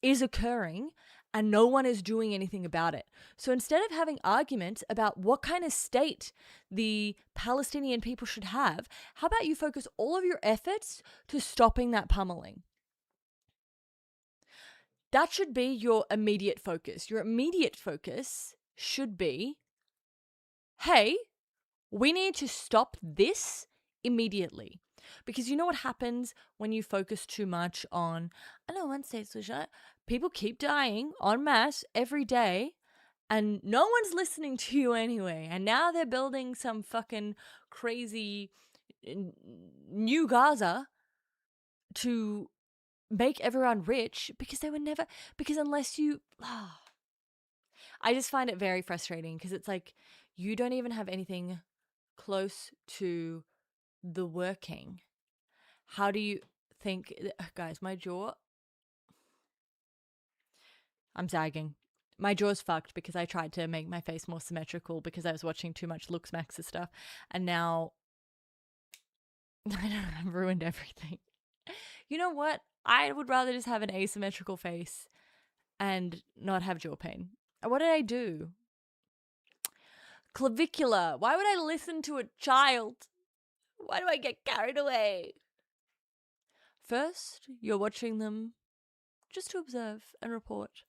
is occurring and no one is doing anything about it. So instead of having arguments about what kind of state the Palestinian people should have, how about you focus all of your efforts to stopping that pummeling? That should be your immediate focus. Your immediate focus should be, hey, we need to stop this immediately. Because you know what happens when you focus too much on, I know one state solution, people keep dying en masse every day and no one's listening to you anyway. And now they're building some fucking crazy new Gaza to make everyone rich because unless you, I just find it very frustrating because it's like, you don't even have anything close to the working. How do you think, guys, my jaw, I'm zagging. My jaw's fucked because I tried to make my face more symmetrical because I was watching too much Looks Max's stuff. And now, I don't know, I've ruined everything. You know what? I would rather just have an asymmetrical face and not have jaw pain. What did I do? Clavicular. Why would I listen to a child? Why do I get carried away? First, you're watching them just to observe and report.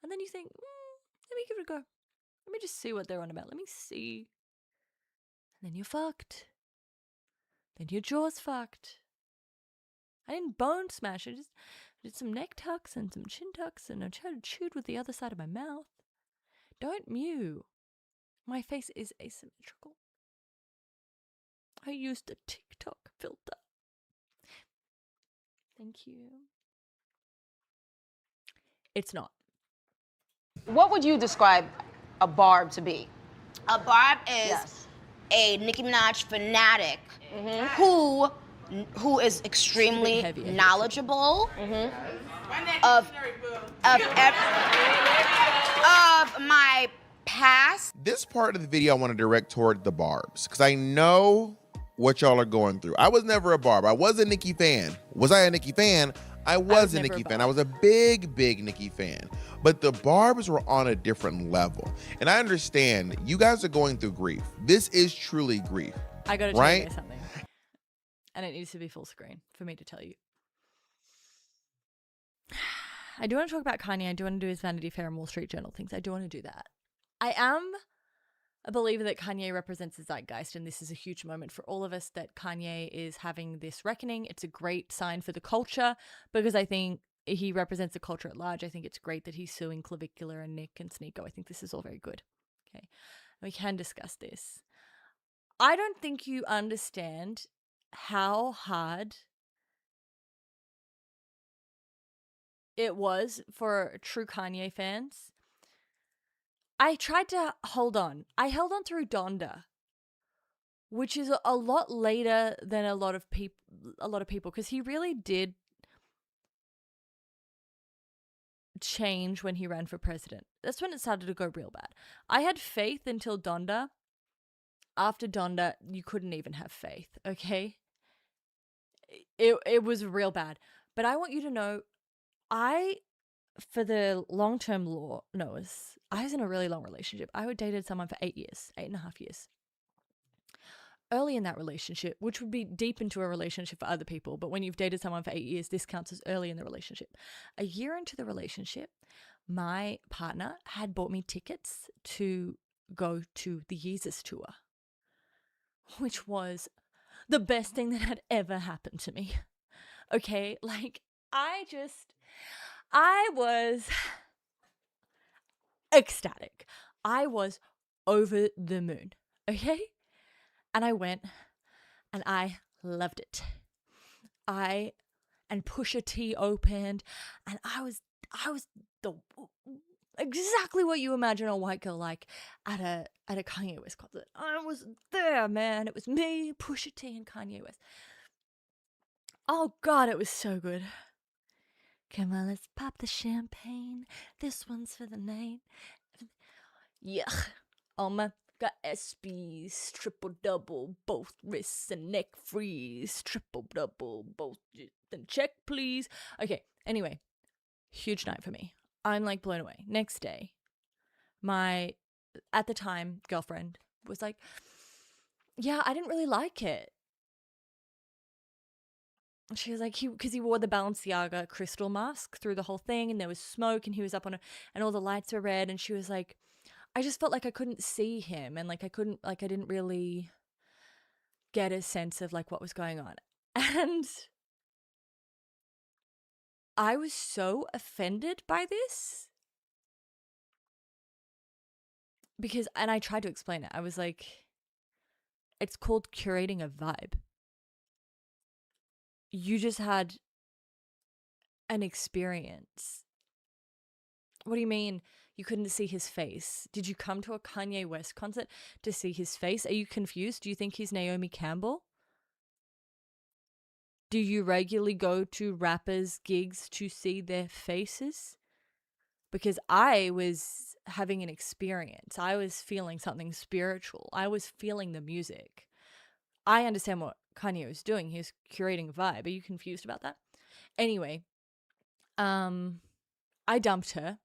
And then you think, let me give it a go. Let me just see what they're on about. Let me see. And then you're fucked. Then your jaw's fucked. I didn't bone smash. I just did some neck tucks and some chin tucks, and I chewed with the other side of my mouth. Don't mew. My face is asymmetrical. I used a TikTok filter. Thank you. It's not. What would you describe a Barb to be? A Barb is a Nicki Minaj fanatic who is extremely knowledgeable of my past. This part of the video I want to direct toward the Barbs, because I know what y'all are going through. I was never a Barb. I was a Nicki fan. Was I a Nicki fan? I was a Nicki fan. I was a big Nicki fan. But the Barbs were on a different level. And I understand you guys are going through grief. This is truly grief. I gotta tell you something. And it needs to be full screen for me to tell you. I do want to talk about Kanye. I do want to do his Vanity Fair and Wall Street Journal things. I do want to do that. I am a believer that Kanye represents the zeitgeist, and this is a huge moment for all of us that Kanye is having this reckoning. It's a great sign for the culture because I think he represents the culture at large. I think it's great that he's suing Clavicular and Nick and Sneeko. I think this is all very good. Okay, we can discuss this. I don't think you understand how hard it was for true Kanye fans. I tried to hold on. I held on through Donda, which is a lot later than a lot of people, because he really did change when he ran for president. That's when it started to go real bad. I had faith until Donda. After Donda, you couldn't even have faith, okay? It was real bad. But I want you to know, for the long-term law knowers, I was in a really long relationship. I dated someone for 8 years, 8.5 years. Early in that relationship, which would be deep into a relationship for other people, but when you've dated someone for 8 years, this counts as early in the relationship. A year into the relationship, my partner had bought me tickets to go to the Yeezus tour, which was the best thing that had ever happened to me. Okay, like, I was ecstatic. I was over the moon, okay? And I went and I loved it. And Pusha T opened, and I was the exactly what you imagine a white girl like at a Kanye West concert. I was there, man. It was me, Pusha T, and Kanye West. Oh God, it was so good. Come on, let's pop the champagne. This one's for the night. Yuck. Oh my, got SBs, triple double, both wrists and neck freeze, triple double, both, then check please. Okay, anyway, huge night for me. I'm like blown away. Next day, my, at the time, girlfriend was like, yeah, I didn't really like it. She was like, because he wore the Balenciaga crystal mask through the whole thing, and there was smoke, and he was up on it, and all the lights were red, and she was like, I just felt like I couldn't see him, and like I didn't really get a sense of like what was going on. And I was so offended by this because, and I tried to explain it. I was like, it's called curating a vibe. You just had an experience. What do you mean you couldn't see his face? Did you come to a Kanye West concert to see his face? Are you confused? Do you think he's Naomi Campbell? Do you regularly go to rappers' gigs to see their faces? because I was having an experience. I was feeling something spiritual. I was feeling the music. I understand what Kanye was doing. He was curating a vibe. Are you confused about that? Anyway, I dumped her.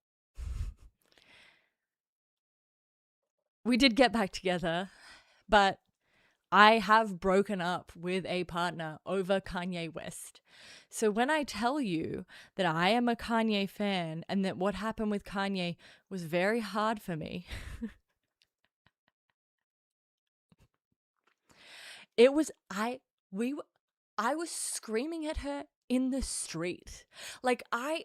We did get back together, but I have broken up with a partner over Kanye West. So when I tell you that I am a Kanye fan and that what happened with Kanye was very hard for me, it was I was screaming at her in the street. Like I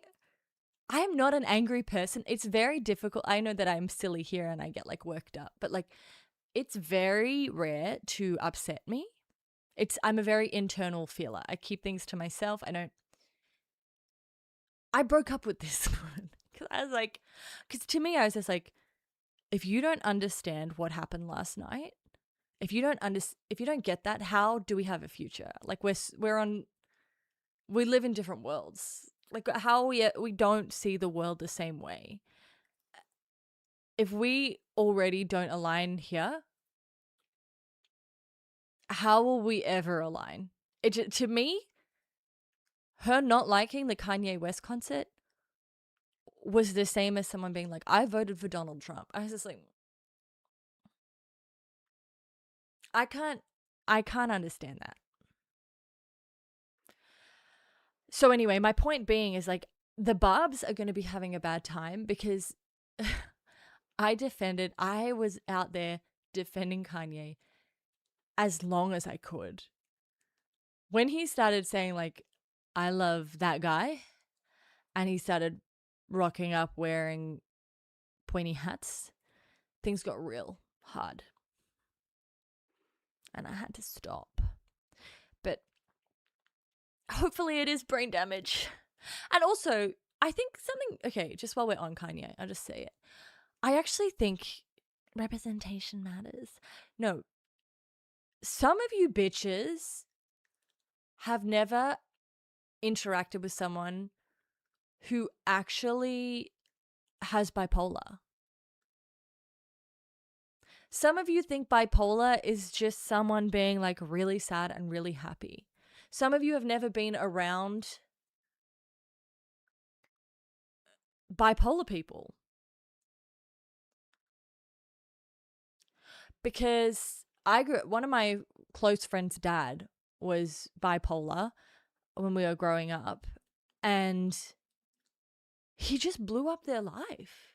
am not an angry person. It's very difficult. I know that I'm silly here and I get like worked up, but like it's very rare to upset me. I'm a very internal feeler. I keep things to myself. I broke up with this one because I was like, because to me, I was just like, if you don't understand what happened last night, if you don't get that, how do we have a future? Like we live in different worlds. Like how we don't see the world the same way. If we already don't align here, how will we ever align? To me, her not liking the Kanye West concert was the same as someone being like, I voted for Donald Trump. I was just like, I can't understand that. So anyway, my point being is like, the Barbs are going to be having a bad time because I was out there defending Kanye as long as I could. When he started saying like, I love that guy, and he started rocking up wearing pointy hats, things got real hard. And I had to stop. But hopefully it is brain damage. And also, I think just while we're on Kanye, I'll just say it. I actually think representation matters. No, some of you bitches have never interacted with someone who actually has bipolar. Some of you think bipolar is just someone being like really sad and really happy. Some of you have never been around bipolar people. Because one of my close friends' dad was bipolar when we were growing up, and he just blew up their life.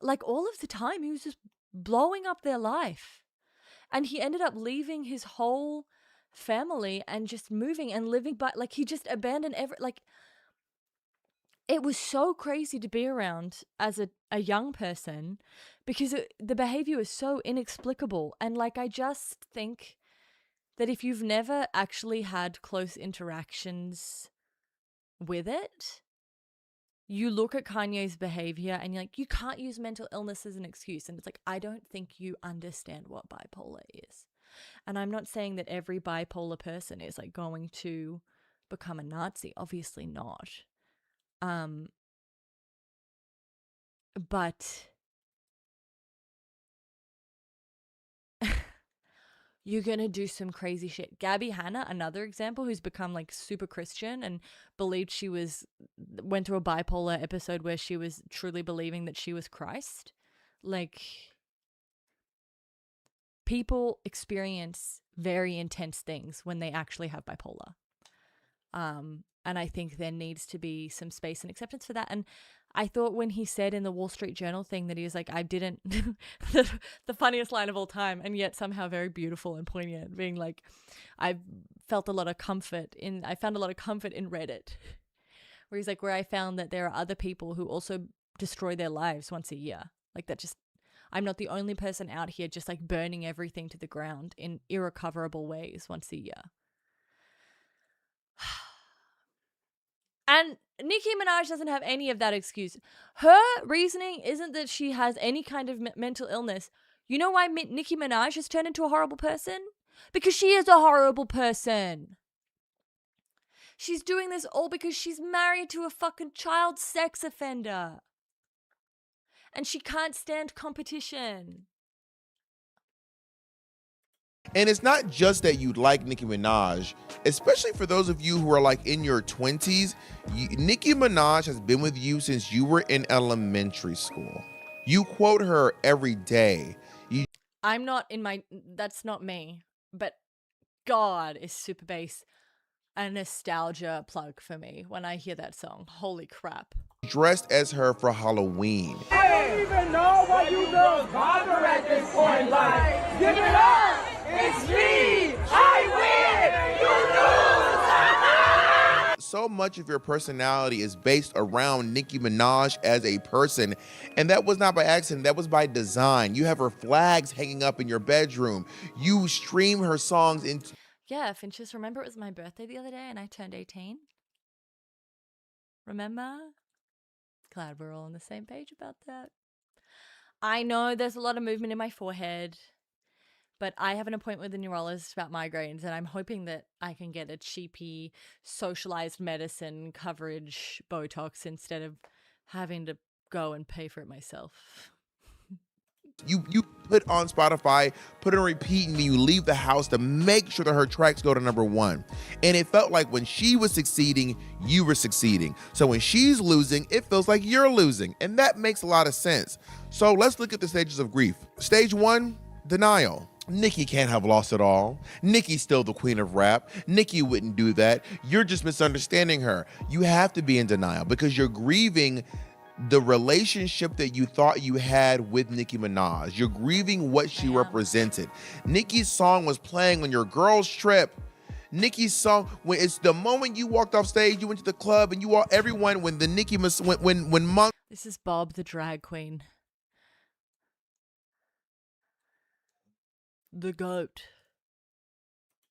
Like all of the time, he was just blowing up their life. And he ended up leaving his whole family and just moving and living like he just abandoned it was so crazy to be around as a young person because the behavior was so inexplicable. And like, I just think that if you've never actually had close interactions with it, you look at Kanye's behavior and you're like, you can't use mental illness as an excuse. And it's like, I don't think you understand what bipolar is. And I'm not saying that every bipolar person is like going to become a Nazi. Obviously not. But you're going to do some crazy shit. Gabby Hanna, another example, who's become like super Christian and believed went through a bipolar episode where she was truly believing that she was Christ. Like, people experience very intense things when they actually have bipolar. And I think there needs to be some space and acceptance for that. And I thought when he said in the Wall Street Journal thing that he was like, I didn't, the funniest line of all time, and yet somehow very beautiful and poignant, being like, I found a lot of comfort in Reddit, where he's like, where I found that there are other people who also destroy their lives once a year. Like that I'm not the only person out here just like burning everything to the ground in irrecoverable ways once a year. And Nicki Minaj doesn't have any of that excuse. Her reasoning isn't that she has any kind of mental illness. You know why Nicki Minaj has turned into a horrible person? Because she is a horrible person. She's doing this all because she's married to a fucking child sex offender. And she can't stand competition. And it's not just that you like Nicki Minaj, especially for those of you who are like in your 20s. Nicki Minaj has been with you since you were in elementary school. You quote her every day. I'm not in my, that's not me, but God, is Super Bass a nostalgia plug for me when I hear that song. Holy crap. Dressed as her for Halloween. I don't even know why you girls bother at this point. Like, give it up! It's me! I win! You lose! So much of your personality is based around Nicki Minaj as a person, and that was not by accident, that was by design. You have her flags hanging up in your bedroom. You stream her songs into... Yeah, Finches, remember it was my birthday the other day and I turned 18? Remember? Glad we're all on the same page about that. I know there's a lot of movement in my forehead, but I have an appointment with a neurologist about migraines, and I'm hoping that I can get a cheapy, socialized medicine coverage Botox instead of having to go and pay for it myself. You put on Spotify, put it on repeat, and you leave the house to make sure that her tracks go to #1. And it felt like when she was succeeding, you were succeeding. So when she's losing, it feels like you're losing. And that makes a lot of sense. So let's look at the stages of grief. Stage 1, denial. Nicki can't have lost it all. Nicki's still the queen of rap. Nicki wouldn't do that. You're just misunderstanding her. You have to be in denial because you're grieving the relationship that you thought you had with Nicki Minaj. You're grieving what she represented. Nicki's song was playing on your girls' trip. Nicki's song, when it's the moment you walked off stage, you went to the club, and you all, everyone, when the Nicki, when Monk. This is Bob the drag queen. The goat.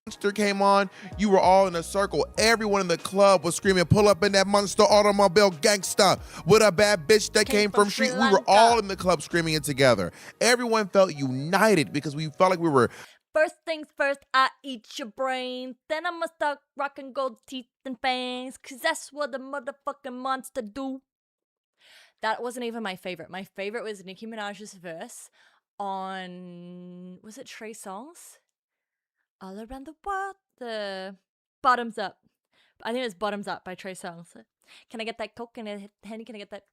Monster came on, you were all in a circle. Everyone in the club was screaming, pull up in that monster automobile gangsta with a bad bitch that came from street. We were all in the club screaming it together. Everyone felt united because we felt like we were... First things first, I eat your brain. Then I'ma start rocking gold teeth and fangs, cause that's what the motherfucking monster do. That wasn't even my favorite. My favorite was Nicki Minaj's verse on, was it Trey Songz? All Around the World, the Bottoms Up. I think it was Bottoms Up by Trey Songz. Can I get that Coke and a Henny? Can I get that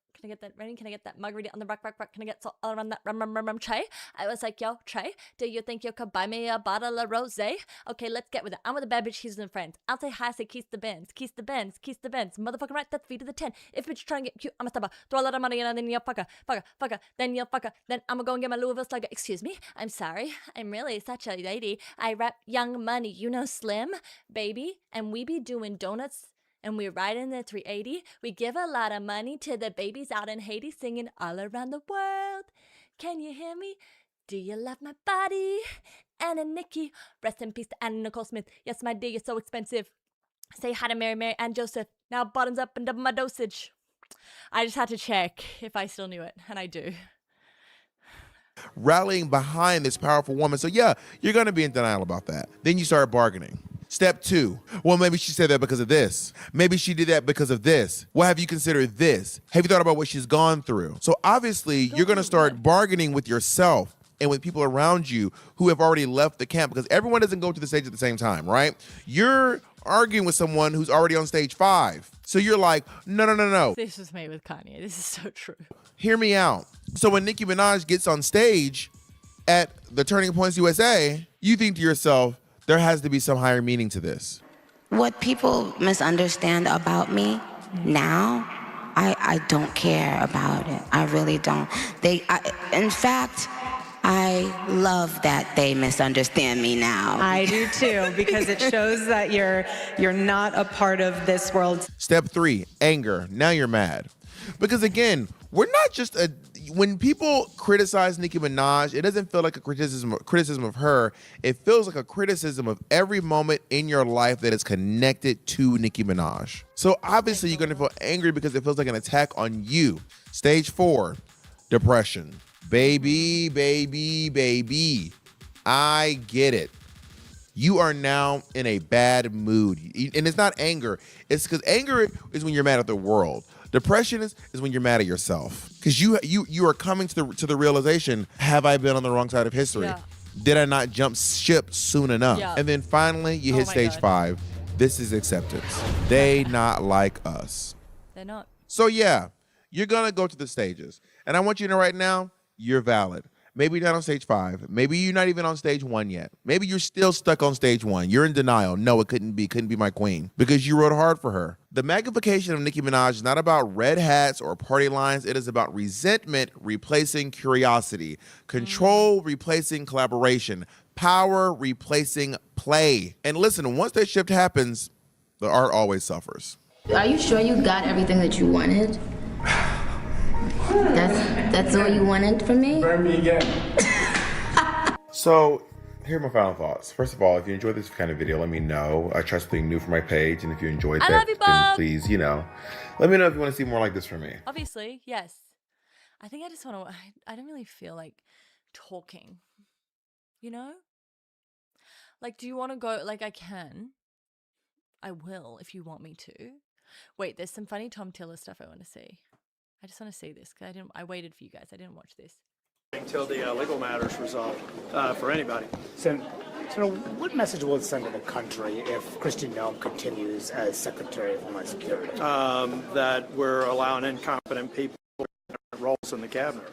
Rennie? Can I get that margarita on the rock? Can I get salt all around that rum, Trey? I was like, yo, Trey, do you think you could buy me a bottle of rosé? Okay, let's get with it. I'm with a bad bitch, he's with friends. I'll say hi, say keys the Benz. Motherfucking right, that's feet to the 10. If bitch trying to get cute, I'm a stubber. Throw a lot of money in and then you'll fucker. Then you'll fucker. Then I'm gonna go and get my Louisville slugger. Excuse me, I'm sorry. I'm really such a lady. I rap Young Money, you know Slim, baby. And we be doing donuts. And we ride in the 380. We give a lot of money to the babies out in Haiti singing all around the world. Can you hear me? Do you love my body? Anna Nikki. Rest in peace to Anna Nicole Smith. Yes, my dear, you're so expensive. Say hi to Mary, and Joseph. Now bottoms up and double my dosage. I just had to check if I still knew it, and I do. Rallying behind this powerful woman. So yeah, you're gonna be in denial about that. Then you start bargaining. Step 2, well, maybe she said that because of this. Maybe she did that because of this. Well, have you considered this? Have you thought about what she's gone through? So obviously, you're gonna start bargaining with yourself and with people around you who have already left the camp, because everyone doesn't go to the stage at the same time, right? You're arguing with someone who's already on stage 5. So you're like, no. This was made with Kanye. This is so true. Hear me out. So when Nicki Minaj gets on stage at the Turning Points USA, you think to yourself, there has to be some higher meaning to this. What people misunderstand about me now, I don't care about it. I really don't. In fact, I love that they misunderstand me now. I do too, because it shows that you're not a part of this world. Step 3, anger. Now you're mad. Because again, we're not just when people criticize Nicki Minaj, it doesn't feel like a criticism of her. It feels like a criticism of every moment in your life that is connected to Nicki Minaj. So obviously you're gonna feel angry because it feels like an attack on you. Stage 4, depression. Baby, I get it. You are now in a bad mood. And it's not anger. It's because anger is when you're mad at the world. Depression is when you're mad at yourself. Because you are coming to the realization, have I been on the wrong side of history? Yeah. Did I not jump ship soon enough? Yeah. And then finally you hit stage 5. This is acceptance. They not like us. They're not. So yeah, you're gonna go to the stages. And I want you to know right now, you're valid. Maybe you're not on stage 5. Maybe you're not even on stage 1 yet. Maybe you're still stuck on stage 1. You're in denial. No, it couldn't be my queen. Because you rode hard for her. The magnification of Nicki Minaj is not about red hats or party lines. It is about resentment replacing curiosity. Control replacing collaboration. Power replacing play. And listen, once that shift happens, the art always suffers. Are you sure you got everything that you wanted? That's all you wanted from me? Burn me again. So, here are my final thoughts. First of all, if you enjoyed this kind of video, let me know. I try something new for my page, and if you enjoyed that, then please, let me know if you want to see more like this from me. Obviously, yes. I think I just want to. I don't really feel like talking. You know? Like, do you want to go? Like, I can. I will if you want me to. Wait, there's some funny Tom Tiller stuff I want to see. I just want to see this because I waited for you guys. I didn't watch this. Until the legal matters resolved for anybody. So, what message will it send to the country if Kristi Noem continues as Secretary of Homeland Security? That we're allowing incompetent people in roles in the cabinet.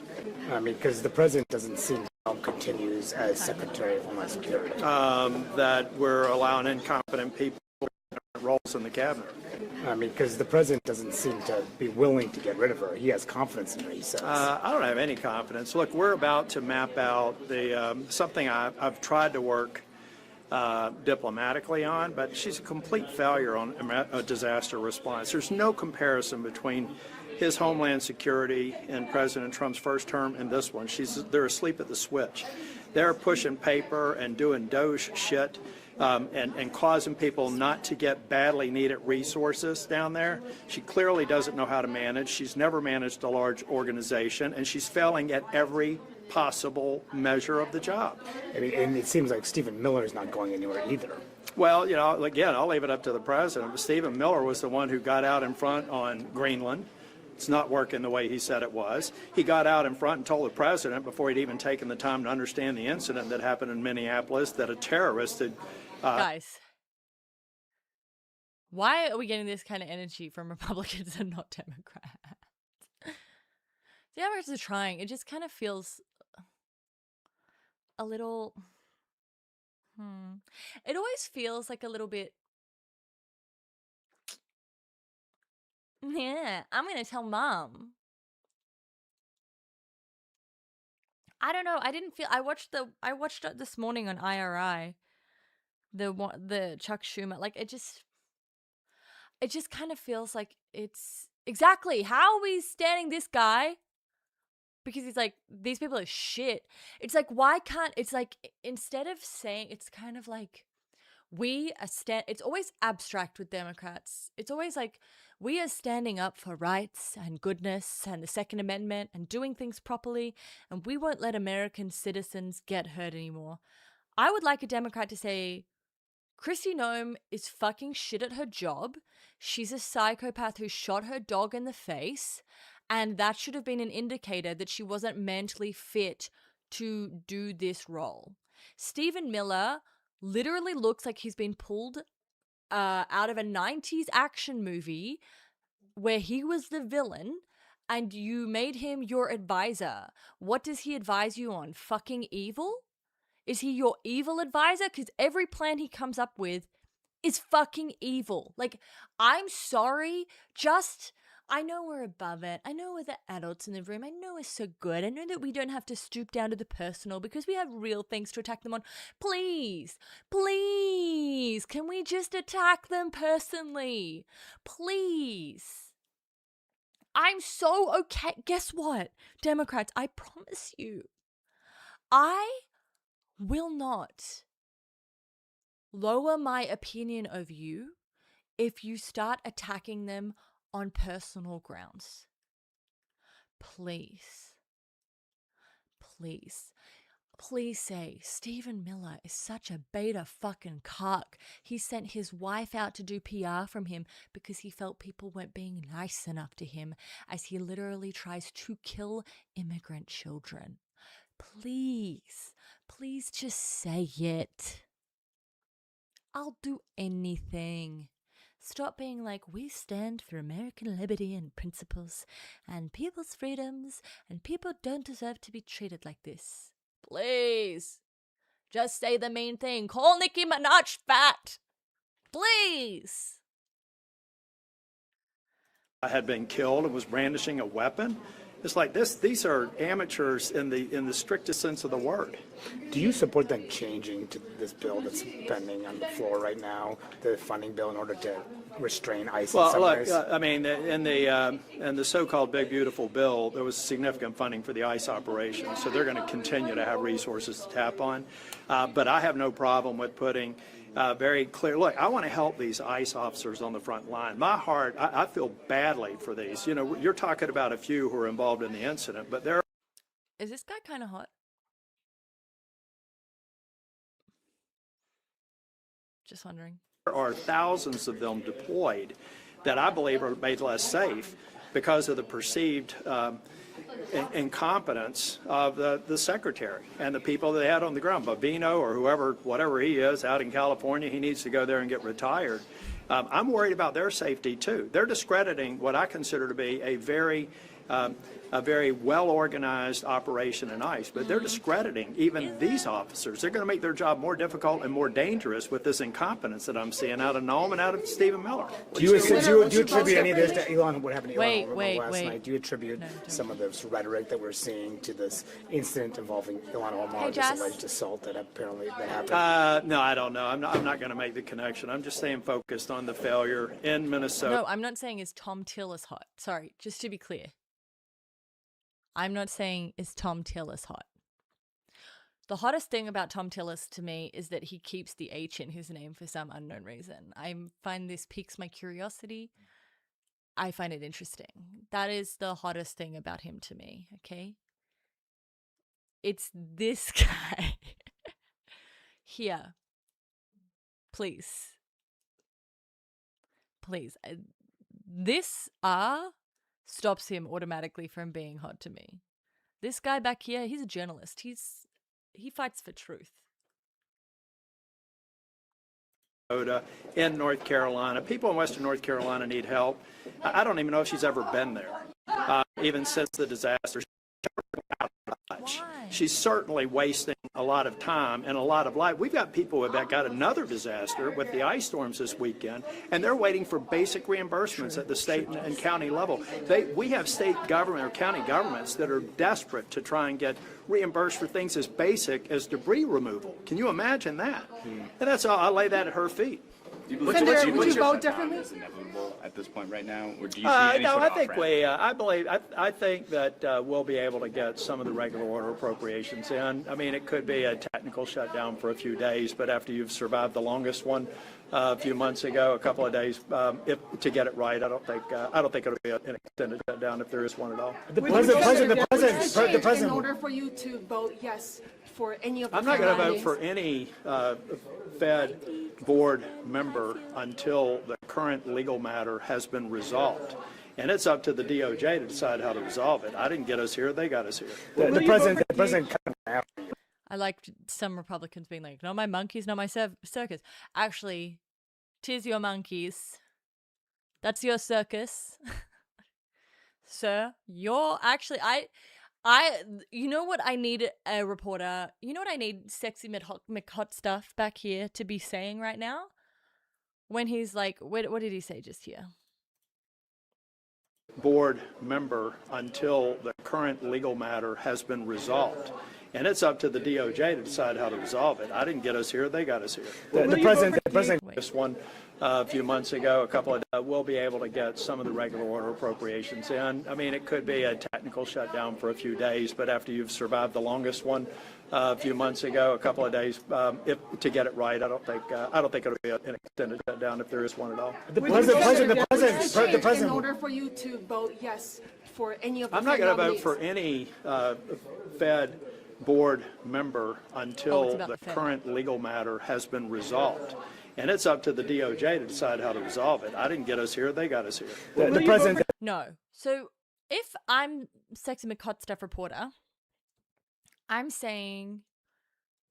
I mean, because the president doesn't seem Noem continues as Secretary of Homeland Security. That we're allowing incompetent people in roles in the cabinet. I mean, because the president doesn't seem to be willing to get rid of her. He has confidence in her, he says. I don't have any confidence. Look, we're about to map out something I've tried to work diplomatically on, but she's a complete failure on a disaster response. There's no comparison between his Homeland Security in President Trump's first term and this one. They're asleep at the switch. They're pushing paper and doing Doge shit. And causing people not to get badly needed resources down there. She clearly doesn't know how to manage. She's never managed a large organization, and she's failing at every possible measure of the job. I mean, and it seems like Stephen Miller is not going anywhere either. Well, again, I'll leave it up to the president. But Stephen Miller was the one who got out in front on Greenland. It's not working the way he said it was. He got out in front and told the president, before he'd even taken the time to understand the incident that happened in Minneapolis, that a terrorist had guys, why are we getting this kind of energy from Republicans and not Democrats? Democrats are trying. It just kind of feels a little... It always feels like a little bit... Yeah, I'm going to tell Mom. I don't know. I didn't feel... I watched it this morning on IRI. The Chuck Schumer, like it just kind of feels like it's exactly how are we standing this guy? Because he's like, these people are shit. It's like, why can't, it's like, instead of saying, it's kind of like, it's always abstract with Democrats. It's always like, we are standing up for rights and goodness and the Second Amendment and doing things properly, and we won't let American citizens get hurt anymore. I would like a Democrat to say, Kristi Noem is fucking shit at her job. She's a psychopath who shot her dog in the face, and that should have been an indicator that she wasn't mentally fit to do this role. Stephen Miller literally looks like he's been pulled out of a 90s action movie where he was the villain and you made him your advisor. What does he advise you on? Fucking evil? Is he your evil advisor? Because every plan he comes up with is fucking evil. Like, I'm sorry, I know we're above it. I know we're the adults in the room. I know we're so good. I know that we don't have to stoop down to the personal because we have real things to attack them on. Please, can we just attack them personally? Please. I'm so okay. Guess what, Democrats? I promise you, I will not lower my opinion of you if you start attacking them on personal grounds. Please. Please say Stephen Miller is such a beta fucking cuck. He sent his wife out to do PR from him because he felt people weren't being nice enough to him, as he literally tries to kill immigrant children. Please, please just say it. I'll do anything. Stop being like, we stand for American liberty and principles and people's freedoms, and people don't deserve to be treated like this. Please. Just say the main thing. Call Nicki Minaj fat. Please. I had been killed and was brandishing a weapon. It's like this. These are amateurs in the strictest sense of the word. Do you support them changing to this bill that's pending on the floor right now, the funding bill, in order to restrain ICE? Well, look, I mean, in the so-called big beautiful bill, there was significant funding for the ICE operation, so they're going to continue to have resources to tap on. But I have no problem with putting very clear. Look, I want to help these ICE officers on the front line. My heart, I feel badly for these. You know, you're talking about a few who are involved in the incident, but there. Is this guy kind of hot? Just wondering. There are thousands of them deployed that I believe are made less safe because of the perceived incompetence of the secretary and the people they had on the ground. Bobino or whoever, whatever he is out in California, he needs to go there and get retired. I'm worried about their safety too. They're discrediting what I consider to be a very well-organized operation in ICE, but they're discrediting even these officers. They're going to make their job more difficult and more dangerous with this incompetence that I'm seeing out of Nome and out of Stephen Miller. Do you attribute any of this to Elon? What happened to Elon last night? Do you attribute some of this rhetoric that we're seeing to this incident involving Elon Omar, this alleged assault that apparently happened? No, I don't know. I'm not going to make the connection. I'm just staying focused on the failure in Minnesota. No, I'm not saying is Tom Tillis hot. Sorry, just to be clear. I'm not saying is Tom Tillis hot. The hottest thing about Tom Tillis to me is that he keeps the H in his name for some unknown reason. I find this piques my curiosity. I find it interesting. That is the hottest thing about him to me, okay? It's this guy here. Please. Please. This stops him automatically from being hot to me. This guy back here, he's a journalist. He fights for truth. In North Carolina, people in Western North Carolina need help. I don't even know if she's ever been there, even since the disaster. She's certainly wasting a lot of time and a lot of life. We've got people that got another disaster with the ice storms this weekend, and they're waiting for basic reimbursements at the state and county level. We have state government or county governments that are desperate to try and get reimbursed for things as basic as debris removal. Can you imagine that? And that's all. I lay that at her feet. Would you vote differently? Is inevitable at this point right now, or do you see any no, sort I of think off-ramp? I think that we'll be able to get some of the regular order appropriations in. I mean, it could be a technical shutdown for a few days, but after you've survived the longest one a few months ago, a couple of days, to get it right, I don't think it'll be an extended shutdown if there is one at all. The president. In order for you to vote yes for any of the I'm not going to vote for any Fed board member until the current legal matter has been resolved. And it's up to the DOJ to decide how to resolve it. I didn't get us here. They got us here. The president. I like some Republicans being like, not my monkeys, not my circus. Actually, 'tis your monkeys. That's your circus. Sir, you're actually, you know what I need a reporter, you know what I need sexy McHot stuff back here to be saying right now? When he's like, what did he say just here? Board member until the current legal matter has been resolved. And it's up to the DOJ to decide how to resolve it. I didn't get us here. They got us here. The president. This one a few months ago, a couple of we'll be able to get some of the regular order appropriations in. I mean, it could be a technical shutdown for a few days, but after you've survived the longest one a few months ago, a couple of days, to get it right, I don't think it'll be an extended shutdown if there is one at all. The president. In order for you to vote yes for any of the I'm not going to vote for any Fed board member until the current legal matter has been resolved. And it's up to the DOJ to decide how to resolve it. I didn't get us here, they got us here. The president. No. So if I'm Sexy McHot Stuff reporter, I'm saying,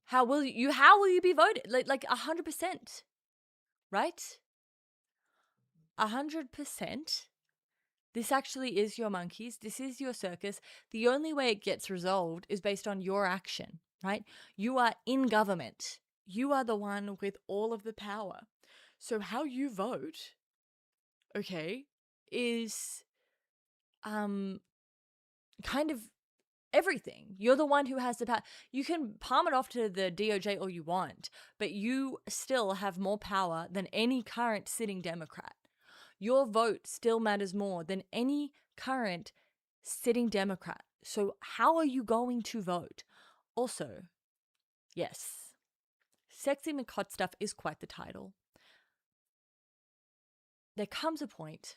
how will you be voted? Like 100%, right? 100%. This actually is your monkeys. This is your circus. The only way it gets resolved is based on your action, right? You are in government. You are the one with all of the power. So how you vote, okay, is kind of everything. You're the one who has the power. You can palm it off to the DOJ all you want, but you still have more power than any current sitting Democrat. Your vote still matters more than any current sitting Democrat. So how are you going to vote? Also, yes, Sexy McHot Stuff is quite the title. There comes a point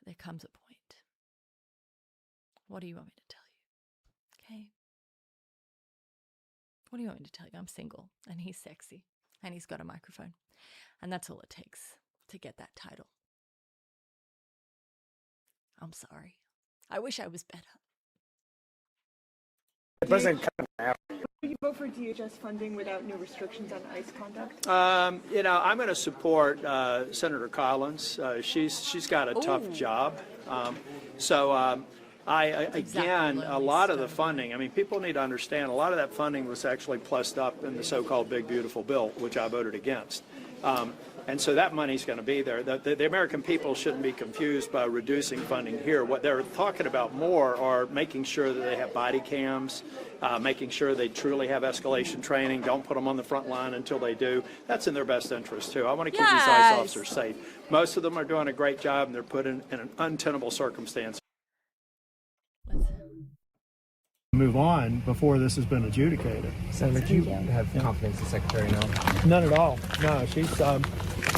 there comes a point. What do you want me to tell you? Okay. What do you want me to tell you? I'm single and he's sexy and he's got a microphone. And that's all it takes to get that title. I'm sorry. I wish I was better. The president Will you vote for DHS funding without new restrictions on ICE conduct? I'm going to support Senator Collins. She's got a tough job. Again, a lot of the funding, I mean, people need to understand a lot of that funding was actually plussed up in the so-called Big Beautiful Bill, which I voted against. And so that money's going to be there. The American people shouldn't be confused by reducing funding here. What they're talking about more are making sure that they have body cams, making sure they truly have escalation training, don't put them on the front line until they do. That's in their best interest, too. I want to keep these ICE officers safe. Most of them are doing a great job, and they're put in an untenable circumstance. Move on before this has been adjudicated. Senator, do you have confidence in the Secretary now? None at all. No, she's.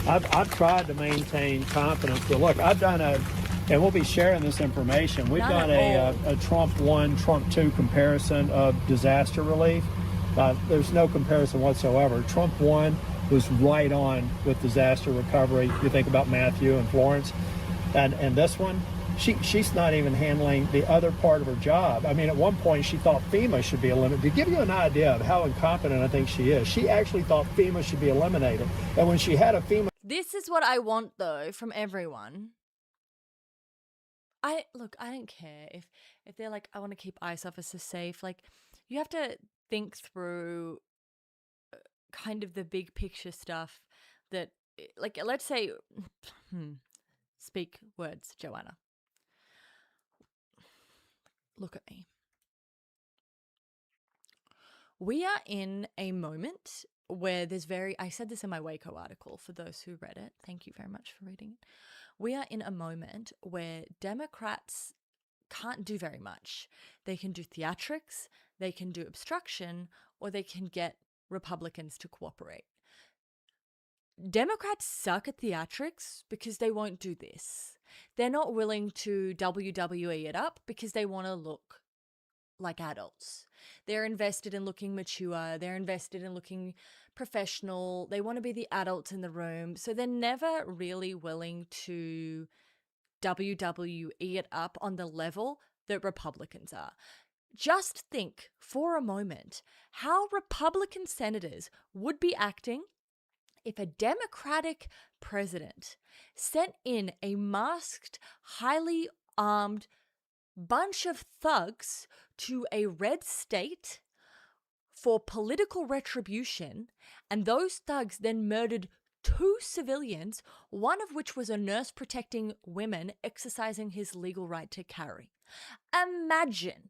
I've tried to maintain confidence, but look, I've done and we'll be sharing this information. We've done a Trump 1, Trump 2 comparison of disaster relief. There's no comparison whatsoever. Trump 1 was right on with disaster recovery. You think about Matthew and Florence, and this one. She's not even handling the other part of her job. I mean, at one point, she thought FEMA should be eliminated. To give you an idea of how incompetent I think she is, she actually thought FEMA should be eliminated. And when she had a FEMA... This is what I want, though, from everyone. I don't care if they're like, I want to keep ICE officers safe. Like, you have to think through kind of the big picture stuff that, like, let's say, speak words, Joanna. Look at me. We are in a moment where there's I said this in my Waco article for those who read it. Thank you very much for reading it. We are in a moment where Democrats can't do very much. They can do theatrics, they can do obstruction, or they can get Republicans to cooperate. Democrats suck at theatrics because they won't do this. They're not willing to WWE it up because they want to look like adults. They're invested in looking mature. They're invested in looking professional. They want to be the adults in the room. So they're never really willing to WWE it up on the level that Republicans are. Just think for a moment how Republican senators would be acting if a Democratic president sent in a masked, highly armed bunch of thugs to a red state for political retribution, and those thugs then murdered 2 civilians, one of which was a nurse protecting women exercising his legal right to carry. Imagine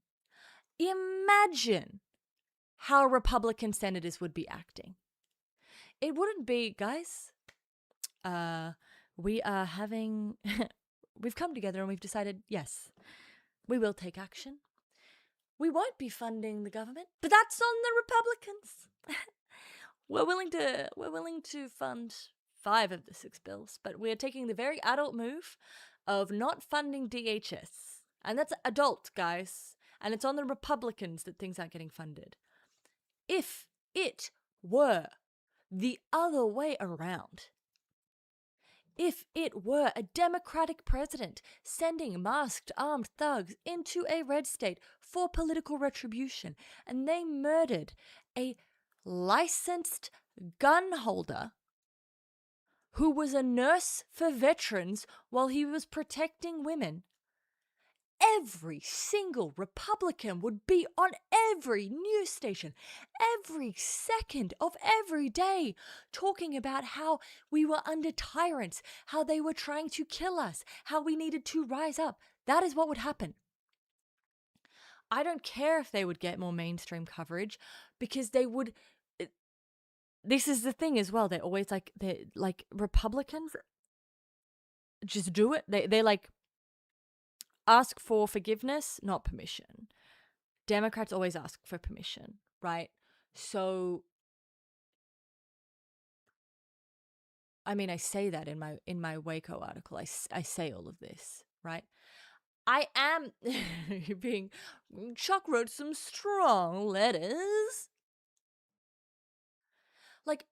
how Republican senators would be acting. It wouldn't be, guys, we are having, we've come together and we've decided, yes, we will take action. We won't be funding the government, but that's on the Republicans. We're willing to fund 5 of the 6 bills, but we're taking the very adult move of not funding DHS, and that's adult, guys, and it's on the Republicans that things aren't getting funded. If it were the other way around, if it were a Democratic president sending masked armed thugs into a red state for political retribution, and they murdered a licensed gun holder who was a nurse for veterans while he was protecting women, every single Republican would be on every news station, every second of every day, talking about how we were under tyrants, how they were trying to kill us, how we needed to rise up. That is what would happen. I don't care if they would get more mainstream coverage, because they would. This is the thing as well. They're always they're like Republicans just do it. They like ask for forgiveness, not permission. Democrats always ask for permission, right? So, I mean, I say that in my Waco article. I say all of this, right? I am Chuck wrote some strong letters. Like,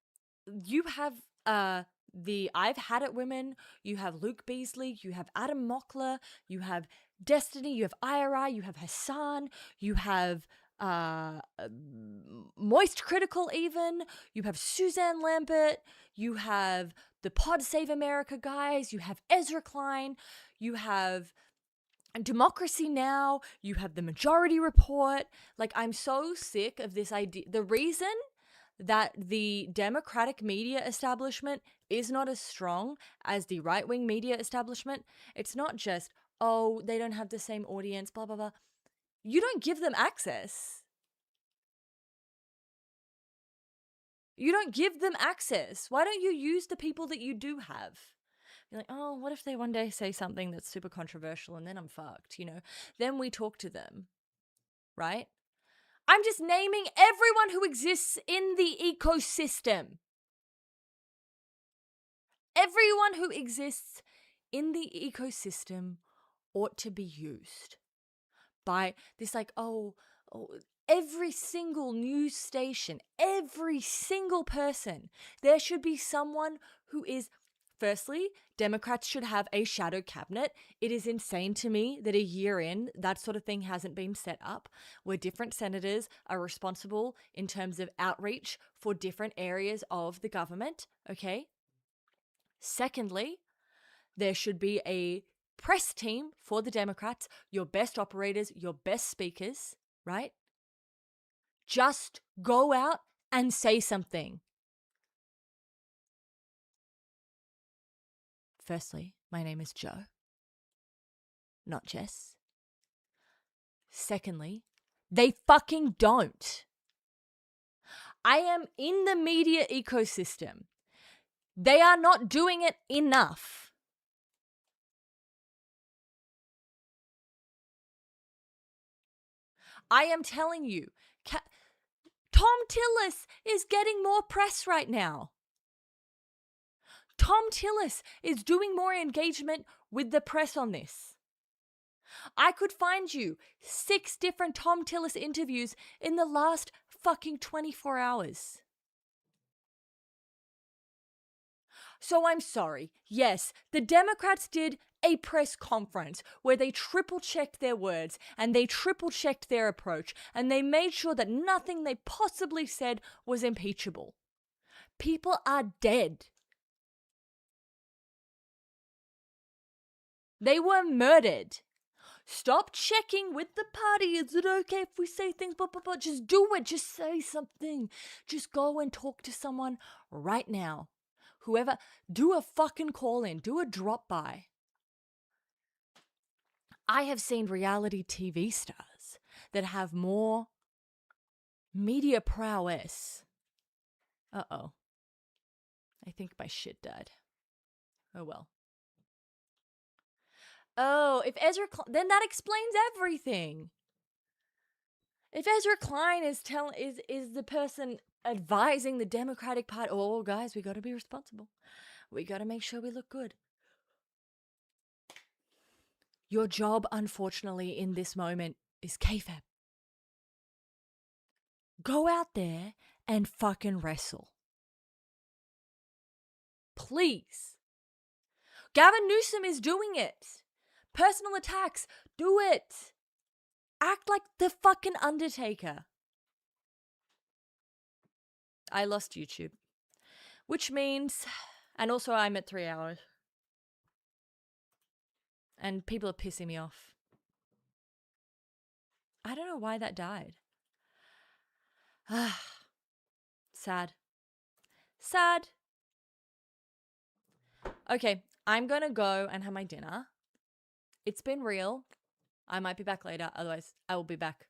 you have the I've Had It women, you have Luke Beasley, you have Adam Mockler, you have Destiny, you have IRI, you have Hassan, you have Moist Critical even, you have Suzanne Lambert, you have the Pod Save America guys, you have Ezra Klein, you have Democracy Now!, you have the Majority Report. Like, I'm so sick of this idea. The reason that the Democratic media establishment is not as strong as the right-wing media establishment, it's not just, oh, they don't have the same audience, blah, blah, blah. You don't give them access. You don't give them access. Why don't you use the people that you do have? You're like, oh, what if they one day say something that's super controversial and then I'm fucked, you know? Then we talk to them, right? I'm just naming everyone who exists in the ecosystem. Everyone who exists in the ecosystem ought to be used by this, like, every single news station, every single person. There should be someone who is, firstly, Democrats should have a shadow cabinet. It is insane to me that a year in, that sort of thing hasn't been set up, where different senators are responsible in terms of outreach for different areas of the government, okay? Secondly, there should be a press team for the Democrats, your best operators, your best speakers, right? Just go out and say something. Firstly, my name is Joe, not Jess. Secondly, they fucking don't. I am in the media ecosystem. They are not doing it enough. I am telling you, Tom Tillis is getting more press right now. Tom Tillis is doing more engagement with the press on this. I could find you 6 different Tom Tillis interviews in the last fucking 24 hours. So I'm sorry. Yes, the Democrats did a press conference where they triple-checked their words and they triple-checked their approach and they made sure that nothing they possibly said was impeachable. People are dead. They were murdered. Stop checking with the party. Is it okay if we say things? Blah, blah, blah. Just do it. Just say something. Just go and talk to someone right now. Whoever, do a fucking call in. Do a drop by. I have seen reality TV stars that have more media prowess. Uh-oh. I think my shit died. Oh well. Oh, if Ezra then that explains everything. If Ezra Klein is the person advising the Democratic Party, oh guys, we got to be responsible. We got to make sure we look good. Your job, unfortunately, in this moment is kayfabe. Go out there and fucking wrestle. Please. Gavin Newsom is doing it. Personal attacks, do it. Act like the fucking Undertaker. I lost YouTube. Which means, and also I'm at 3 hours. And people are pissing me off. I don't know why that died. Sad. Sad. Okay, I'm gonna go and have my dinner. It's been real. I might be back later. Otherwise, I will be back